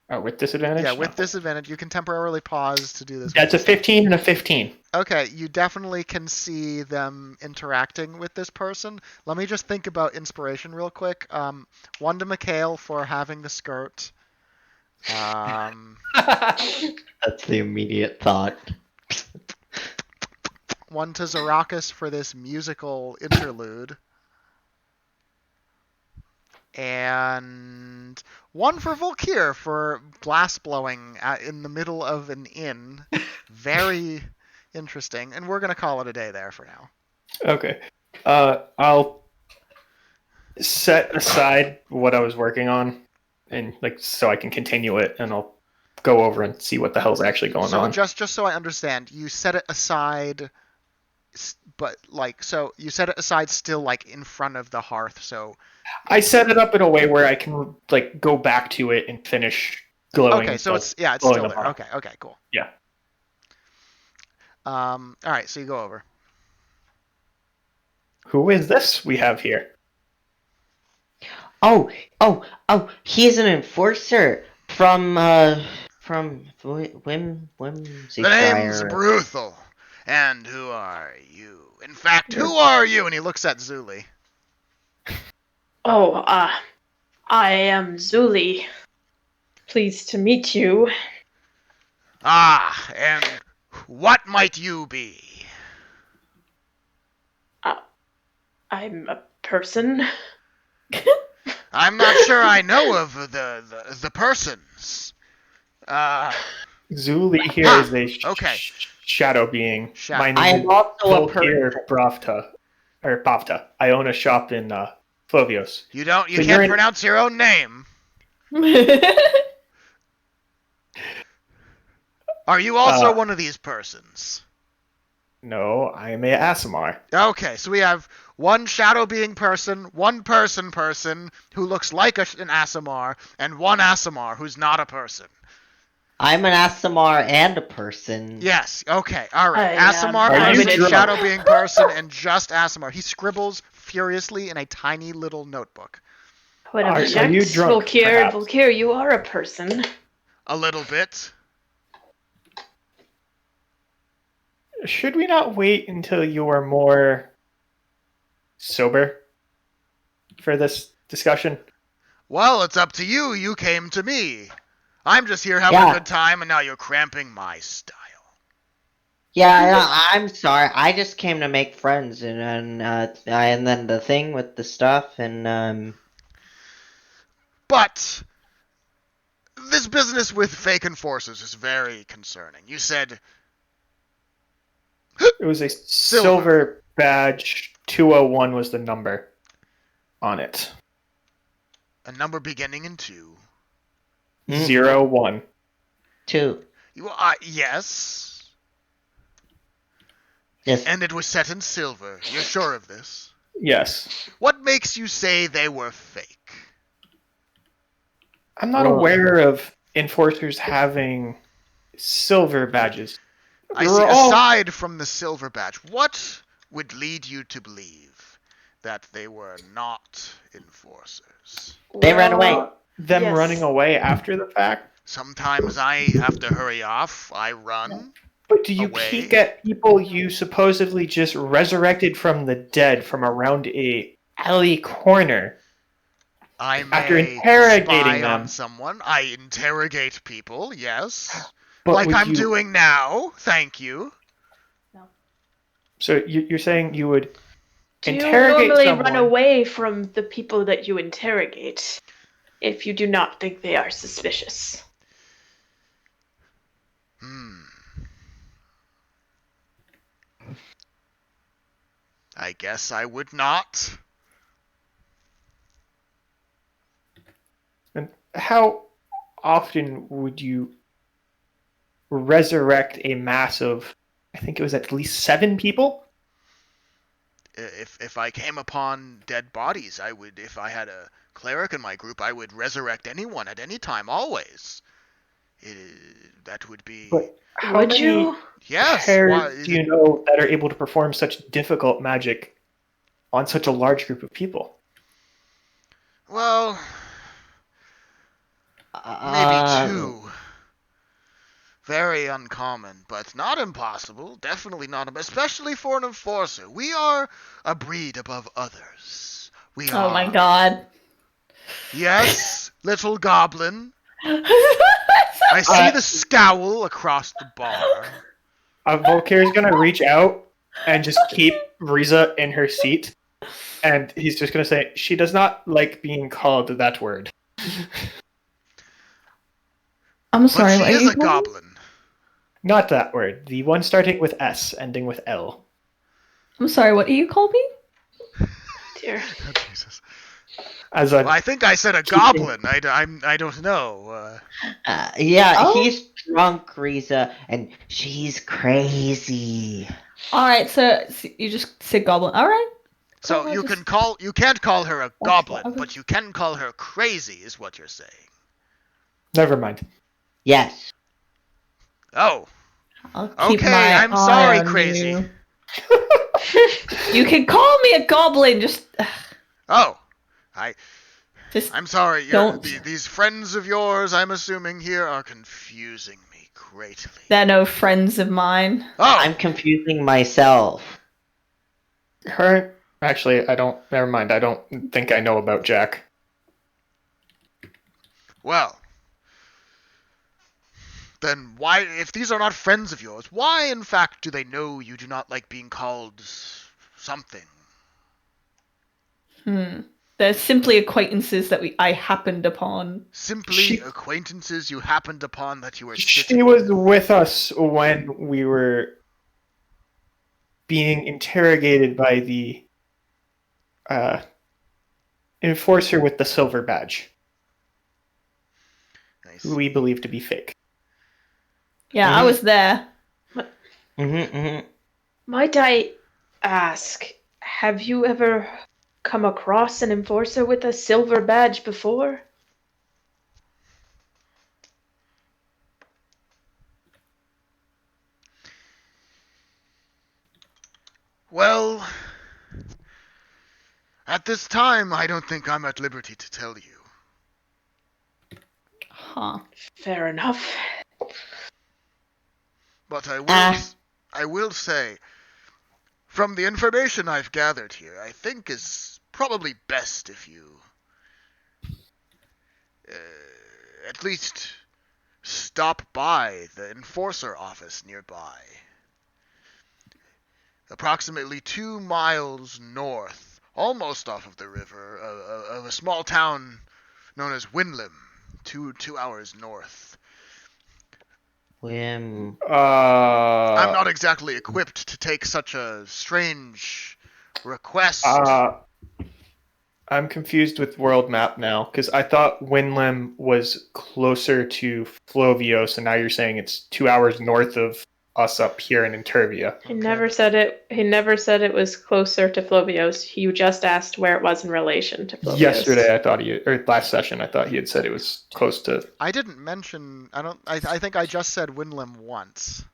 With disadvantage? Yeah, with No. disadvantage. You can temporarily pause to do this. That's a 15 and a 15. Okay, you definitely can see them interacting with this person. Let me just think about inspiration real quick. 1 to Mikhail for having the skirt. That's the immediate thought. 1 to Zarakis for this musical interlude. And 1 for Volkir for glass blowing in the middle of an inn. Very interesting. And we're going to call it a day there for now. Okay. I'll set aside what I was working on, and so I can continue it, and I'll go over and see what the hell's actually going on. Just so I understand, you set it aside, but so you set it aside still in front of the hearth. So I set it up in a way where I can go back to it and finish glowing. Okay, so it's still glowing there. Okay, cool. Yeah. All right, so you go over. Who is this we have here? Oh, he's an enforcer from Whimsy The name's Friar. Bruthel. And who are you? In fact, who are you? And he looks at Zuli. Oh, I am Zuli. Pleased to meet you. Ah, and what might you be? I'm a person. I'm not sure I know of the persons. Zuli here is a shadow being. My I name am also a is Volkir Bravta. Or Bavta. I own a shop in Flavios. You So can't you're in- pronounce your own name. Are you also one of these persons? No, I'm a Asimar. Okay, so we have one shadow being person, one person who looks like an Asimar, and one Asimar who's not a person. I'm an Asimar and a person. Yes, okay, alright. I Asimar Are you person, drunk? shadow being person, and just Asimar. He scribbles furiously in a tiny little notebook. What Are you objects, drunk, Volkir? perhaps? Volkir, you are a person. A little bit. Should we not wait until you are more sober for this discussion? Well, it's up to you. You came to me. I'm just here having Yeah. a good time, and now you're cramping my style. Yeah, I'm sorry. I just came to make friends, and then the thing with the stuff, and But this business with fake enforcers is very concerning. You said It was a silver badge. 201 was the number on it. a number beginning in 2. 01. 2. Yes. Yes. And it was set in silver. You're sure of this? Yes. What makes you say they were fake? I'm not Well- aware of enforcers having silver badges. I We see. were all- Aside from the silver badge, what would lead you to believe that they were not enforcers? They ran away. Them Yes. running away after the fact? Sometimes I have to hurry off. I run. But do you Away. peek at people you supposedly just resurrected from the dead from around a alley corner? I After may interrogating spy them. on someone. I interrogate people, yes. But Like would I'm you- doing now. Thank you. So you're saying you would Do you interrogate normally someone? run away from the people that you interrogate if you do not think they are suspicious? I guess I would not. And how often would you resurrect a mass of, I think it was at least 7 people? If I came upon dead bodies, I would. If I had a cleric in my group, I would resurrect anyone at any time, always. That would be. But how Would many you? Yes. pairs why- do you know that are able to perform such difficult magic on such a large group of people? Well, maybe 2. Very uncommon, but not impossible. Definitely not, especially for an enforcer. We are a breed above others. We are. Oh my god. Yes, little goblin. I see the scowl across the bar. Volkir is going to reach out and just keep Riza in her seat. And he's just going to say, she does not like being called that word. I'm sorry, But what she are is you a calling me? goblin. Not that word. The one starting with S, ending with L. I'm sorry, what do you call me? Dear. Oh, Jesus. As a Well, I think I said a goblin. I don't know. Yeah, Oh. he's drunk, Riza, and she's crazy. Alright, so you just said goblin. Alright. So Well, I you just- can't call her a goblin, okay. but you can call her crazy, is what you're saying. never mind. Yes. Oh, I'll keep okay. my I'm eye sorry, on crazy. You. You can call me a goblin, just Oh, just I'm sorry. Don't. These friends of yours, I'm assuming here, are confusing me greatly. they're no friends of mine. Oh, I'm confusing myself. Actually, never mind. I don't think I know about Jack. well. Then why, if these are not friends of yours, why in fact do they know you do not like being called something? They're simply acquaintances that I happened upon. Simply She- acquaintances you happened upon that you were She sitting was with us when we were being interrogated by the enforcer with the silver badge, Nice. who we believe to be fake. Yeah, I was there. Might I ask, have you ever come across an enforcer with a silver badge before? Well, at this time, I don't think I'm at liberty to tell you. Huh. Fair enough. But I will say, from the information I've gathered here, I think is probably best if you at least stop by the enforcer office nearby. Approximately 2 miles north, almost off of the river, of a small town known as Winlam, 2 hours north. Whim. I'm not exactly equipped to take such a strange request. I'm confused with world map now, because I thought Winlam was closer to Flovios, and now you're saying it's 2 hours north of us up here in Intervia. He never said it. He never said it was closer to Flovios. He just asked where it was in relation to Flovios. Yesterday, or last session, I thought he had said it was close to. I didn't mention. I think I just said Winlam once.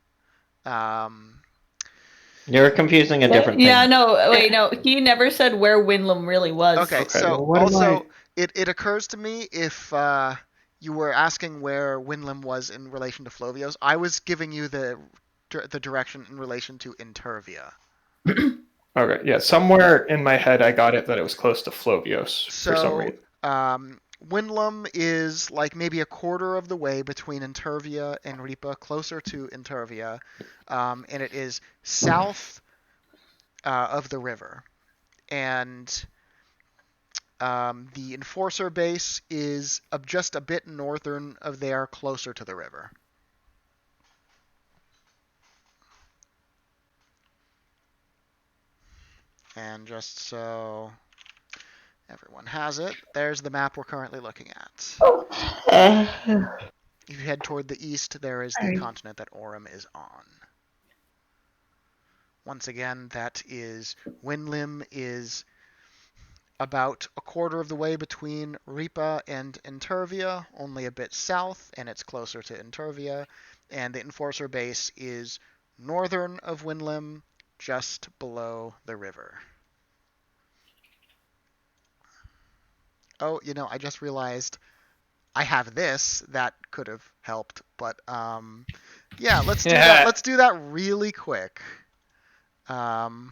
You're confusing a different thing. Yeah, no, wait, no. He never said where Winlam really was. Okay, so well, also it occurs to me if you were asking where Winlam was in relation to Flovios, I was giving you the direction in relation to Intervia. Okay, yeah, somewhere in my head I got it that it was close to Flovios for some reason. Winlam is like maybe a quarter of the way between Intervia and Ripa, closer to Intervia, and it is south of the river. And the enforcer base is just a bit northern of there, closer to the river. And just so everyone has it, there's the map we're currently looking at. If you head toward the east, there is the continent that Orem is on. Once again, that is Winlim is about a quarter of the way between Ripa and Intervia, only a bit south, and it's closer to Intervia. And the enforcer base is northern of Winlim, just below the river. Oh, I just realized I have this. That could have helped, but yeah, let's do that. Let's do that really quick. Quick.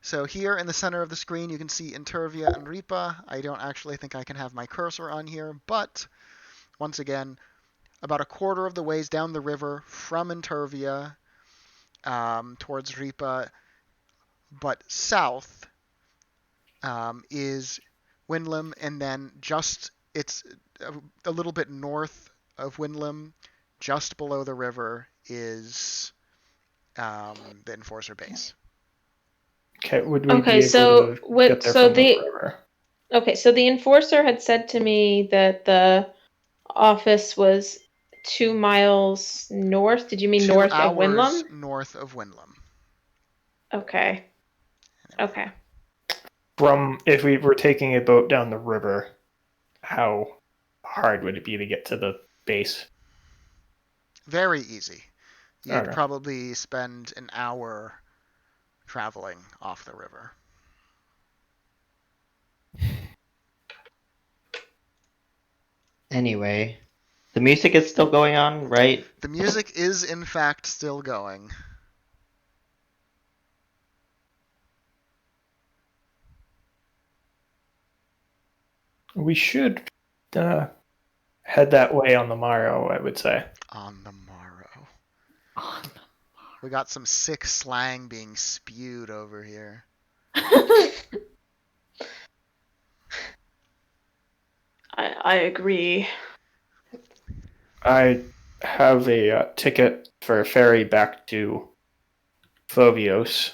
So here in the center of the screen, you can see Intervia and Ripa. I don't actually think I can have my cursor on here, but once again, about a quarter of the ways down the river from Intervia towards Ripa, but south is Winlam, and then it's a little bit north of Winlam, just below the river, is the enforcer base. Okay, would we be able to get there from the river? Okay, so the enforcer had said to me that the office was 2 miles north. Did you mean north of Winlam? North of Winlam. Okay. If we were taking a boat down the river, how hard would it be to get to the base? Very easy. You'd probably spend an hour traveling off the river. Anyway, the music is still going on, right? The music is, in fact, still going. We should head that way on the morrow, I would say. On the morrow. We got some sick slang being spewed over here. I agree. I have a ticket for a ferry back to Fovios.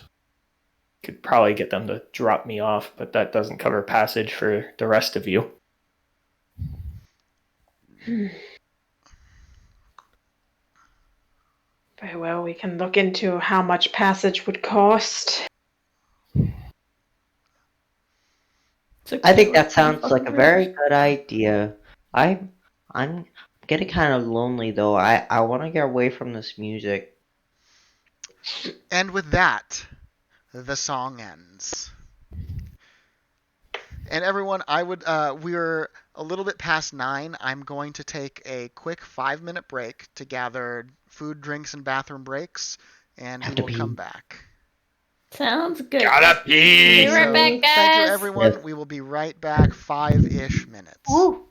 Could probably get them to drop me off, but that doesn't cover passage for the rest of you. Very well, we can look into how much passage would cost. I think that sounds like a very good idea. I'm getting kind of lonely though. I want to get away from this music. And with that, the song ends. And everyone, we're a little bit past 9. I'm going to take a quick 5-minute break to gather food, drinks, and bathroom breaks, and we will come back. Sounds good. Gotta pee. Be right back, guys. Thank you, everyone. Yes. We will be right back. 5-ish minutes. Ooh.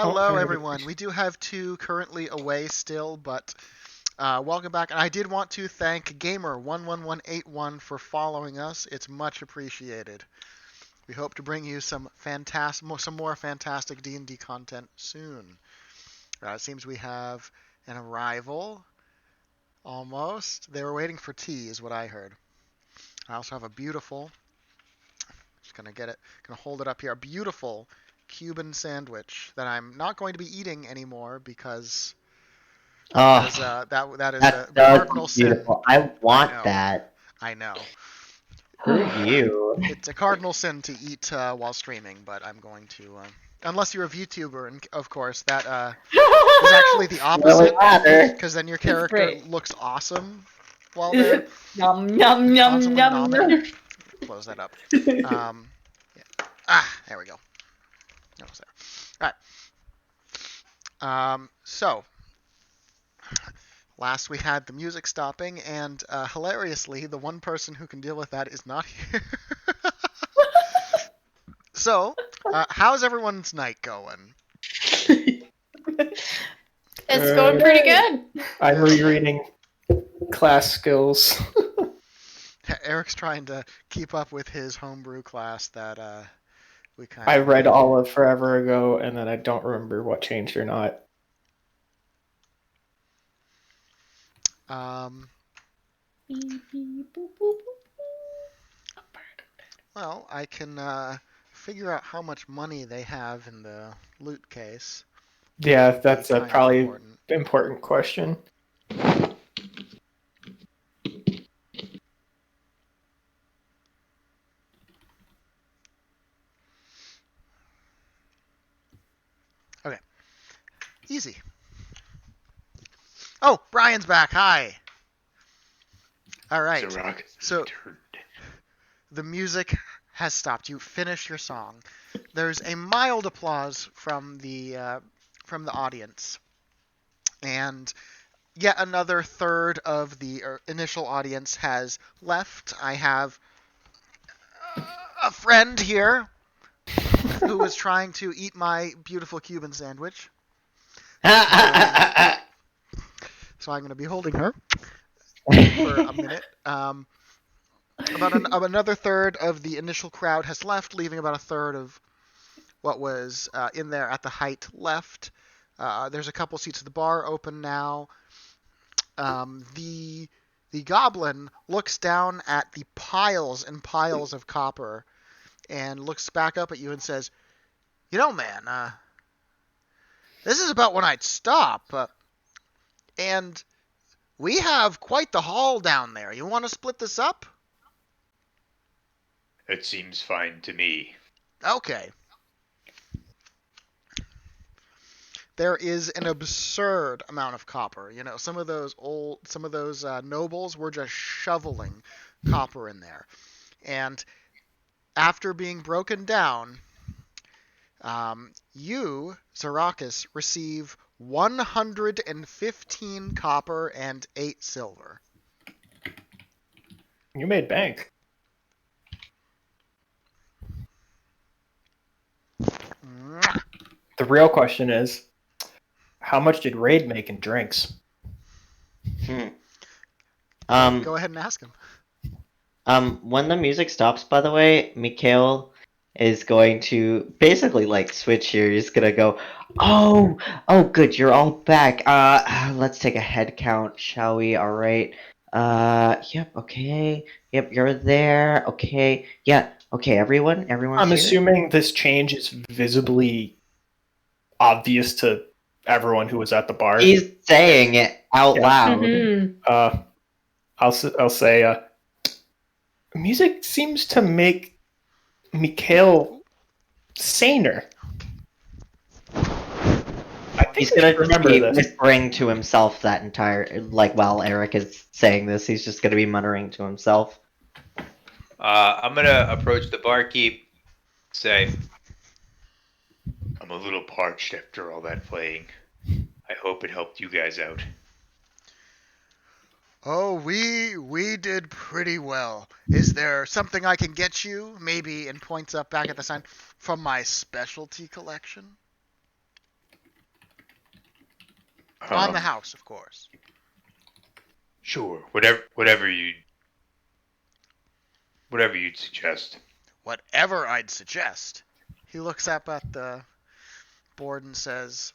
Hello, Oh, everyone. We do have 2 currently away still, but welcome back. And I did want to thank Gamer11181 for following us. It's much appreciated. We hope to bring you some more fantastic D&D content soon. It seems we have an arrival. Almost. They were waiting for tea, is what I heard. I also have a beautiful. Just gonna get it. Gonna hold it up here. A beautiful Cuban sandwich that I'm not going to be eating anymore because that is the cardinal sin. Beautiful. I want know. that. I know. Screw you. It's a cardinal sin to eat while streaming, but I'm going to. Unless you're a VTuber, and of course that is actually the opposite, because then your character great. looks awesome while they're Yum yum yum constantly yum. nomming. Close that up. Yeah. There we go. Almost there. All right. So last we had the music stopping, and hilariously, the one person who can deal with that is not here. So, how's everyone's night going? It's going pretty good. I'm rereading class skills. Eric's trying to keep up with his homebrew class that we kind of. I read all of forever ago, and then I don't remember what changed or not. Well, I can figure out how much money they have in the loot case. Yeah, that's a Kinda probably important question. Okay. Easy. Oh, Brian's back. Hi. All right. So the music has stopped. You finish your song. There's a mild applause from the audience, and yet another third of the initial audience has left. I have a friend here who was trying to eat my beautiful Cuban sandwich. So I'm going to be holding her for a minute. About another third of the initial crowd has left, leaving about a third of what was in there at the height left. There's a couple seats at the bar open now. The goblin looks down at the piles and piles of copper and looks back up at you and says, "You know, man, this is about when I'd stop. And we have quite the haul down there. You want to split this up?" It seems fine to me. Okay. There is an absurd amount of copper. You know, some of those nobles were just shoveling copper in there. And after being broken down, you, Zarakis, receive 115 copper and 8 silver. You made bank. The real question is, how much did Raid make in drinks? Go ahead and ask him. When the music stops, by the way, Mikhail is going to basically like switch here. He's gonna go, oh, good, you're all back. Let's take a head count, shall we? All right. Yep. Okay. Yep, you're there. Okay. Yeah. Okay. Everyone's I'm here? assuming this change is visibly obvious to everyone who was at the bar. He's saying it out loud. Mm-hmm. I'll say, music seems to make Mikhail saner. I think He's gonna remember be this. whispering to himself that entire, like, while Eric is saying this, he's just gonna be muttering to himself. I'm gonna approach the barkeep, say, "I'm a little parched after all that playing. I hope it helped you guys out." Oh, we did pretty well. Is there something I can get you? Maybe, and points up back at the sign, from my specialty collection? On the house, of course. Sure. Whatever you'd suggest. Whatever I'd suggest. He looks up at the board and says,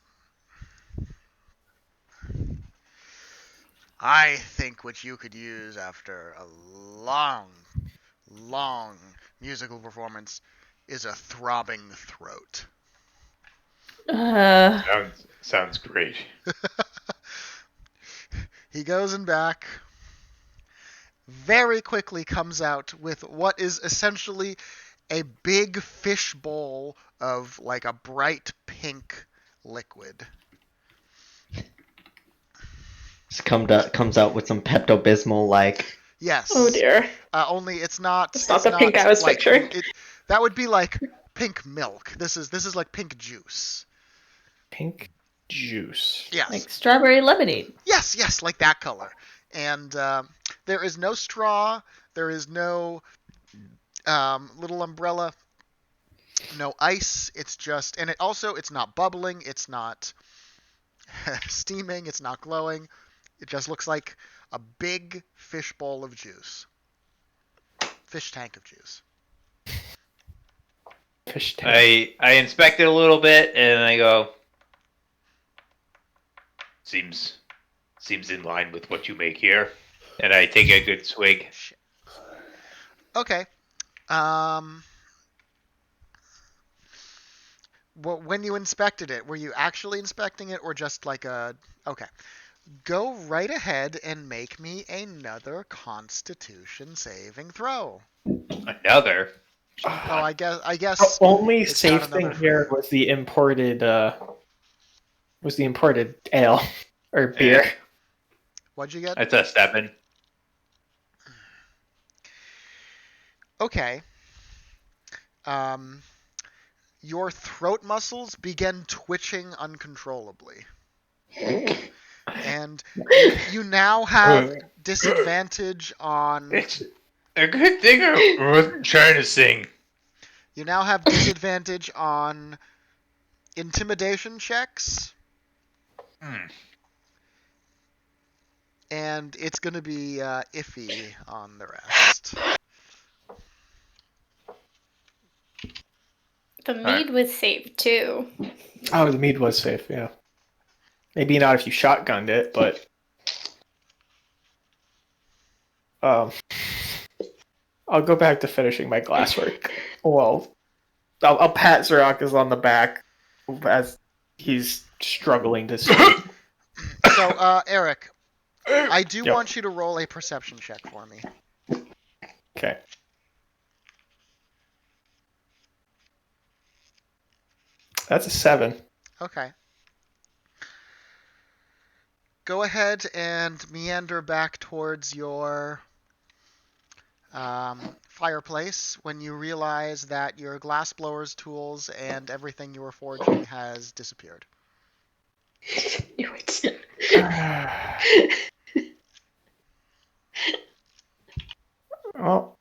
I think what you could use after a long, long musical performance is a throbbing throat. Sounds great. He goes in back, very quickly comes out with what is essentially a big fish bowl of like a bright pink liquid. Just comes out with some Pepto Bismol like. Yes. Oh dear. Only it's not. It's not the pink I was like, picturing. That would be like pink milk. This is like pink juice. Pink juice. Yes. Like strawberry lemonade. Yes, like that color. And there is no straw. There is no little umbrella. No ice. It's just, and it's not bubbling. It's not steaming. It's not glowing. It just looks like a big fish bowl of juice. Fish tank of juice. Fish tank. I inspect it a little bit and I go, seems in line with what you make here. And I take a good swig. Okay. Well, when you inspected it, were you actually inspecting it or just like a... Okay. Go right ahead and make me another Constitution saving throw. Another? Oh, I guess. The only it's safe not thing another- here was the imported ale or beer. What'd you get? That's a 7. Okay. Your throat muscles begin twitching uncontrollably. And you now have disadvantage on... It's a good thing I wasn't trying to sing. You now have disadvantage on intimidation checks. And it's going to be iffy on the rest. The mead was safe too. Oh, the mead was safe, yeah. Maybe not if you shotgunned it, but I'll go back to finishing my glasswork. Well, I'll pat Zarakas on the back as he's struggling to speak. So, Eric, I do Yep. want you to roll a perception check for me. Okay. That's a 7. Okay. Go ahead and meander back towards your fireplace when you realize that your glassblower's tools and everything you were forging has disappeared. Knew it. Well,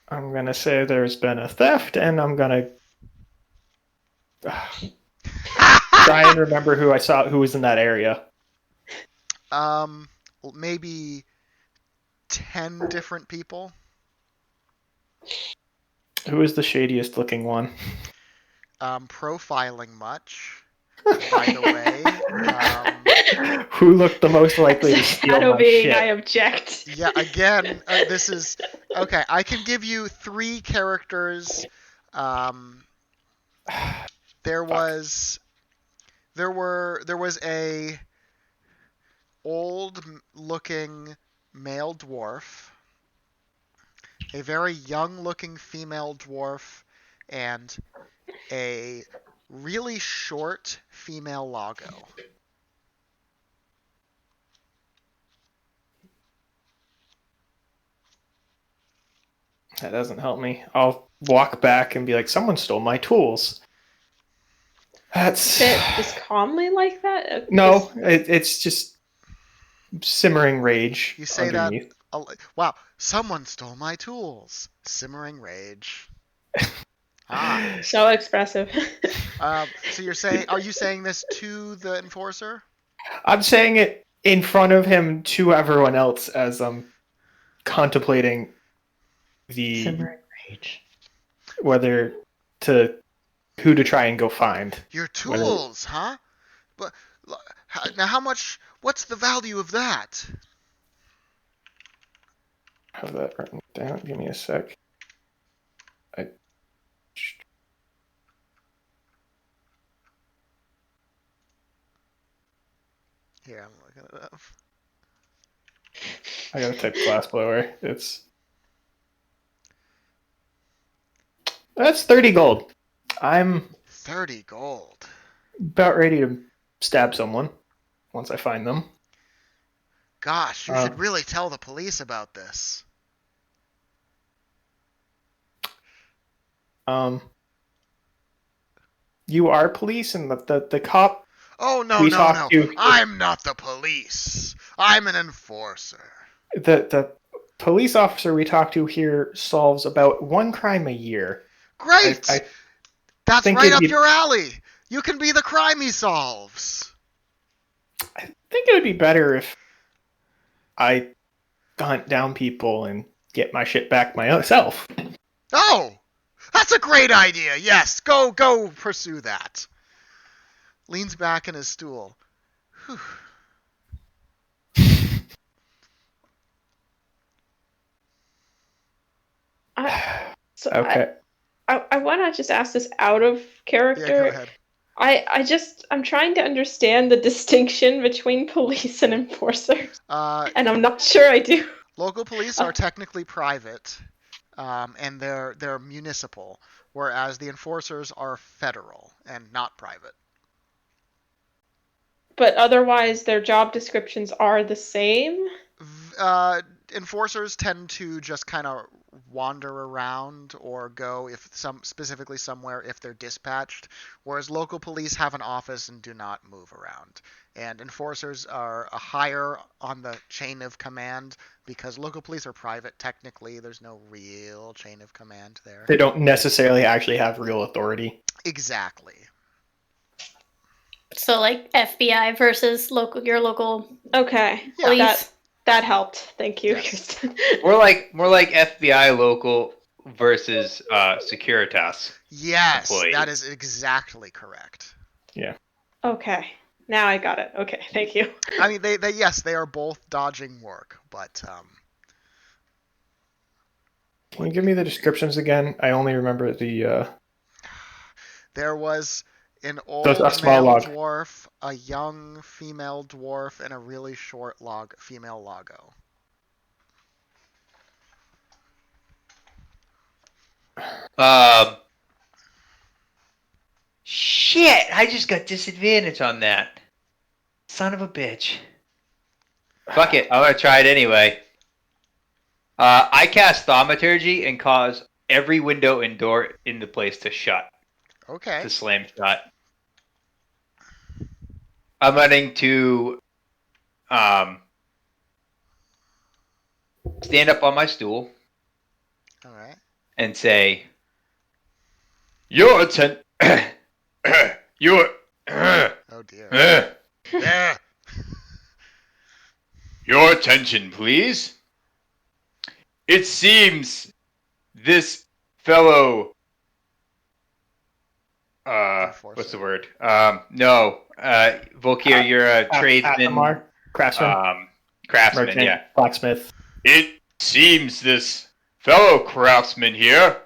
I'm gonna say there's been a theft, and I'm gonna try and remember who was in that area. Maybe 10 different people. Who is the shadiest looking one? Profiling much, by the way. Who looked the most likely to steal Shadow my being, shit? I object. Yeah, again, this is... Okay, I can give you 3 characters. There was a old-looking male dwarf, a very young-looking female dwarf, and a really short female Lago. That doesn't help me. I'll walk back and be like, someone stole my tools. That's... Sit just calmly like that? No, it's just simmering rage. You say underneath. that... Wow, someone stole my tools. Simmering rage. So expressive. So you're saying... Are you saying this to the enforcer? I'm saying it in front of him to everyone else as I'm contemplating the Simmering rage. whether to who to try and go find. Your tools, huh? But now, how much? What's the value of that? Have that written down. Give me a sec. Here, I'm looking it up. I gotta type glassblower. That's 30 gold. I'm 30 gold. about ready to stab someone once I find them. Gosh, you should really tell the police about this. You are police, and the cop. Oh, no. I'm not the police. I'm an enforcer. The police officer we talked to here solves about one crime a year. Great! That's think right up your alley. You can be the crime he solves. I think it would be better if I hunt down people and get my shit back myself. Oh! That's a great idea. Yes, go pursue that. Leans back in his stool. Whew. Okay. I want to just ask this out of character. Yeah, go ahead. I'm trying to understand the distinction between police and enforcers. And I'm not sure I do. Local police are technically private, and they're municipal, whereas the enforcers are federal and not private. But otherwise, their job descriptions are the same? Enforcers tend to just kind of wander around or go specifically somewhere if they're dispatched, whereas local police have an office and do not move around. And enforcers are higher on the chain of command because local police are private. Technically, there's no real chain of command there. They don't necessarily actually have real authority. Exactly. So like FBI versus your local. Okay. Yeah. That helped. Thank you, Yes. Kristen. More like FBI local versus Securitas. Yes, employee. that is exactly correct. Yeah. Okay. Now I got it. Okay, thank you. I mean, they are both dodging work, but Can you give me the descriptions again? I only remember the. There was an old a small male log. dwarf, a young female dwarf, and a really short female logo. Shit! I just got disadvantage on that. Son of a bitch. Fuck it, I'm gonna try it anyway. I cast Thaumaturgy and cause every window and door in the place to shut. Okay. To slam shut. I'm running to stand up on my stool. All right. And say, "Your Oh dear. Your attention, please. It seems this fellow, what's the word? No, Volkir, you're a tradesman. Craftsman. Craftsman, Merchant, yeah. Blacksmith. It seems this fellow craftsman here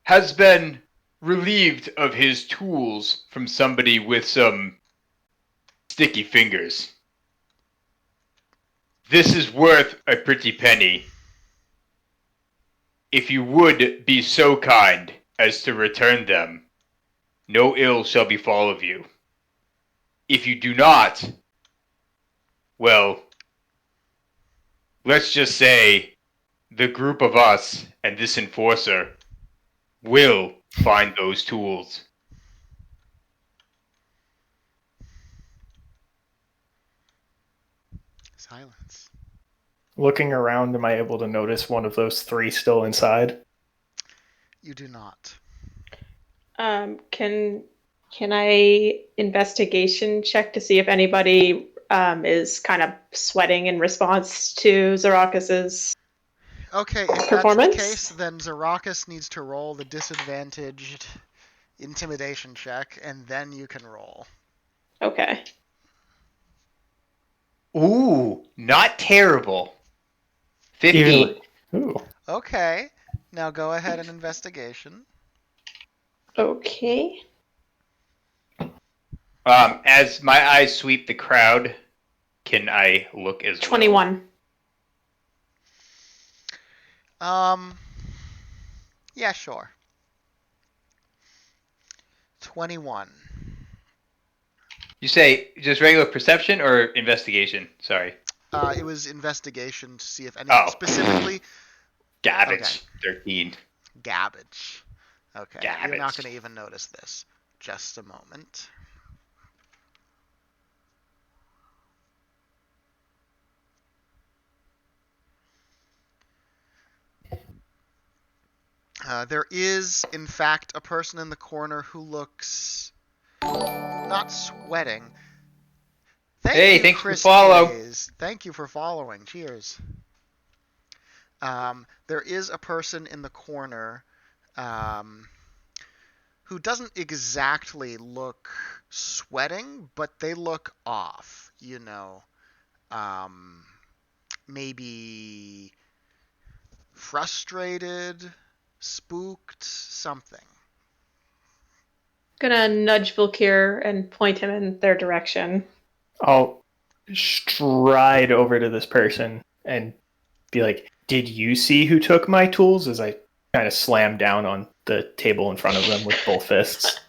has been relieved of his tools from somebody with some sticky fingers. This is worth a pretty penny. If you would be so kind as to return them, no ill shall befall of you. If you do not, well, let's just say the group of us and this enforcer will find those tools. Silence. Looking around, am I able to notice one of those three still inside? You do not. Can Can I investigation check to see if anybody is kind of sweating in response to Zarakis's Okay, if that's the performance? case, then Zarakis needs to roll the disadvantaged intimidation check, and then you can roll. Okay. Ooh, not terrible. 15. Ooh. Okay, now go ahead and investigation. Okay. As my eyes sweep the crowd, can I look as well? 21. Yeah, sure. 21. You say just regular perception or investigation? Sorry. It was investigation to see if any specifically Garbage. 13. Gabbage. Okay, you're not Gabbage. going to even notice this. Just a moment. There is, in fact, a person in the corner who looks not sweating. Hey, you, thanks for the Chris follow. Days. Thank you for following. Cheers. There is a person in the corner who doesn't exactly look sweating, but they look off. You know, maybe frustrated, spooked, something. Gonna nudge Volkir and point him in their direction. I'll stride over to this person and be like, "Did you see who took my tools?" As I kind of slam down on the table in front of them with both fists.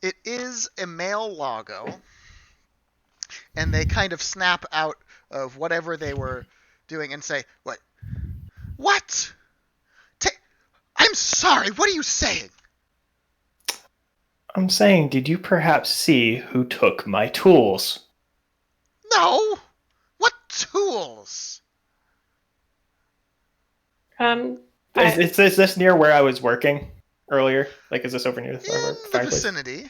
It is a male logo, and they kind of snap out of whatever they were doing and say, "What? What? I'm sorry, what are you saying?" I'm saying, did you perhaps see who took my tools? No! What tools? Is this near where I was working earlier? Like, is this over near the In the fireplace? vicinity.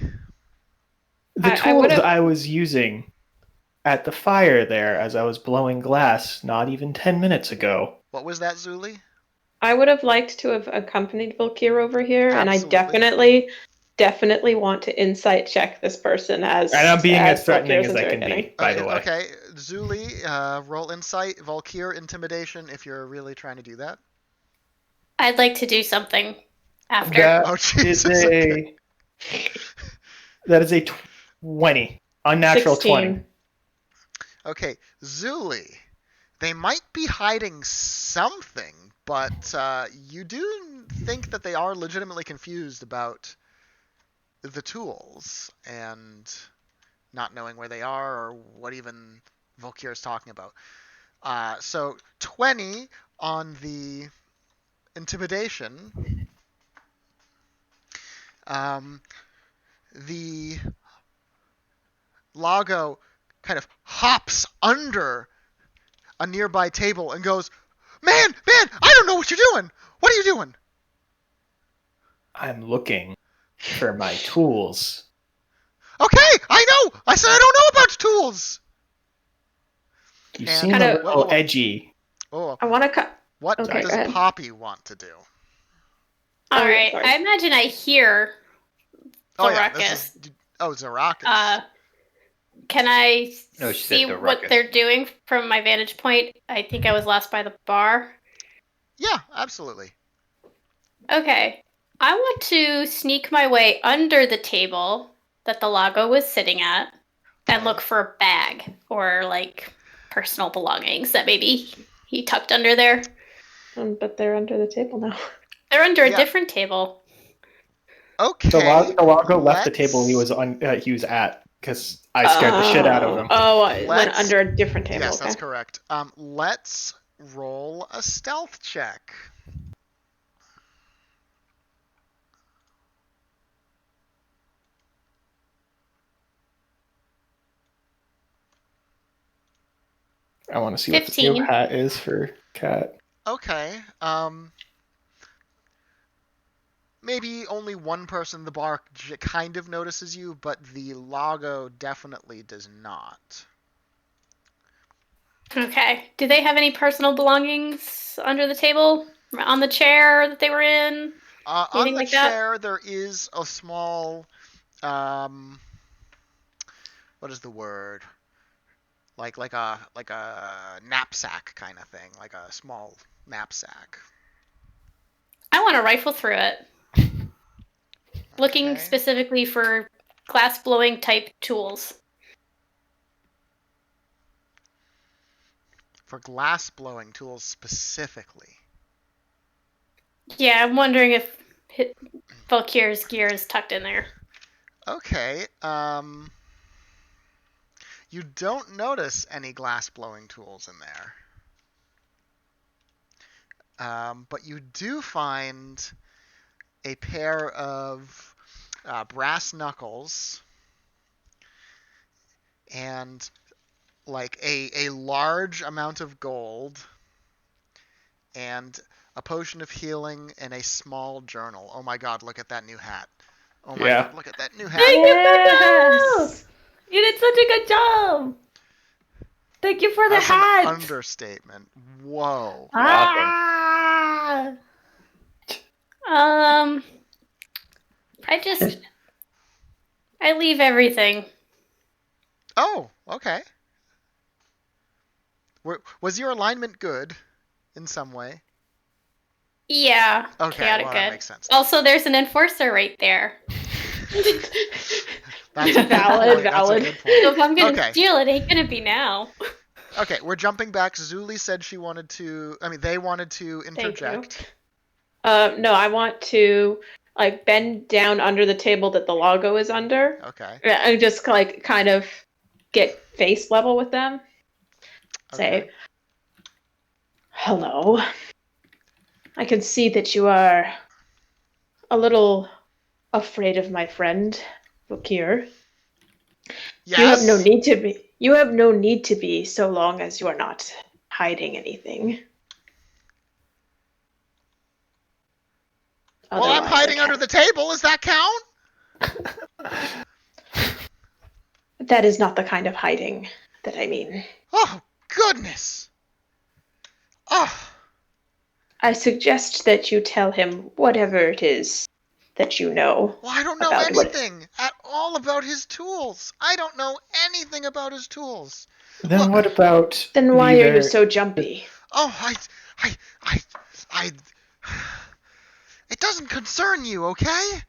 The tools I was using at the fire there as I was blowing glass not even 10 minutes ago. What was that, Zuli? I would have liked to have accompanied Volkir over here, Absolutely. and I definitely want to insight check this person as. And I'm being as Volkir threatening is as I can be, by the way. Okay, Zuli, roll insight. Volkir, intimidation, if you're really trying to do that. I'd like to do something after. That is a 20. Unnatural 16. 20. Okay, Zuli, they might be hiding something, but you do think that they are legitimately confused about the tools and not knowing where they are or what even Volkir is talking about. So 20 on the intimidation. The Lago kind of hops under a nearby table and goes, Man, I don't know what you're doing. What are you doing? I'm looking for my tools. Okay, I know. I said I don't know about tools. You seem a little edgy. Oh, I want to cut. What does Poppy want to do? All right. I imagine I hear Zarakis. Zarakis. Can I No, see what they're doing from my vantage point? I think I was last by the bar. Yeah, absolutely. Okay. I want to sneak my way under the table that the Lago was sitting at and look for a bag or like personal belongings that maybe he tucked under there. But they're under the table now. They're under a different table. Okay. The Lago left the table he was at because I scared the shit out of him. Went under a different table. Yes, that's correct. Let's roll a stealth check. I want to see 15. What the new hat is for Cat. Okay. maybe only one person in the bar kind of notices you, but the Lago definitely does not. Okay. Do they have any personal belongings under the table? On the chair that they were in? On Anything the like that? chair, there is a small, what is the word? Like a knapsack kind of thing, like a small knapsack. I want to rifle through it. Looking Okay. specifically for glass blowing type tools. For glass blowing tools specifically. Yeah, I'm wondering if Valkyr's gear is tucked in there. Okay. You don't notice any glass blowing tools in there. But you do find a pair of brass knuckles and like a large amount of gold and a potion of healing and a small journal. Oh my god, look at that new hat. Oh my Yeah. god, look at that new hat. Thank you, Yes. You did such a good job. Thank you for the That's hat. an understatement. Whoa. Ah! I leave everything. Oh, okay. Was your alignment good in some way? Yeah. Okay, Chaotic well, good. that makes sense. Also, there's an enforcer right there. That's a good Valid, point. valid. That's a good So point. if I'm gonna Okay. steal it, ain't gonna be now. Okay, we're jumping back. Zuli said they wanted to Thank you. interject. No, I want to like bend down under the table that the logo is under. Okay. And just like kind of get face level with them. Okay. Say, hello. I can see that you are a little afraid of my friend, Vakir. Yes. You have no need to be. You have no need to be, so long as you are not hiding anything. Well, I'm Otherwise, hiding under the table. Does that count? That is not the kind of hiding that I mean. Oh, goodness. Oh, I suggest that you tell him whatever it is that you know. well, I don't know About what- anything at all about his tools. I don't know anything about his tools. Then Look. what about Then why are you either- so jumpy? Oh, I. It doesn't concern you, okay?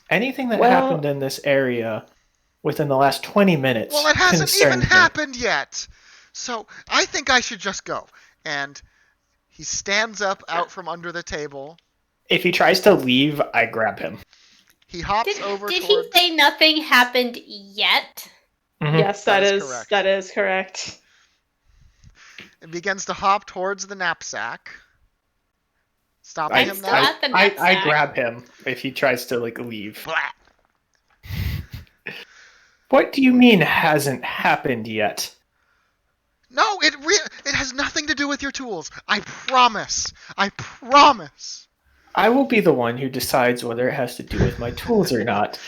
anything that Well- happened in this area within the last 20 minutes? Well, it hasn't even concerns me. happened yet. So I think I should just go. And he stands up out from under the table. If he tries to leave, I grab him. He hops Did over he toward. say nothing happened yet? Mhm. Yes, That is is correct. that is correct. And begins to hop towards the knapsack. Stopping I'm him still now. at the I knapsack. grab him if he tries to leave. Blah. What do you mean hasn't happened yet? No, it has nothing to do with your tools. I promise. I promise. I will be the one who decides whether it has to do with my tools or not.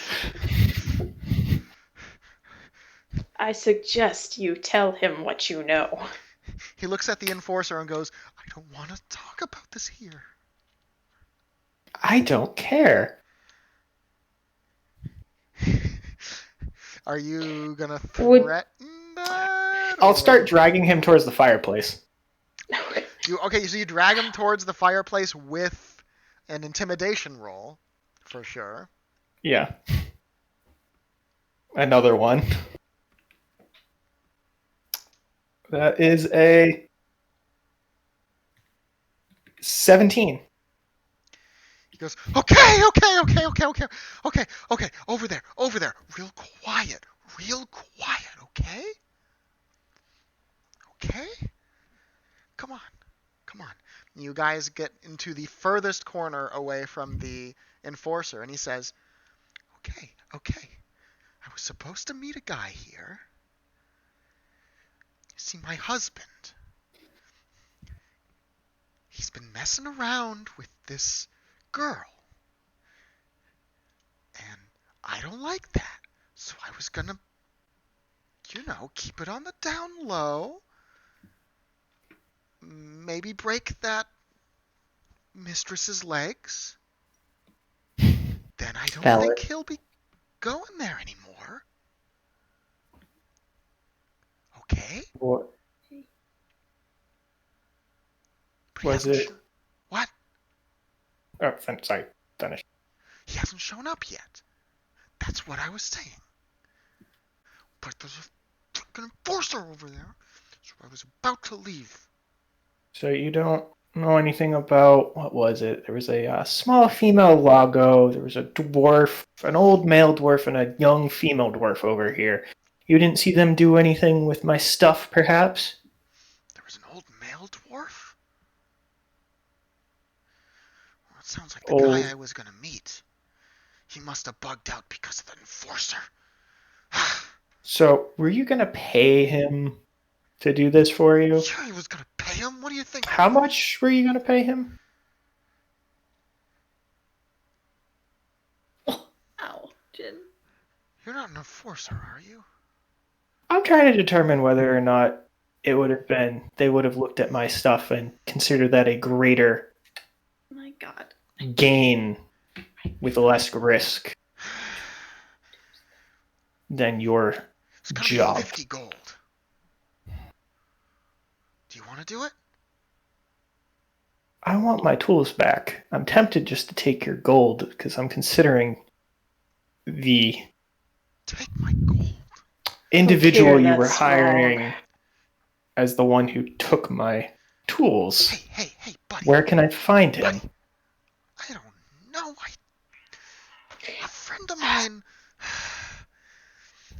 I suggest you tell him what you know. He looks at the enforcer and goes, I don't want to talk about this here. I don't care. Are you gonna Would- threaten that? I'll or- start dragging him towards the fireplace. So you drag him towards the fireplace with an intimidation roll, for sure. Yeah. Another one. That is a 17. He goes, okay, over there, real quiet, okay? Okay? Come on. You guys get into the furthest corner away from the enforcer, and he says, okay, I was supposed to meet a guy here. You see, my husband, he's been messing around with this girl. And I don't like that. So I was gonna, keep it on the down low. Maybe break that mistress's legs. Then I don't think he'll be going there anymore. Okay? What But he was hasn't it? What? Oh, sorry. Finish. He hasn't shown up yet. That's what I was saying. But there's a fucking enforcer over there. So I was about to leave. So you don't know anything about, what was it? There was a small female Lago. There was a dwarf, an old male dwarf, and a young female dwarf over here. You didn't see them do anything with my stuff, perhaps? There was an old male dwarf? Well, it sounds like the guy I was going to meet. He must have bugged out because of the enforcer. So, were you going to pay him to do this for you? Sure, he was going to pay him? What do you think? How much were you going to pay him? Ow, Jin. You're not an enforcer, are you? I'm trying to determine whether or not they would have looked at my stuff and considered that a greater Oh my god. gain with less risk than your It's going to job. be 50 gold. Do you want to do it? I want my tools back. I'm tempted just to take your gold because I'm considering the Take my gold. individual you that's were hiring wrong. as the one who took my tools. Hey, buddy. Where can I find him? Buddy. I don't know. A friend of mine.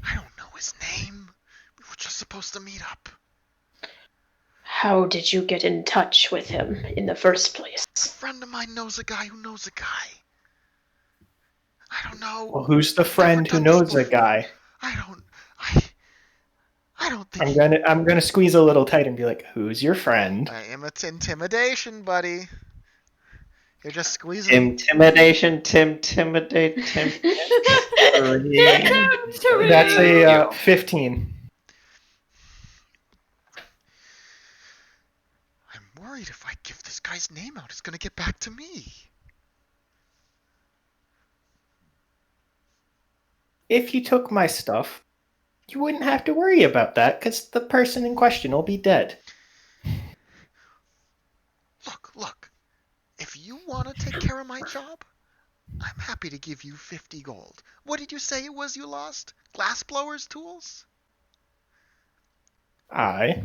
I don't know his name. We were just supposed to meet up. How did you get in touch with him in the first place? A friend of mine knows a guy who knows a guy. I don't know. Well, who's the friend who knows a guy? I don't think. I'm gonna squeeze a little tight and be like, "Who's your friend?" It's intimidation, buddy. You're just squeezing. Intimidation, intimidate, That's a 15. I'm worried if I give this guy's name out, it's gonna get back to me. If you took my stuff, you wouldn't have to worry about that because the person in question will be dead. Look. If you want to take care of my job, I'm happy to give you 50 gold. What did you say it was you lost? Glassblower's tools? Aye.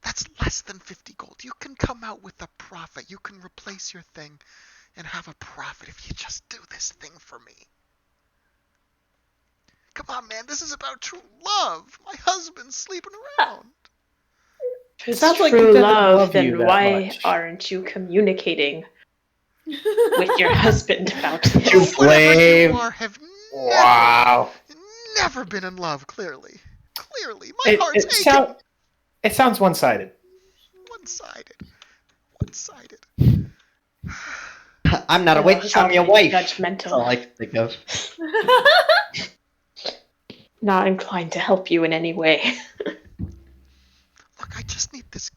That's less than 50 gold. You can come out with a profit. You can replace your thing and have a profit if you just do this thing for me. Come on, man. This is about true love. My husband's sleeping around. If it's sounds like he true doesn't love, love you then that why much. aren't you communicating with your husband about this? You Whatever you blame. are have Wow. never been in love, clearly. My heart's aching. It sounds one-sided. One-sided. I'm not a witch, I'm your wife. That's all Judgmental. I can think of. Not inclined to help you in any way. Look, I just need this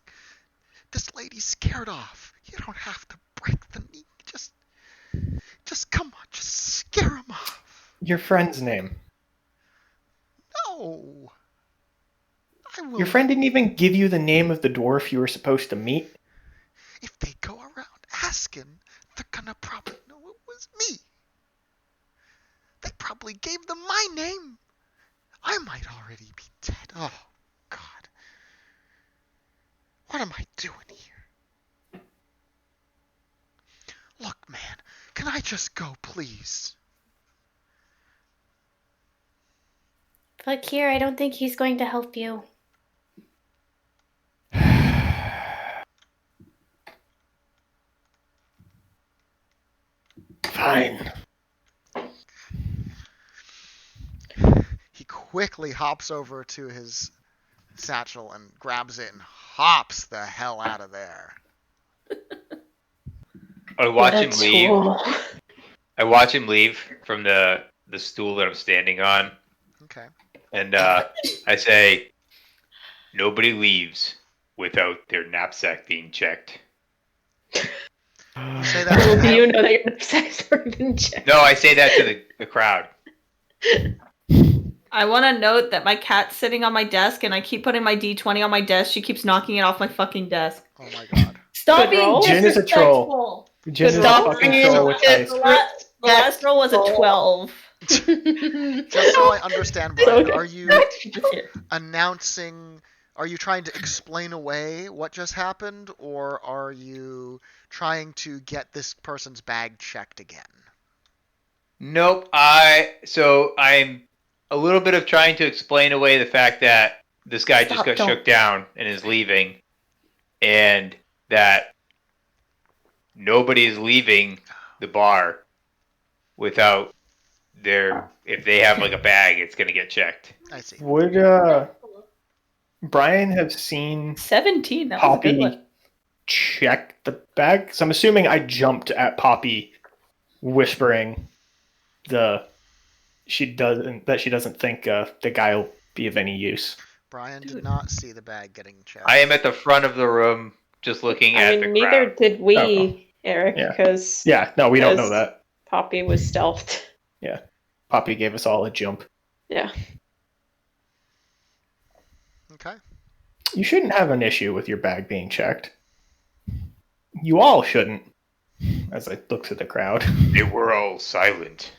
lady scared off. You don't have to break the knee. Just come on, just scare him off. Your friend's name. No. I will. Your friend didn't even give you the name of the dwarf you were supposed to meet? If they go around asking, they're gonna probably know it was me. They probably gave them my name. I might already be dead. Oh, God. What am I doing here? Look, man, can I just go, please? Look here, I don't think he's going to help you. Fine. He quickly hops over to his satchel and grabs it and hops the hell out of there. I watch What a him leave. tool. I watch him leave from the stool that I'm standing on, Okay. and I say, "Nobody leaves without their knapsack being checked." You say that Little to do you know that your knapsack's already been checked. No, I say that to the crowd. I want to note that my cat's sitting on my desk, and I keep putting my D20 on my desk. She keeps knocking it off my fucking desk. Oh my god. Stop Good being roll. Jin is a troll. disrespectful. Jin is a roll. fucking Stop troll with being dice. The last roll was a 12. Just so I understand, It's Brian, okay. are you announcing? Are you trying to explain away what just happened, or are you trying to get this person's bag checked again? Nope. So I'm a little bit of trying to explain away the fact that this guy just got shook down and is leaving, and that nobody is leaving the bar without if they have like a bag, it's gonna get checked. I see. Would Brian have seen 17. That was a good Poppy one. check the bag? So I'm assuming I jumped at Poppy, whispering she doesn't think the guy will be of any use. Brian did not see the bag getting checked. I am at the front of the room, just looking I at mean, the neither crowd. did we, Oh. Eric, Yeah. because Yeah, no, we don't know Because- that. Poppy was stealthed. Poppy gave us all a jump. Yeah. Okay. You shouldn't have an issue with your bag being checked. You all shouldn't. As I look to the crowd. They were all silent.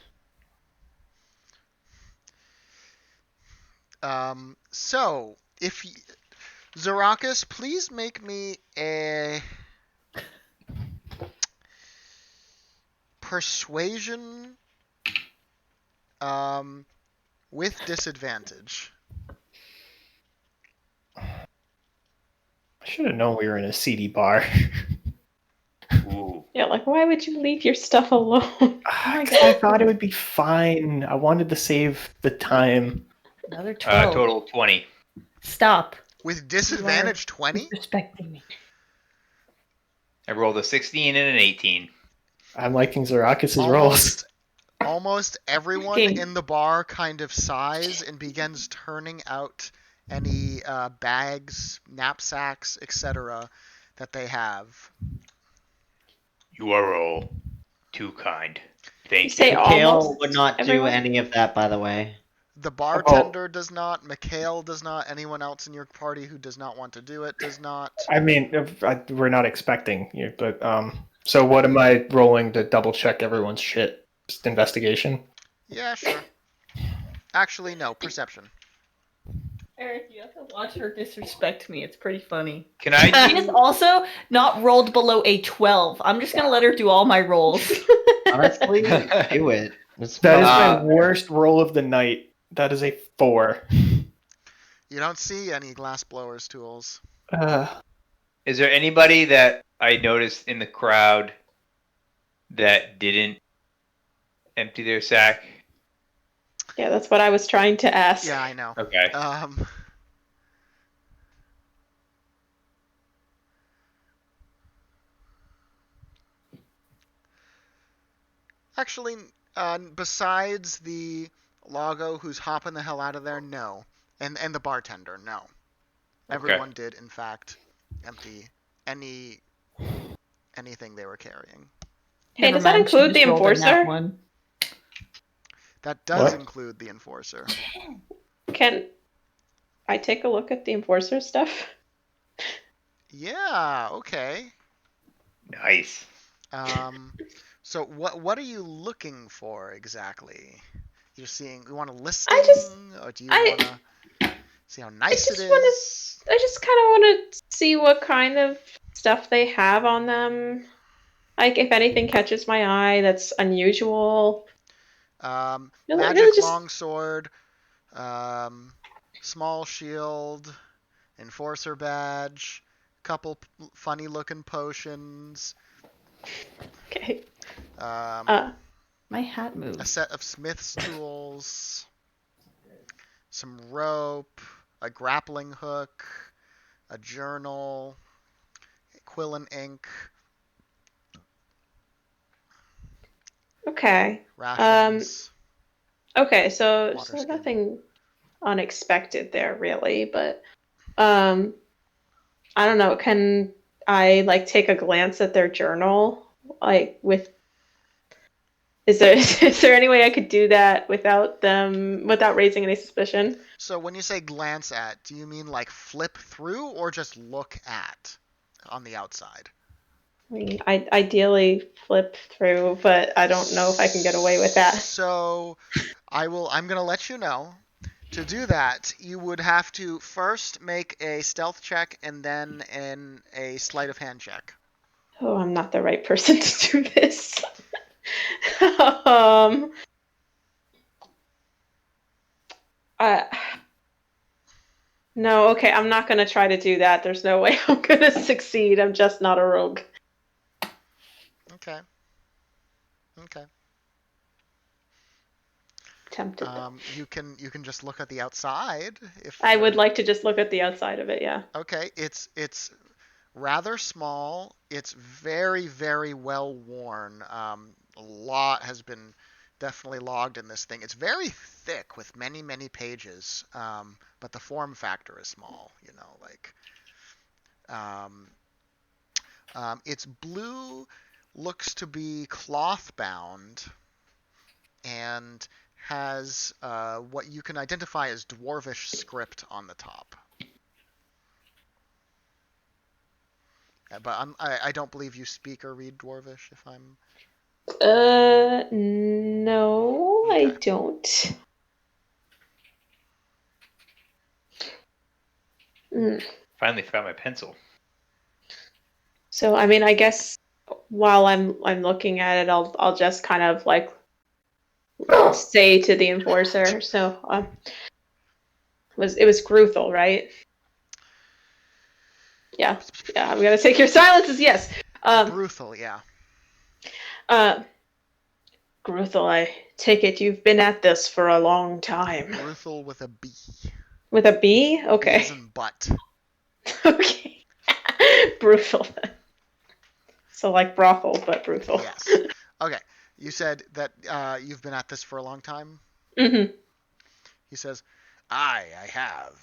So, if Zarakis, please make me a persuasion with disadvantage. I should have known we were in a seedy bar. Ooh. Yeah, like, why would you leave your stuff alone? I thought it would be fine. I wanted to save the time. Another 12. Total 20. Stop. With disadvantage 20? Disrespecting me. I rolled a 16 and an 18. I'm liking Zarakis' rolls. Almost everyone Okay. in the bar kind of sighs and begins turning out any bags, knapsacks, etc. that they have. You are all too kind. You Thank say you. Kale almost would not do everyone? any of that, by the way. The bartender does not, Mikhail does not, anyone else in your party who does not want to do it does not. I mean, we're not expecting you, but so what am I rolling to double check everyone's shit? Just investigation? Yeah, sure. Actually, no, perception. Eric, you have to watch her disrespect me. It's pretty funny. Can I She has also not rolled below a 12. I'm just going to let her do all my rolls. Honestly, do it. It's That is fun. my worst roll of the night. That is a 4. You don't see any glassblower's tools. Is there anybody that I noticed in the crowd that didn't empty their sack? Yeah, that's what I was trying to ask. Yeah, I know. Okay. Actually, besides the Lago who's hopping the hell out of there, no. And the bartender, no. Everyone did, in fact, empty anything they were carrying. Hey, Never does that mind, she include the just rolled a nat enforcer? one. That does What? include the enforcer. Can I take a look at the enforcer stuff? Yeah, okay. Nice. So what are you looking for exactly? You're seeing, you want to listen, or do you I- want to see how nice it just wanna- is? I just kind of want to see what kind of stuff they have on them. Like, if anything catches my eye that's unusual. Magic really just- longsword, small shield, enforcer badge, couple funny looking potions, Okay. My hat a moved. set of smith's tools, some rope, a grappling hook, a journal, quill and ink, Okay. rations. Okay, so Water skin. nothing unexpected there really, but I don't know, can I like take a glance at their journal? Like is there any way I could do that without raising any suspicion? So when you say glance at, do you mean like flip through or just look at on the outside? I mean, I ideally flip through, but I don't know if I can get away with that. So I'm gonna let you know. To do that, you would have to first make a stealth check and then a sleight of hand check. Oh, I'm not the right person to do this. um, uh, no, okay, I'm not gonna try to do that. There's no way I'm gonna succeed. I'm just not a rogue. Okay. Okay. Tempted. You can just look at the outside if I would like to just look at the outside of it, yeah. Okay, it's rather small. It's very, very well worn. A lot has been definitely logged in this thing. It's very thick with many, many pages, but the form factor is small. Um, it's blue, looks to be cloth bound, and has what you can identify as dwarvish script on the top. But I don't believe you speak or read dwarvish, if I'm... No, Okay. I don't. Finally found my pencil. So, I mean, I guess while I'm looking at it, I'll just kind of like say to the enforcer. So, it was Gruthel, right? Yeah, I'm gonna take your silence as yes. Brutal, yeah. Gruthel, I take it you've been at this for a long time. Brutal with a B. With a B? B Okay. as in butt. Okay. Brutal. So like brothel, but brutal. Yes. Okay. You said that you've been at this for a long time? Mm-hmm. He says, I have.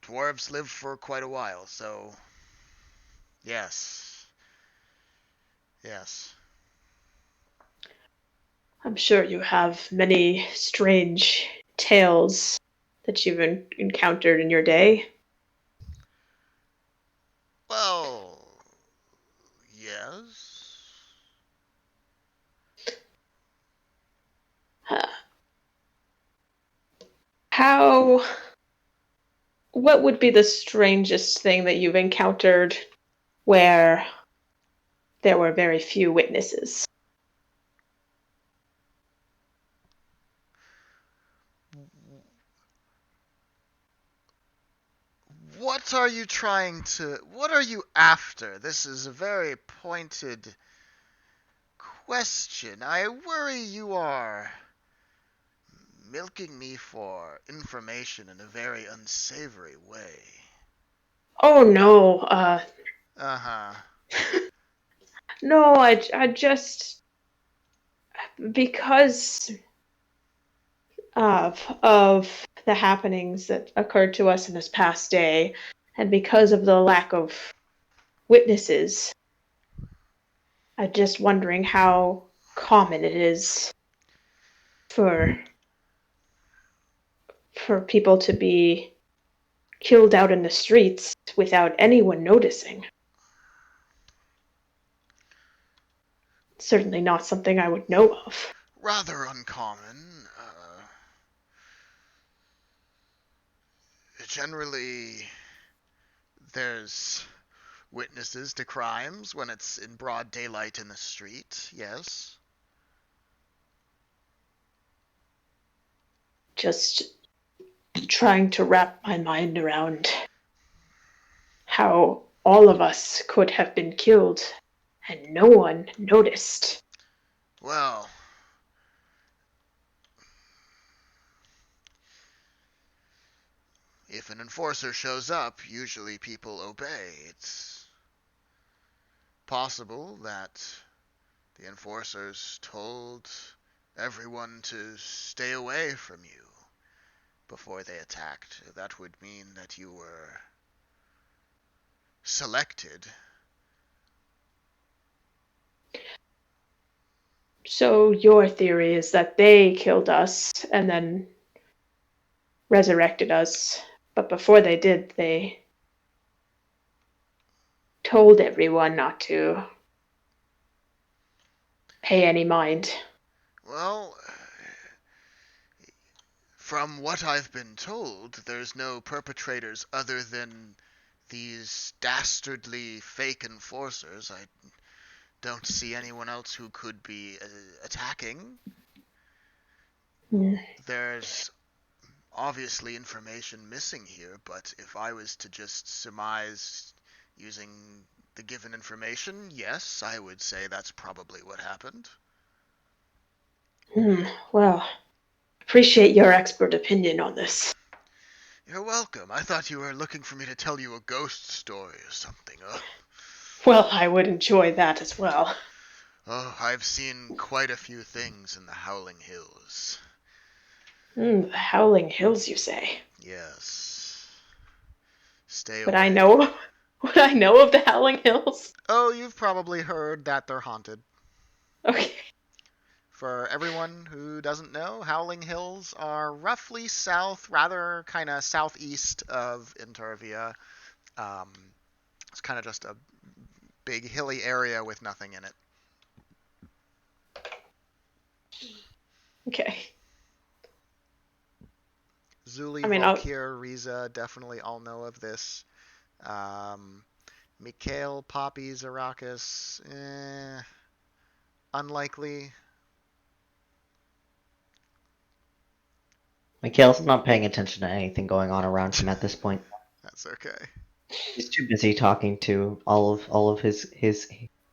Dwarves live for quite a while, so yes. Yes. I'm sure you have many strange tales that you've encountered in your day. Well, yes. How. What would be the strangest thing that you've encountered where there were very few witnesses? What are you what are you after? This is a very pointed question. I worry you are milking me for information in a very unsavory way. Oh no, Uh-huh. no, I just because of the happenings that occurred to us in this past day, and because of the lack of witnesses, I'm just wondering how common it is for people to be killed out in the streets without anyone noticing. Certainly not something I would know of. Rather uncommon. Generally, there's witnesses to crimes when it's in broad daylight in the street, yes. Just trying to wrap my mind around how all of us could have been killed and no one noticed. Well, if an enforcer shows up, usually people obey. possible that the enforcers told everyone to stay away from you before they attacked. That would mean that you were selected. So your theory is that they killed us and then resurrected us, but before they did, they told everyone not to pay any mind. Well, from what I've been told, there's no perpetrators other than these dastardly fake enforcers. I don't see anyone else who could be attacking. There's obviously information missing here, but if I was to just surmise using the given information, yes, I would say that's probably what happened. Well, appreciate your expert opinion on this. You're welcome. I thought you were looking for me to tell you a ghost story or something. Well, I would enjoy that as well. Oh, I've seen quite a few things in the Howling Hills. The Howling Hills, you say? Yes. Stay away. Would I know of the Howling Hills? Oh, you've probably heard that they're haunted. Okay. For everyone who doesn't know, Howling Hills are roughly south, rather kind of southeast of Intervia. It's kind of just a big hilly area with nothing in it. Okay. Zuli, I mean, Valkyr, Riza definitely all know of this. Mikhail, Poppy, Zarakis, unlikely. Mikhail's not paying attention to anything going on around him at this point. That's okay. He's too busy talking to all of his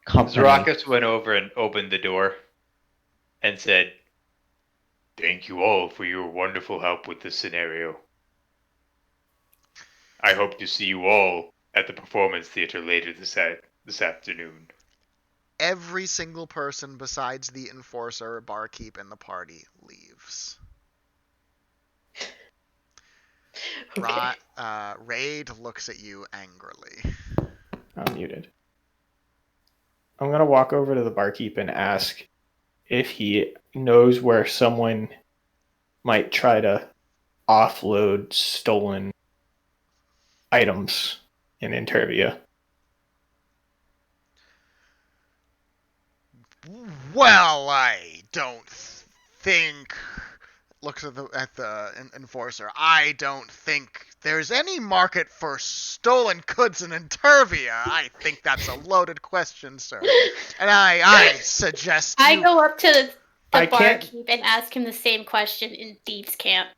company. Zarakis went over and opened the door and said, "Thank you all for your wonderful help with this scenario. I hope to see you all at the performance theater later this afternoon." Every single person besides the enforcer, barkeep, and the party leaves. okay. Raid looks at you angrily. I'm muted. I'm going to walk over to the barkeep and ask if he knows where someone might try to offload stolen items in Intervia. Well, I don't think... Looks at the enforcer. I don't think there's any market for stolen goods in Intervia. I think that's a loaded question, sir. And I suggest I you... go up to the I can't- barkeep and ask him the same question in Thieves' Camp.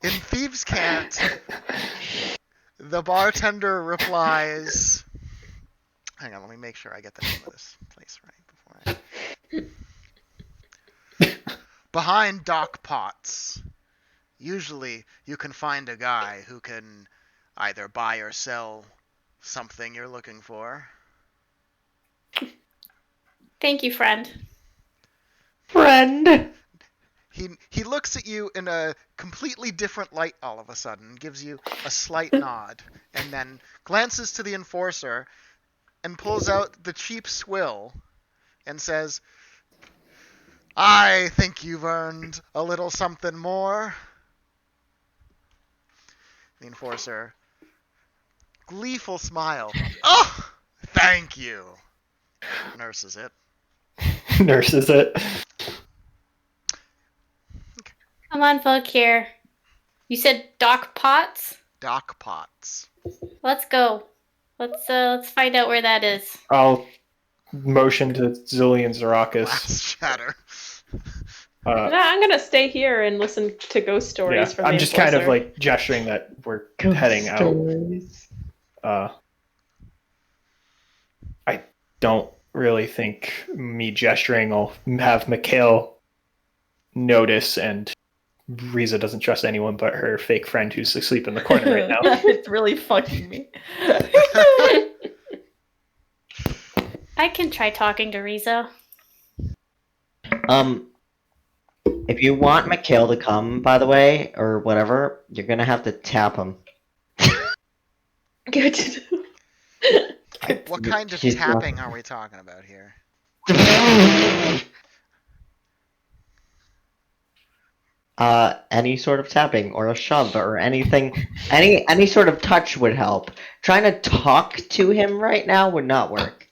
In Thieves' Camp, the bartender replies... Hang on, let me make sure I get the name of this place right before I... Behind Dock Pots, usually you can find a guy who can either buy or sell something you're looking for. Thank you, friend. Friend! He looks at you in a completely different light all of a sudden, gives you a slight nod, and then glances to the enforcer and pulls out the cheap swill and says, "I think you've earned a little something more." The enforcer, gleeful smile. "Oh, thank you." Nurses it. Nurses it. Come on, Valkyr. You said Dock Pots? Dock Pots. Let's go. Let's find out where that is. I'll motion to Zuli and Zarakis. Glass shatter. I'm gonna stay here and listen to ghost stories from the I'm just kind of enforcer. like gesturing that we're heading out. I don't really think me gesturing will have Mikhail notice and Riza doesn't trust anyone but her fake friend who's asleep in the corner right now. It's really fucking me. I can try talking to Riza. If you want Mikhail to come, by the way, or whatever, you're gonna have to tap him. Good. What kind of He's tapping are we talking about here? Any sort of tapping or a shove or anything, any sort of touch would help. Trying to talk to him right now would not work.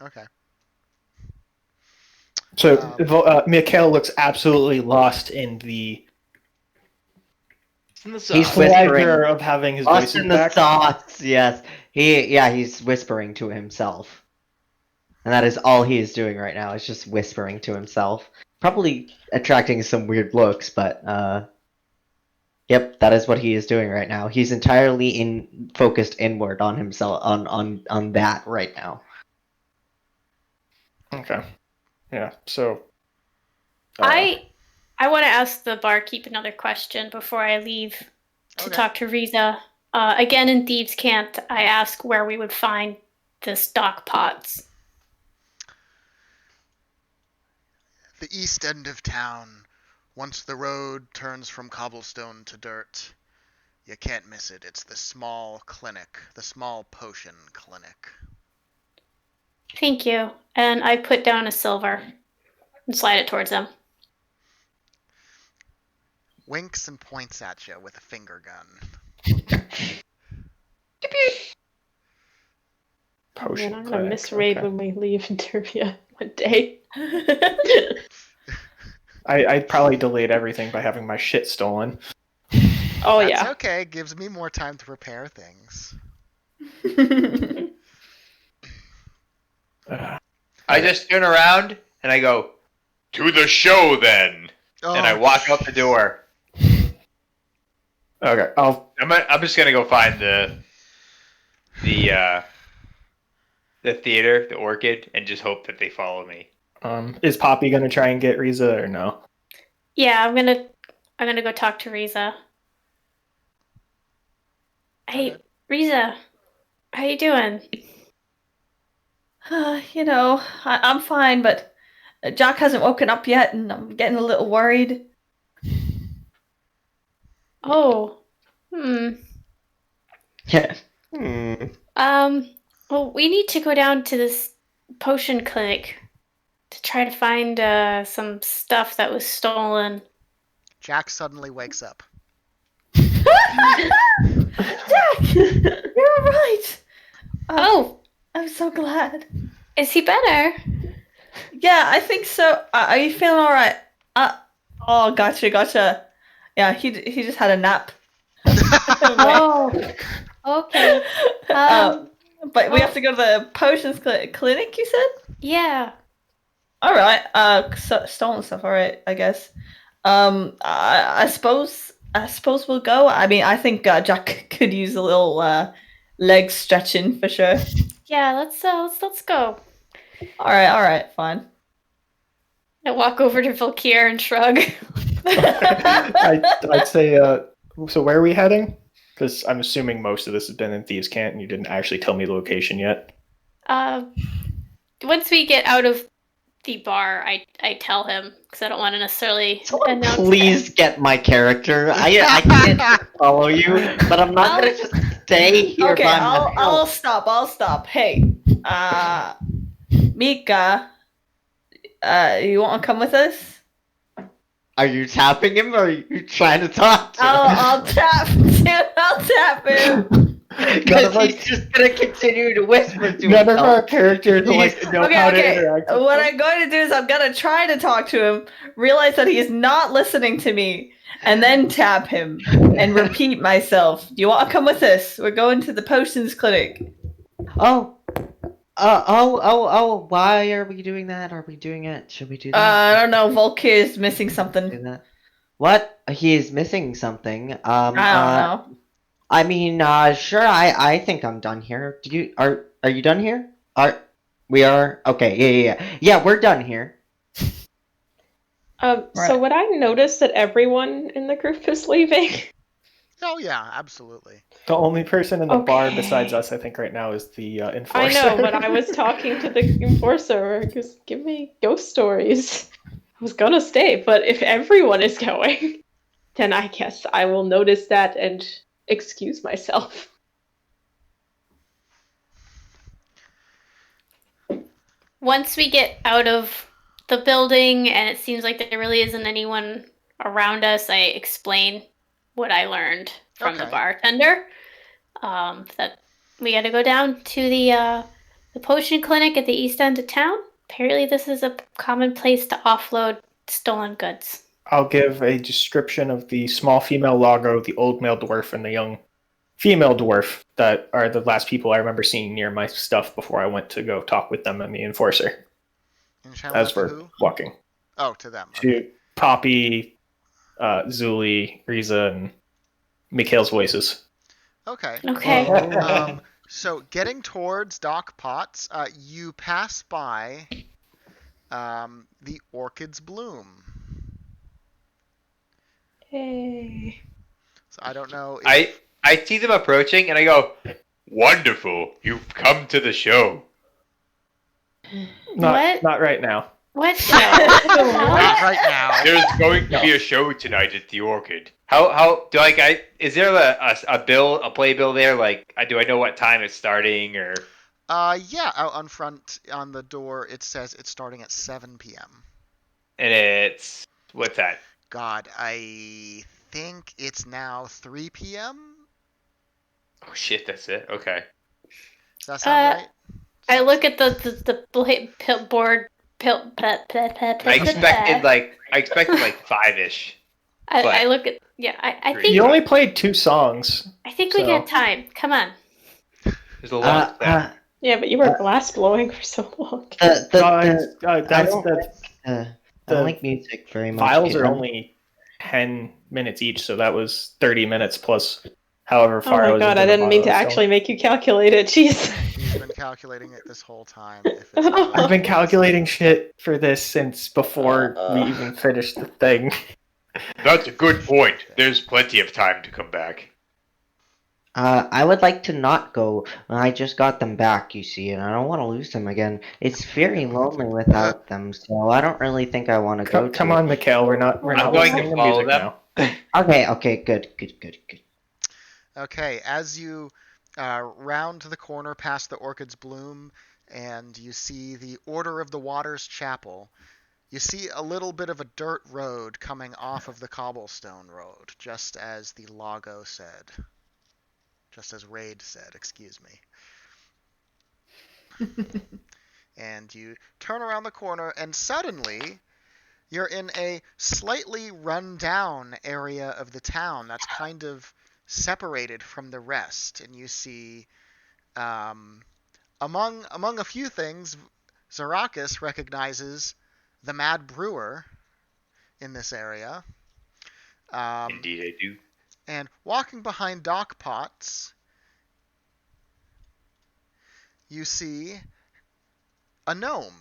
Okay. So Mikhail looks absolutely lost in the He's pleasure whispering. of having his Lost voice in the back. sauce. Yes, he's whispering to himself, and that is all he is doing right now. Is just whispering to himself, probably attracting some weird looks, but yep, that is what he is doing right now. He's entirely focused inward on himself, on that right now. Okay. Yeah. So. I want to ask the barkeep another question before I leave to Okay. talk to Riza. Again, in Thieves' Camp, I ask where we would find the stock pots. The east end of town. Once the road turns from cobblestone to dirt, you can't miss it. It's the small clinic, the small potion clinic. Thank you. And I put down a silver and slide it towards him. Winks and points at you with a finger gun. Potion. Man, I'm gonna clinic, miss Raid okay. when we leave Interbia one day. I'd probably delayed everything by having my shit stolen. Oh That's yeah. okay. Gives me more time to prepare things. I just turn around and I go, to the show then! Oh, And I walk out the door. Okay. I'm just gonna go find the theater, the Orchid, and just hope that they follow me. Is Poppy gonna try and get Riza or no? Yeah, I'm gonna go talk to Riza. Hey, Riza, how you doing? I'm fine, but Jack hasn't woken up yet, and I'm getting a little worried. Oh, Yeah. Well, we need to go down to this potion clinic to try to find some stuff that was stolen. Jack suddenly wakes up. Jack, you're all right. Oh, I'm so glad. is he better? Yeah, I think so. Are you feeling all right? Oh, gotcha. Yeah, he just had a nap. Oh, okay. But we have to go to the potions clinic, you said? Yeah. All right. Stolen stuff. All right, I guess. I suppose we'll go. I mean, I think Jack could use a little leg stretching for sure. Yeah, let's go. All right, fine. I walk over to Valkyr and shrug. I'd say. So where are we heading? Because I'm assuming most of this has been in Thieves' Camp, and you didn't actually tell me the location yet. Once we get out of the bar, I tell him because I don't want to necessarily announce Please get my character. I can't follow you, but I'm not gonna just stay here Okay, by I'll myself. stop. Hey, Mika, you want to come with us? Are you tapping him or are you trying to talk to him? I'll tap him. Because he's just gonna continue to whisper to None of our himself. characters know how to interact. with What them. I'm going to do is I'm going to try to talk to him, realize that he's not listening to me, and then tap him and repeat myself. Do you want to come with us? We're going to the potions clinic. Oh, why are we doing that? Are we doing it? Should we do that? I don't know. Volkir is missing Do something. that? What? He is missing something. I don't know. I mean, sure. I think I'm done here. Are you done here? We are. Okay. Yeah. Yeah. We're done here. So Right. would I notice that everyone in the group is leaving? Oh yeah, absolutely. The only person in the bar Okay. besides us, I think, right now is the enforcer. I know, but I was talking to the enforcer. He goes, give me ghost stories. I was gonna stay, but if everyone is going, then I guess I will notice that and excuse myself. Once we get out of the building and it seems like there really isn't anyone around us, I explain what I learned from the Okay. bartender. That we got to go down to the potion clinic at the east end of town. Apparently, this is a common place to offload stolen goods. I'll give a description of the small female Lago, the old male dwarf, and the young female dwarf that are the last people I remember seeing near my stuff before I went to go talk with them and the enforcer And channel as that to we're who? walking. Oh, to them. Okay. To Poppy, Zuli, Riza, and Mikhail's voices. Okay. Okay. So getting towards Doc Potts, you pass by the Orchid's Bloom. Hey. So I don't know if... I see them approaching and I go, "Wonderful, you've come to the show." What? Not right now. What? Not right now. There's going to be a show tonight at the Orchid. How do is there a play bill there? Like, do I know what time it's starting or? Yeah, out on front on the door it says it's starting at 7 p.m. And it's what's that? God, I think it's now 3 p.m. Oh shit, that's it. Okay. Does that sound right? I look at the board. I expected like 5-ish. I look at I think You only played 2 songs. I think we got time. Come on. There's a lot. Yeah, but you were glass blowing for so long. I That's don't the I don't like music very much. files are either. only 10 minutes each, so that was 30 minutes plus however Oh far I my was god, into I the didn't mean to bottle, so- actually make you calculate it. Jeez. He's been calculating it this whole time. If it's I've been calculating shit for this since before we even finished the thing. That's a good point. There's plenty of time to come back. I would like to not go. I just got them back, you see, and I don't want to lose them again. It's very lonely without them, so I don't really think I want to go. Come on, Mikhail, we're not I'm going listening to follow music them. now. Okay, good. Okay, as you round the corner past the Orchid's Bloom and you see the Order of the Waters Chapel, you see a little bit of a dirt road coming off of the cobblestone road, just as the Lago said. Just as Raid said, excuse me. And you turn around the corner and suddenly you're in a slightly run-down area of the town that's kind of separated from the rest, and you see among a few things, Zarakis recognizes the Mad Brewer in this area. Indeed, I do. And walking behind Doc Potts, you see a gnome.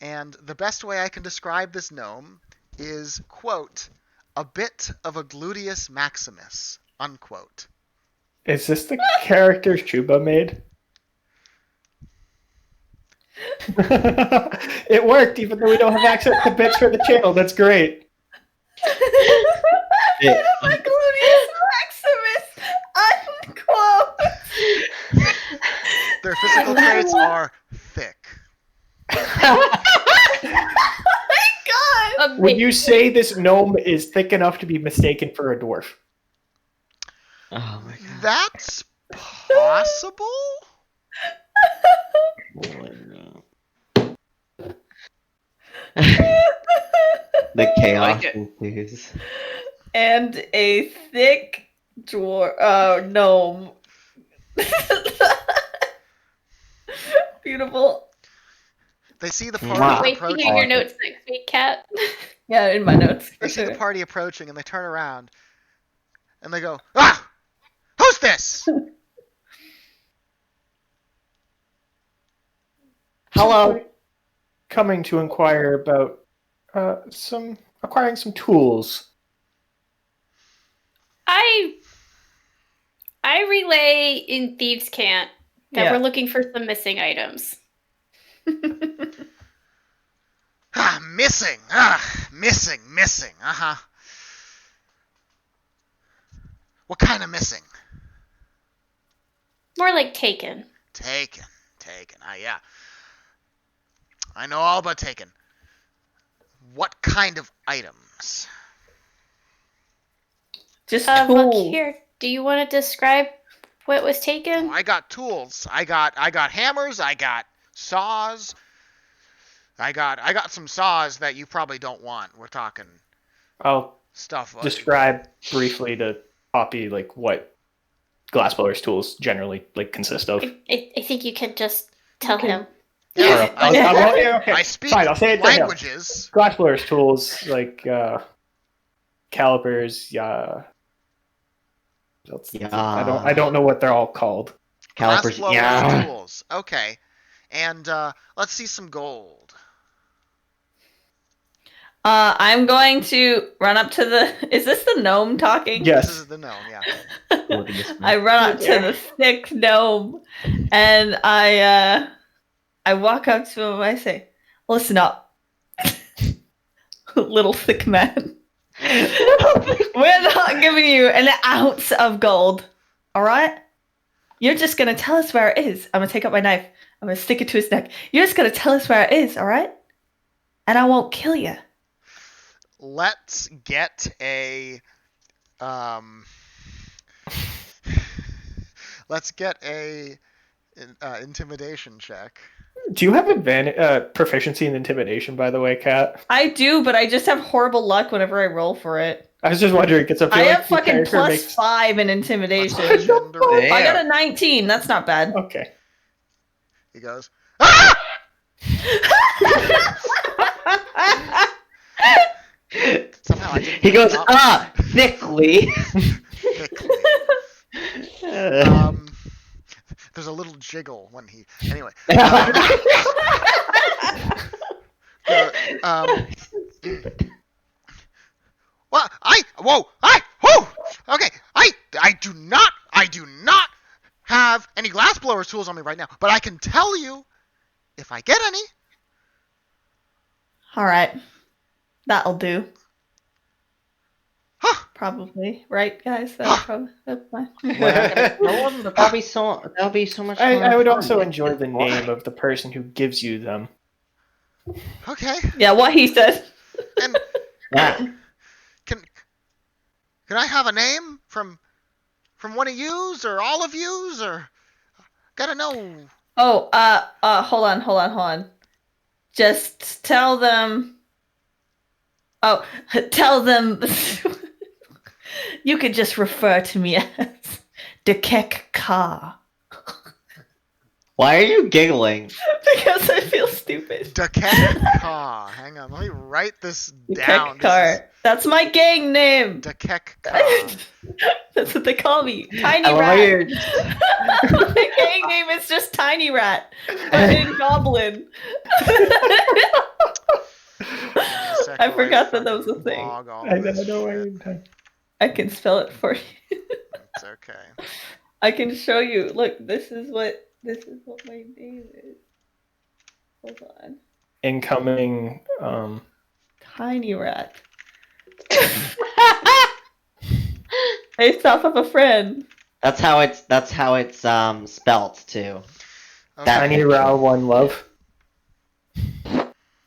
And the best way I can describe this gnome is, quote, a bit of a gluteus maximus, unquote. Is this the character Chuba made? It worked, even though we don't have access to bits for the channel. That's great. My gluteus maximus, unquote. Their physical traits are thick. Oh my god! Would you say this gnome is thick enough to be mistaken for a dwarf? Oh my god. That's possible? The chaos like it. ensues. And a thick dwarf. Gnome. Beautiful. They see the party Wow. Wait to approaching. hear your notes next week, Kat. Yeah, in my notes. They see the party approaching and they turn around and they go, "Ah! Who's this?" Hello. coming to inquire about acquiring some tools. I relay in Thieves' Cant that we're looking for some missing items. Missing. Missing. Uh-huh. What kind of missing? More like taken. Taken. Yeah. I know all about taken. What kind of items? Just Look tools. here. Do you want to describe what was taken? Oh, I got tools. I got hammers. I got saws. I got some saws that you probably don't want. We're talking I'll stuff. describe briefly to Poppy like what glassblower's tools generally like consist of. I think you can just tell him. Yeah, Okay. I speak Fine, I'll say it to him. languages. Glassblower's tools like calipers. I don't know what they're all called. Calipers. Glassblower Yeah. tools. Okay. And let's see some gold. I'm going to run up to the. Is this the gnome talking? Yes. This is the gnome, yeah. I run up to the thick gnome, and I walk up to him. I say, "Listen up, little thick man. We're not giving you an ounce of gold. All right? You're just gonna tell us where it is. I'm gonna take out my knife. I'm gonna stick it to his neck. You're just gonna tell us where it is. All right? And I won't kill you." Let's get a intimidation check. Do you have proficiency in intimidation, by the way, Kat? I do, but I just have horrible luck whenever I roll for it. I was just wondering because I have fucking +5 in intimidation. I got a 19. That's not bad. Okay. He goes, ah! Somehow I didn't He goes, not thickly. thickly. There's a little jiggle when he. Anyway. Well, okay, I do not have any glassblower tools on me right now, but I can tell you if I get any. All right. That'll do. Huh. Probably. Right, guys? That's fine. That'll be so much fun. I would also enjoy the name of the person who gives you them. Okay. Yeah, what he said. And Yeah. can I have a name from one of yous or all of yous or gotta know? Oh, hold on. Just tell them. Oh, tell them. You could just refer to me as Dekek Ka. Why are you giggling? Because I feel stupid. Dekek Ka. Hang on, let me write this down. Dekek Ka. That's my gang name. Dekek Ka. That's what they call me. Tiny I love how Rat. you're- My gang name is just Tiny Rat. But in Goblin. I forgot that was a thing. I know. I can spell it for you. It's okay. I can show you. Look, this is what my name is. Hold on. Incoming. Tiny Rat. Based off of a friend. That's how it's spelt too. Okay. Tiny Row One Love.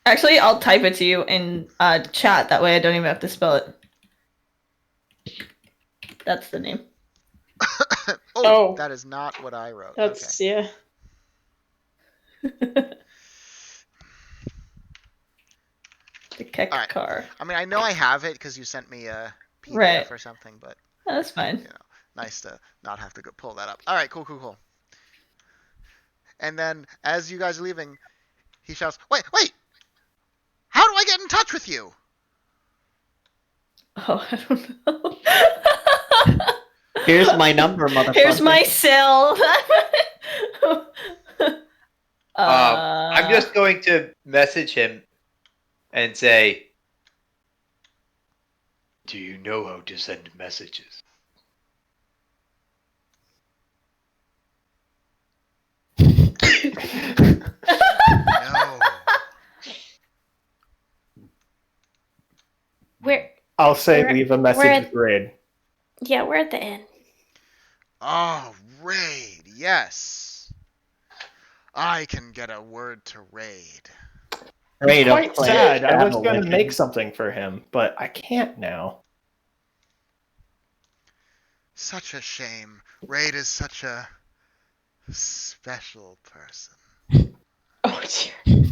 Actually, I'll type it to you in chat. That way I don't even have to spell it. That's the name. Oh, that is not what I wrote. That's okay. The Keck All right. car. I mean, I know I have it because you sent me a PDF Right. or something, but That's fine. you know, nice to not have to go pull that up. All right, cool. And then, as you guys are leaving, he shouts, "Wait! How do I get in touch with you?" Oh, I don't know. Here's my number, motherfucker. Here's my cell. I'm just going to message him and say, "Do you know how to send messages?" No. I'll say We're- leave a we're message at- with Raid. Yeah, we're at the inn. Oh, Raid, yes. I can get a word to Raid. Raid, Quite of course, sad. I was travel going to with make him. something for him, but I can't now. Such a shame. Raid is such a special person. Oh dear.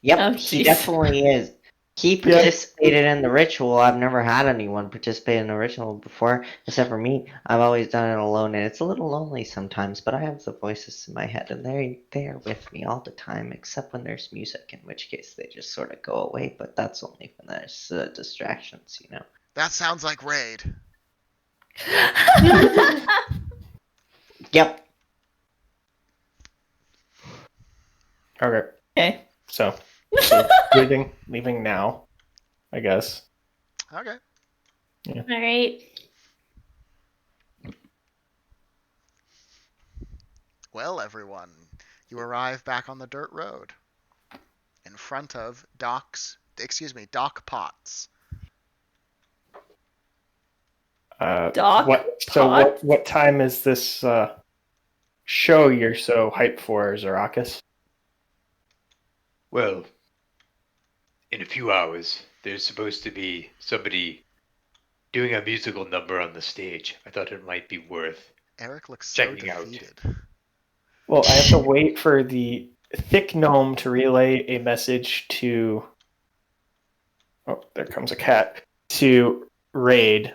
Yep, Oh, he jeez. definitely is. He participated in the ritual. I've never had anyone participate in the ritual before, except for me. I've always done it alone, and it's a little lonely sometimes, but I have the voices in my head, and they are with me all the time, except when there's music, in which case they just sort of go away, but that's only when there's distractions, you know. That sounds like Raid. Yep. Okay. Okay. So leaving now, I guess. Okay. All right. Well, everyone, you arrive back on the dirt road in front of Doc Potts. Doc What time is this show you're so hyped for, Zarakis? Well, in a few hours, there's supposed to be somebody doing a musical number on the stage. I thought it might be worth. Eric looks so Checking out. defeated. Well, I have to wait for the thick gnome to relay a message to. Oh, there comes a cat. To Raid,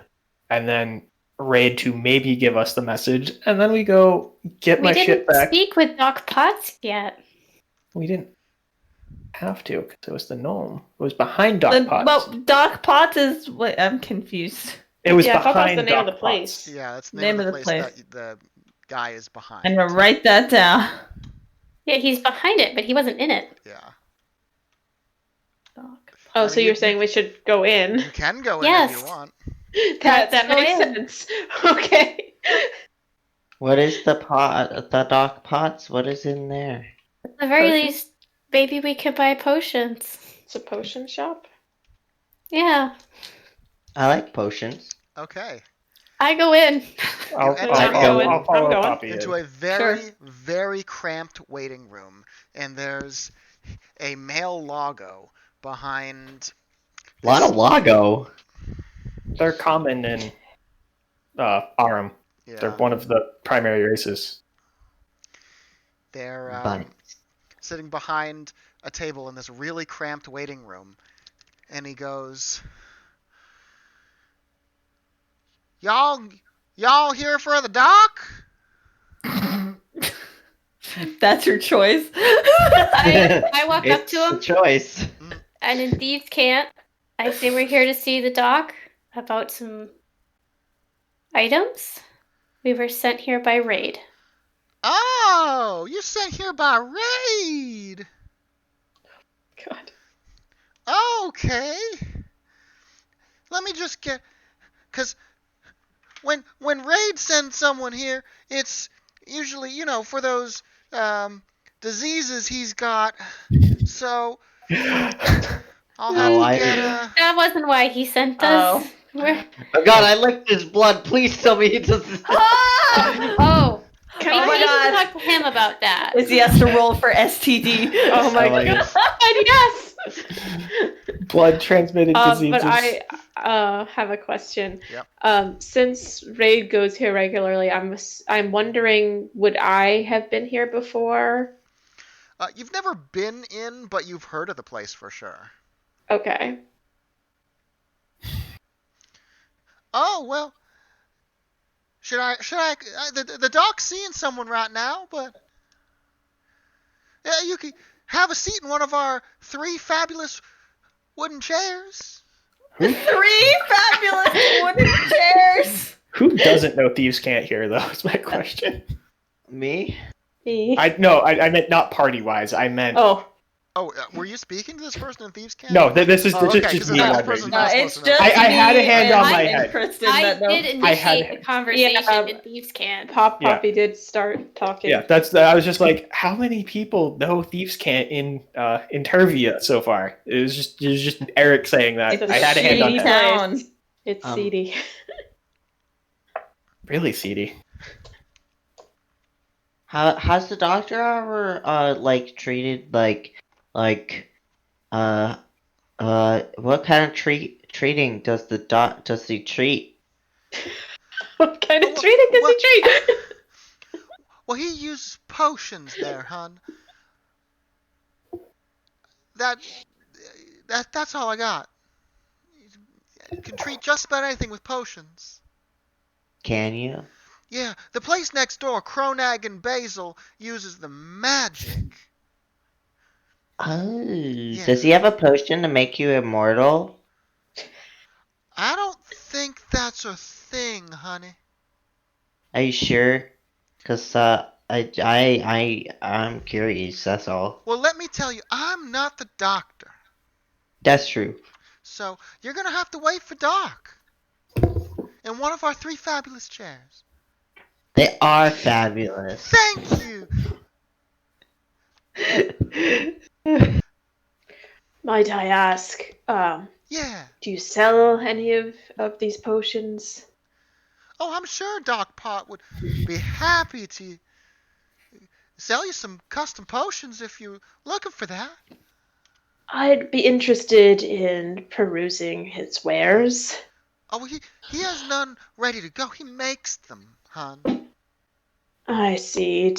and then Raid to maybe give us the message, and then we go get We my shit didn't back. speak with Doc Potts yet. We didn't have to because it was the gnome. It was behind Doc Potts. Well, Doc Potts is what I'm confused. It was Yeah, I thought that was behind the name of Doc the place. Potts. Yeah, that's the Name name of of the the place place. that the guy is behind. I'm gonna write that down. Yeah, he's behind it, but he wasn't in it. Yeah. Doc. Oh, I so mean, you're saying we should go in? You can go in Yes. if you want. That Let's go makes in. sense. Okay. What is the Doc Pots? What is in there? At the very Potions? least, maybe we could buy potions. It's a potion shop. Yeah. I like potions. Okay. I go in. I'll I'm going. follow I'm going. Poppy Into in. a very cramped waiting room, and there's a male Lago behind. A lot of Lago. They're common in Aram. Yeah. They're one of the primary races. They're Bunny. sitting behind a table in this really cramped waiting room, and he goes, "Y'all here for the doc?" That's your choice. I walk up It's to a him, choice. and in Thieves' Can't, I say we're here to see the doc about some items. We were sent here by Raid. Oh, you're sent here by Raid. God. Okay. Let me just get, cause when Raid sends someone here, it's usually for those diseases he's got. So I'll have to get a. That wasn't why he sent us. Oh. Oh god, I licked his blood. Please tell me he doesn't. Oh, Can Oh I my need God. to talk to him about that. Izzy has to roll for STD. Oh my I like god. it. Yes. Blood transmitted diseases. But I have a question. Yep. Since Raid goes here regularly, I'm wondering, would I have been here before? You've never been in, but you've heard of the place for sure. Okay. Oh well. Should I? The doc's seeing someone right now, but yeah, you could have a seat in one of our 3 fabulous wooden chairs. 3 fabulous wooden chairs. Who doesn't know Thieves Can't Hear, though, is my question. Me? I meant not party-wise. I meant... Oh. Oh, were you speaking to this person in Thieves' Camp? No, this is okay, just me. this person's not It's supposed to know. just I had a me hand on my and head. Kristen I that knows. did initiate had- the conversation Yeah, in Thieves' Camp. Poppy did start talking. Yeah, I was just like, how many people know Thieves' Camp in Tervia so far? It was just Eric saying that. It's a I had a hand on shitty that. town. It's seedy. Really seedy. Has the doctor ever treated what kind of treating does he treat? What kind of treating does he treat? Well, he uses potions there, hon. That's all I got. You can treat just about anything with potions. Can you? Yeah, the place next door, Cronag and Basil, uses the magic. Oh, Yeah. does he have a potion to make you immortal? I don't think that's a thing, honey. Are you sure? Cause I'm curious. That's all. Well, let me tell you, I'm not the doctor. That's true. So, you're gonna have to wait for Doc. In one of our 3 fabulous chairs. They are fabulous. Thank you! Might I ask, Yeah. do you sell any of these potions? Oh, I'm sure Doc Pot would be happy to sell you some custom potions if you're looking for that. I'd be interested in perusing his wares. Oh, he has none ready to go. He makes them, hon. I see.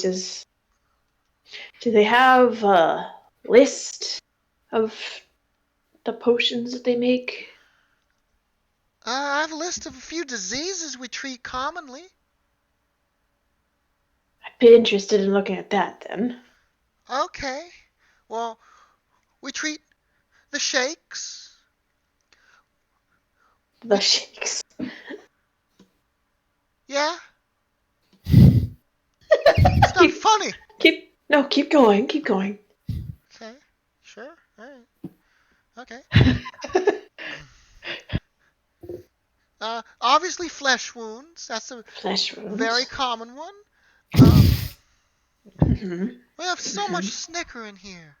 Do they have a list of the potions that they make? I have a list of a few diseases we treat commonly. I'd be interested in looking at that then. Okay. Well, we treat the shakes. The shakes. Yeah? It's not funny. Keep going. Keep going. Okay. Sure. All right. Okay. Obviously flesh wounds. That's a Flesh wounds. very common one. Mhm. We have so much snicker in here.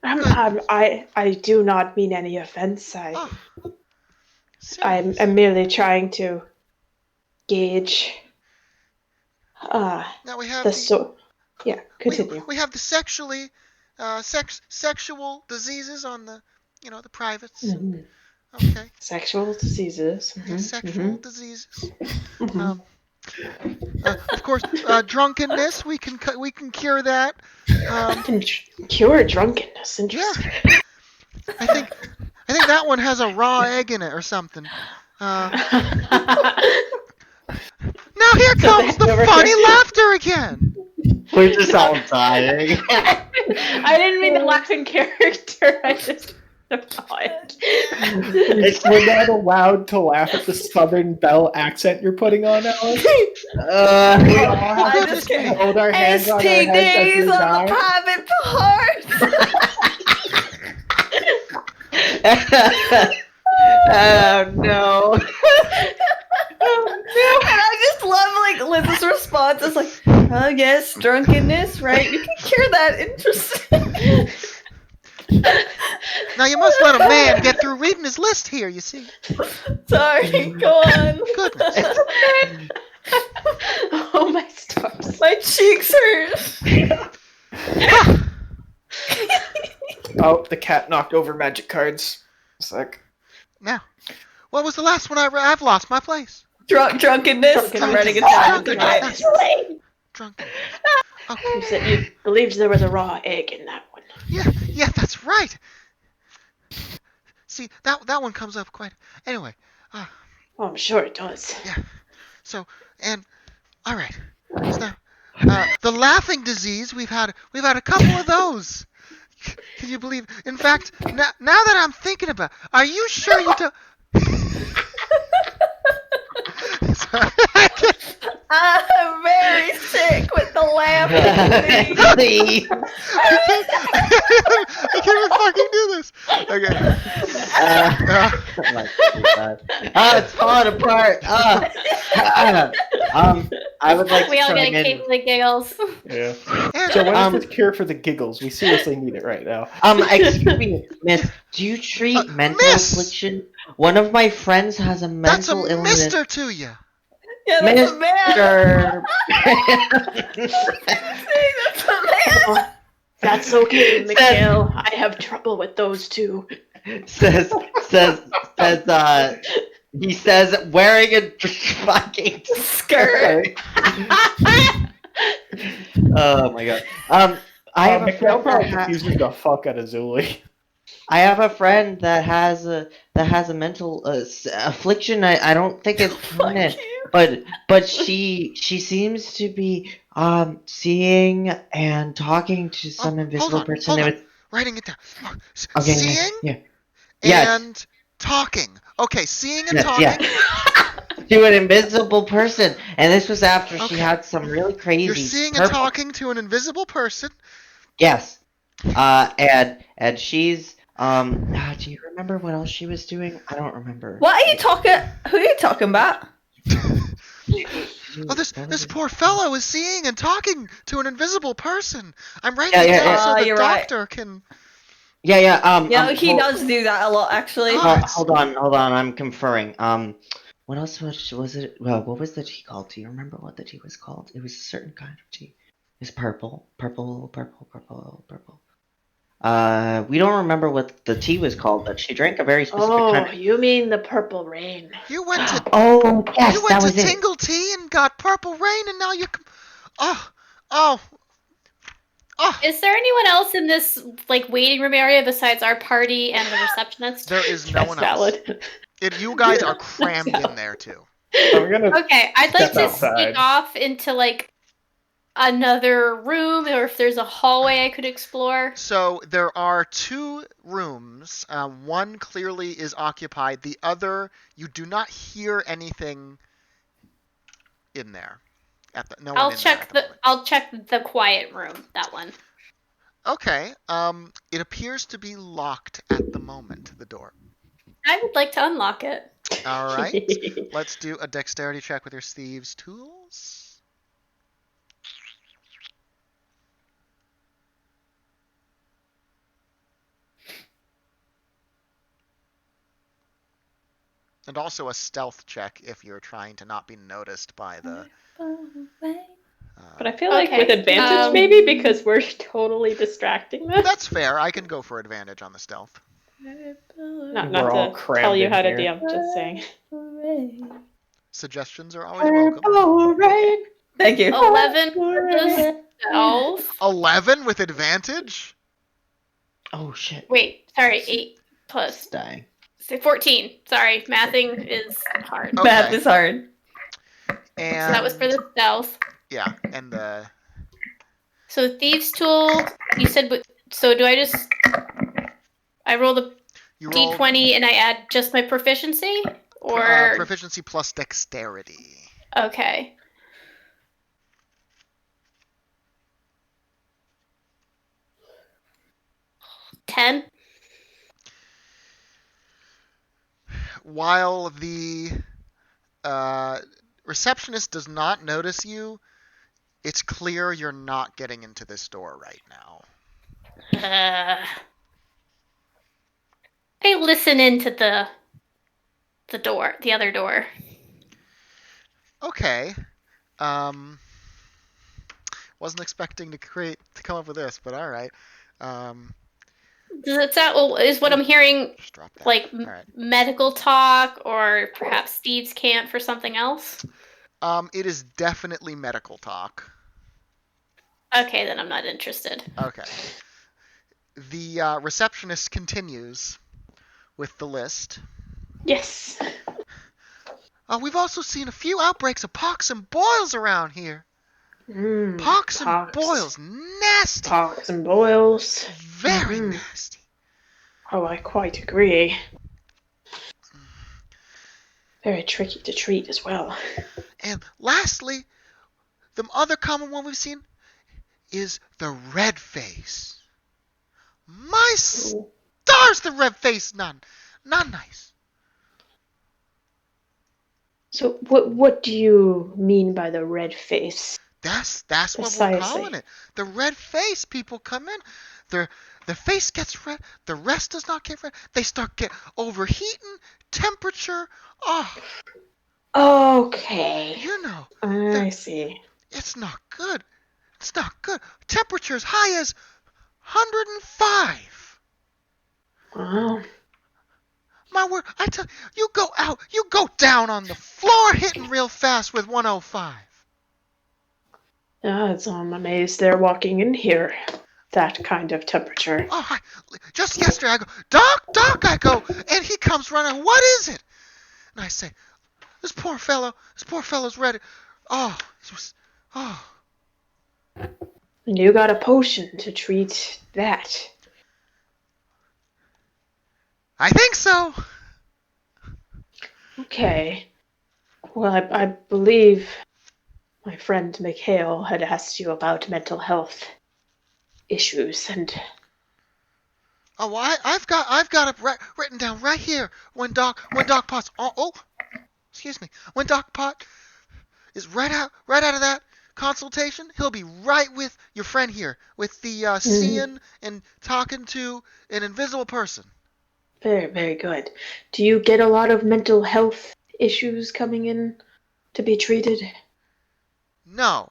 I do not mean any offense. Oh. I'm Serious. merely trying to gauge Now we have Yeah, continue. we have the sexually sexual diseases on the the privates. Mhm. Okay. Sexual diseases. Yeah, sexual diseases. Mhm. Of course, drunkenness. We can cure that. Can cure drunkenness. Interesting. I think that one has a raw egg in it or something. Now here comes the funny laughter again. We're just all dying. I didn't mean the laughing character. I just saw it. We're not allowed to laugh at the Southern Belle accent you're putting on, Alex. We all have just to can't- hold our hands on our heads as STDs we on die. the private parts. Oh no. And I just love Liz's response. It's like, oh yes, drunkenness, right? You can cure that. Interesting. Now you must let a man get through reading his list here. You see. Sorry, go on. Goodness. Oh my stars. My cheeks hurt. Oh, the cat knocked over magic cards. It's like, Now, what was the last one I read? I've lost my place. Drunkenness. I'm writing it down. Drunkenness. Okay. Drunk. You said you believed there was a raw egg in that one. Yeah, that's right. See, that one comes up quite. Anyway, Oh, I'm sure it does. so all right. So now, the laughing disease. We've had a couple of those. Can you believe? In fact, now that I'm thinking about, are you sure you don't? I'm very sick with the laugh. can't believe. I can't even fucking do this. Okay. Oh my God. It's falling apart. I would like We to all chime get a in. cake with the giggles. Yeah. And, So what is this cure for the giggles? We seriously need it right now. Excuse me, miss. Do you treat mental miss! affliction? One of my friends has a that's a mental illness. mister to you. Yeah, that's a man. Mister. That's a man. That's okay, Mikhail. I have trouble with those two. says he says wearing a fucking Skirt. Oh my God. I have a Mikhail friend probably that confuses the fuck out of Zuli. I have a friend that has a mental affliction. I don't think it's permanent, but she seems to be seeing and talking to some invisible person. Hold It on. was- Writing it down. Okay, Seeing yeah. Yes. and talking. Okay, seeing and Yes, talking. yeah. To an invisible person, and this was after she Okay. had some really crazy. You're seeing and purple- talking to an invisible person. Yes. And she's do you remember what else she was doing? I don't remember. What are you talking? Who are you talking about? Oh, this poor fellow is seeing and talking to an invisible person. I'm writing Yeah, it yeah, down yeah. so the You're right. doctor can. Yeah, yeah. Yeah, he does do that a lot, actually. Hold on. I'm conferring. What else was it? Well, what was the tea called? Do you remember what the tea was called? It was a certain kind of tea. It's purple. We don't remember what the tea was called, but she drank a very specific kind of. You mean the purple rain? You went to Oh yes, you that went was to it. Tingle Tea and got Purple Rain, and now you. Oh. Is there anyone else in this waiting room area besides our party and the receptionist? There is no That's one else. valid. You guys are crammed in there too. I'm gonna. Okay, I'd like Step to outside. sneak off into another room, or if there's a hallway I could explore. So there are two rooms. One clearly is occupied. The other, you do not hear anything in there. No one I'll in there check at the moment. I'll check the quiet room. That one. Okay. It appears to be locked at the moment. The door. I would like to unlock it. All right. Let's do a dexterity check with your thieves' tools. And also a stealth check if you're trying to not be noticed by the. But I feel like Okay, with advantage, maybe, because we're totally distracting them. That's fair. I can go for advantage on the stealth. Not We're all to crammed tell you in how to here. DM, just saying. Suggestions are always welcome. Thank you. 11 for the stealth. 11 with advantage? Oh shit. Wait, sorry, 8 plus Dying. 14. Sorry, mathing is hard. Okay. Math is hard. And So that was for the stealth. yeah, and the So thieves' tool, you said. So do I just? I roll the you roll d20 and I add just my proficiency, or proficiency plus dexterity. okay. $10. While the receptionist does not notice you, it's clear you're not getting into this door right now. I listen into the door, the other door. Okay. Wasn't expecting to come up with this, but all right. Does it sound? Is what I'm hearing Just drop that. like All right. medical talk, or perhaps Steve's camp for something else? It is definitely medical talk. Okay, then I'm not interested. Okay. The receptionist continues with the list. Yes. We've also seen a few outbreaks of pox and boils around here. Pox and boils, nasty. Pox and boils. Very nasty. Oh, I quite agree. Very tricky to treat as well. And lastly, the other common one we've seen is the red face. My stars, the red face, not nice. So what do you mean by the red face? That's what Precisely. we're calling it. The red face. People come in, the face gets red. The rest does not get red. They start get overheating, temperature. Oh, Okay. you know, I see. it's not good. It's not good. Temperature as high as 105. Wow. My word, I tell you, you go down on the floor hitting real fast with 105. Yeah, I'm amazed they're walking in here. That kind of temperature. Oh, just yesterday I go, Doc, I go, and he comes running, what is it? And I say, this poor fellow's ready. Oh, oh. And you got a potion to treat that. I think so. Okay. Well, I believe my friend Mikhail had asked you about mental health issues, and Oh, well, I've got it written down right here. When Doc Potts, excuse me, when Doc Pot is right out of that consultation, he'll be right with your friend here, with the seeing and talking to an invisible person. very, very good. Do you get a lot of mental health issues coming in to be treated? No.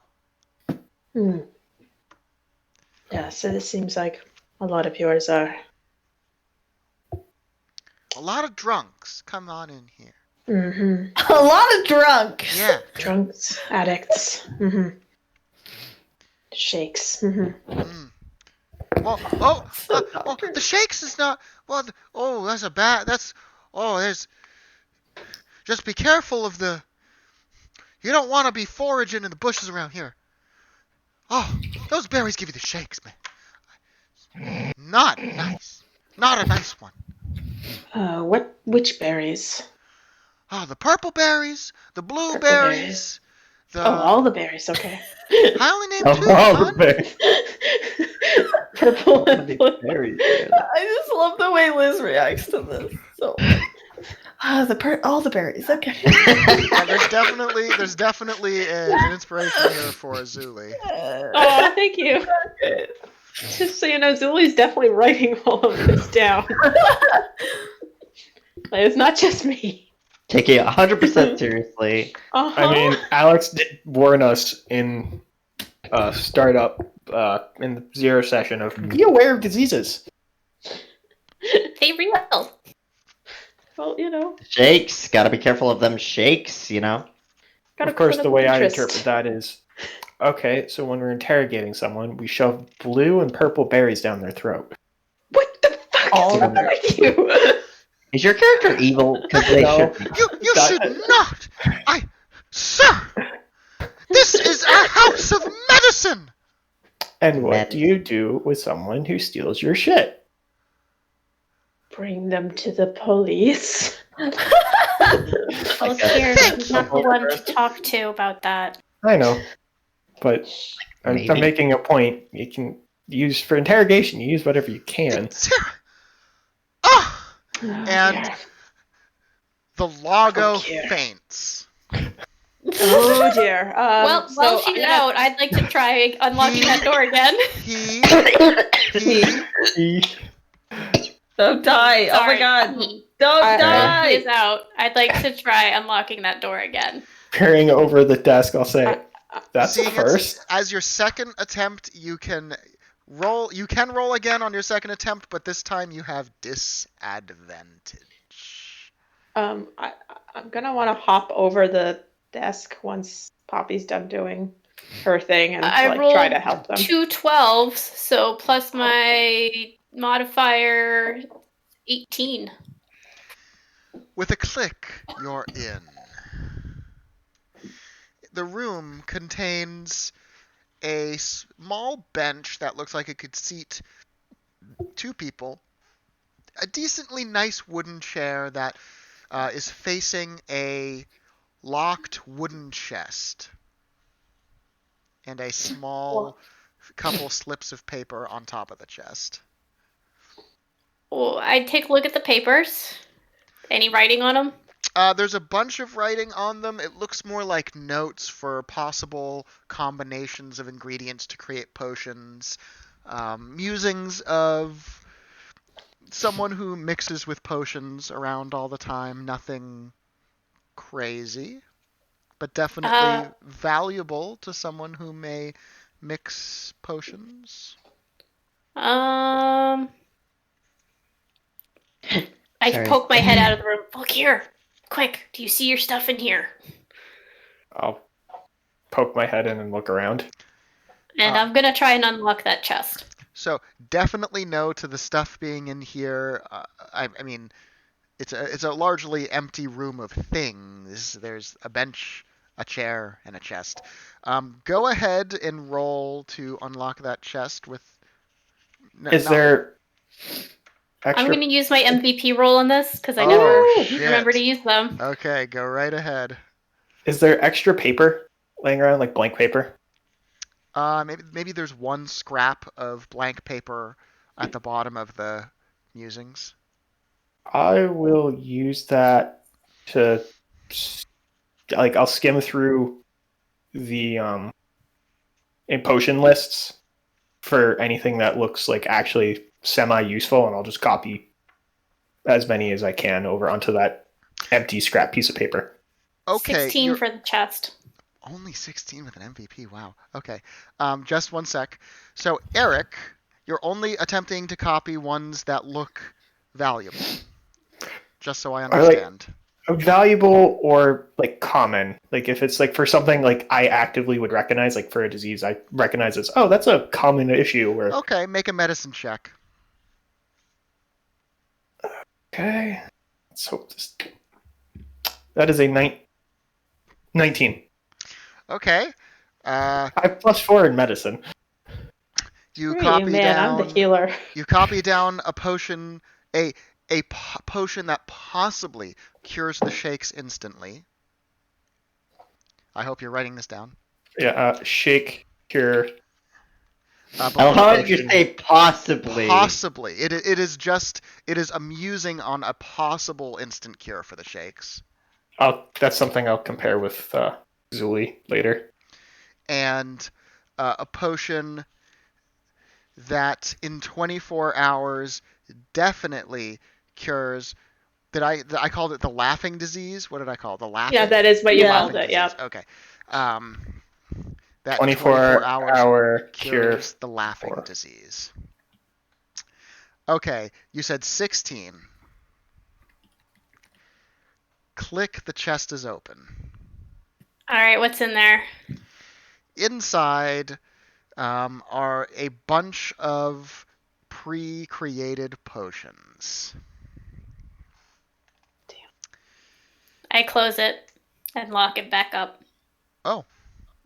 Yeah, so this seems like a lot of yours are. A lot of drunks come on in here. Mm-hmm. A lot of drunks. Yeah. Drunks, addicts. Mm-hmm. Shakes. Mm-hmm. Mm. Well, the shakes is not. Well, that's a bad. There's. Just be careful of the. You don't want to be foraging in the bushes around here. Oh, those berries give you the shakes, man. Not nice. Not a nice one. Which berries? Oh, the purple berries, the blueberries, the. all the berries, okay. I only named two. Oh, Hon. berries. Purple and blue. Berries. I just love the way Liz reacts to this. So, all the berries. Okay. Yeah, there's definitely an inspiration here for Azuli. Oh, thank you. Just so you know, Zuli's definitely writing all of this down. It's not just me. Taking it 100% seriously. Uh-huh. I mean, Alex did warn us in startup in the 0 session of be aware of diseases. They real. Well, you know. Shakes. Gotta be careful of them shakes, you know? Got Of course, the way I interest. interpret that is, okay, so when we're interrogating someone, we shove blue and purple berries down their throat. What the fuck All is wrong of with you? Is your character evil? Because they No. should be. You should not. Sir, this is a house of medicine. And what do you do with someone who steals your shit? Bring them to the police. Oh, dear. He's not the one to talk to about that. I know, but I'm Maybe. making a point. You can use for interrogation. You use whatever you can. Sarah. Oh, Oh, and dear. the Lago Fuck you. faints. Oh dear. Well, so while she's I'm gonna- out, I'd like to try unlocking that door again. He Don't die. Oh my Sorry. god. He Don't Alright. is die. out. I'd like to try unlocking that door again. Peering over the desk, I'll say, that's a seeing first. as your second attempt, you can roll. You can roll again on your second attempt, but this time you have disadvantage. I'm gonna want to hop over the desk once Poppy's done doing her thing and I try to rolled help them. 2 12s, so plus my modifier 18. With a click, you're in. The room contains a small bench that looks like it could seat 2 people, a decently nice wooden chair that is facing a locked wooden chest, and a small couple slips of paper on top of the chest. Well, I'd take a look at the papers. Any writing on them? There's a bunch of writing on them. It looks more like notes for possible combinations of ingredients to create potions. Musings of someone who mixes with potions around all the time. Nothing crazy, but definitely valuable to someone who may mix potions. I Sorry. poke my head out of the room. Look here. Quick, do you see your stuff in here? I'll poke my head in and look around. And I'm gonna try and unlock that chest. So definitely no to the stuff being in here. I mean, it's a largely empty room of things. There's a bench, a chair, and a chest. Go ahead and roll to unlock that chest with. Is there I'm extra? gonna use my MVP roll on this because I Oh, never shit. remember to use them. Okay, go right ahead. Is there extra paper laying around, like blank paper? Maybe there's one scrap of blank paper at the bottom of the musings. I will use that to, like, I'll skim through the in potion lists for anything that looks like actually semi-useful, and I'll just copy as many as I can over onto that empty scrap piece of paper. Okay, 16 for the chest. only 16 with an MVP. Wow. Okay. Just one sec. So, Eric, you're only attempting to copy ones that look valuable. Just so I understand. Valuable or like common. Like if it's like for something like I actively would recognize, like for a disease I recognize as, oh, that's a common issue. Or Okay, make a medicine check. okay, let's hope this. That is a 19. Okay. 5+4 in medicine. You Screw copy you, man. down. I'm the healer. You copy down a potion, a potion that possibly cures the shakes instantly. I hope you're writing this down. Yeah, shake, cure. How did you say possibly? Possibly. It is amusing on a possible instant cure for the shakes. That's something I'll compare with Zuli later. And a potion that in 24 hours definitely cures. I called it the laughing disease? What did I call it? The laughing? Yeah, that is what you laughing called it, yeah. disease. Okay. That 24 hours hour cures cure the laughing for- disease. Okay, you said 16. Click, the chest is open. Alright, what's in there? Inside are a bunch of pre-created potions. I close it and lock it back up. Oh,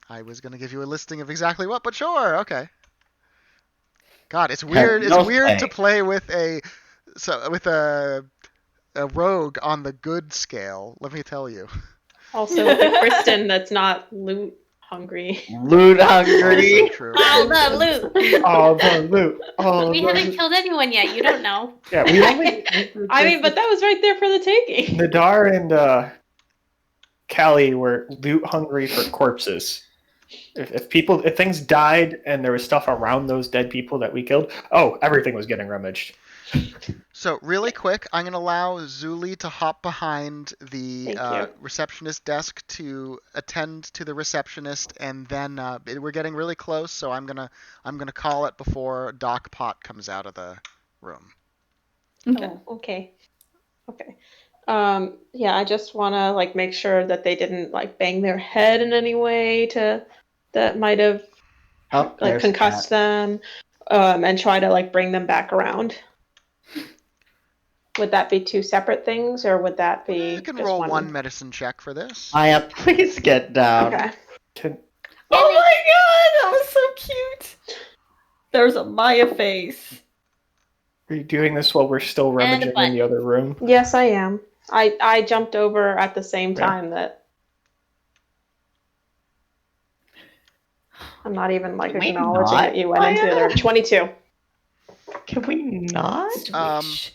I was going to give you a listing of exactly what, but sure, okay. God, it's weird. It's weird to play with a rogue on the good scale. Let me tell you. Also with a Kristen that's not loot hungry. Loot hungry. Also true. All the loot! Oh, the loot. Oh, We haven't killed anyone yet, you don't know. Yeah, we only. I mean, but that was right there for the taking. Nadar and Callie were loot hungry for corpses. If things died and there was stuff around those dead people that we killed, everything was getting rummaged. So really quick, I'm going to allow Zuli to hop behind the Thank you. receptionist desk to attend to the receptionist, and then we're getting really close. So I'm gonna call it before Doc Pot comes out of the room. Okay. Oh, okay. Okay. Yeah, I just want to make sure that they didn't bang their head in any way that might have There's concussed them, and try to bring them back around. Would that be two separate things, or would that be? You can just roll one medicine check for this. Maya, please get down. Okay. Oh my god, that was so cute. There's a Maya face. Are you doing this while we're still rummaging in the other room? Yes, I am. I jumped over at the same time that. I'm not even like Can we acknowledging not? that you went into the other room. 22. Can we not? Swish.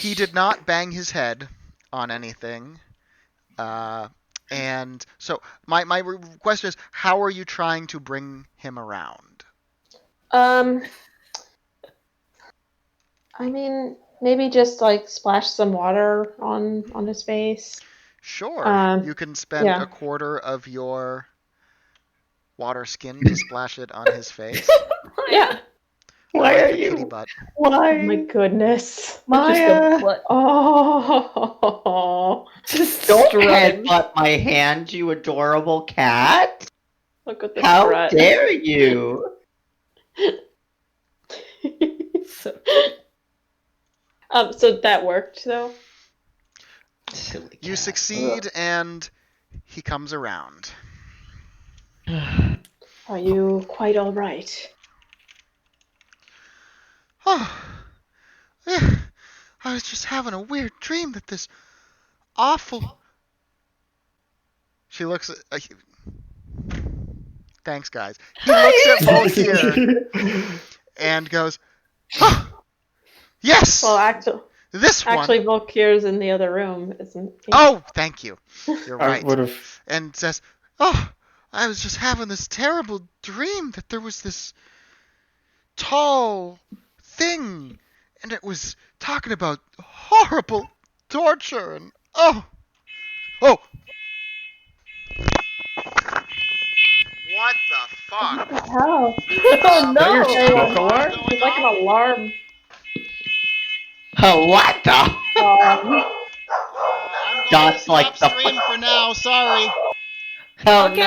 He did not bang his head on anything. And so my question is, how are you trying to bring him around? I mean, maybe just like splash some water on his face. Sure. You can spend a quarter of your water skin to splash it on his face. Yeah. Why are kitty you? butt. Why? Oh my goodness. Maya. Oh. Just Don't strutting. headbutt my hand, you adorable cat. Look at the How strut. dare you? So that worked though? Silly cat. You succeed, and he comes around. Are you quite all right? Oh, yeah. I was just having a weird dream that this awful. She looks at. Thanks, guys. He looks at Volkir and goes, oh, yes! Well, this one! actually, Volkir's in the other room, isn't he? Oh, thank you. You're right. I would have. And says, oh, I was just having this terrible dream that there was this tall thing, and it was talking about horrible torture, and oh! What the fuck? What the hell? Oh Is that your no! smoke alarm? It's like an alarm. What the? I'm going That's to like stop the stream for now. Sorry. Oh Okay. no.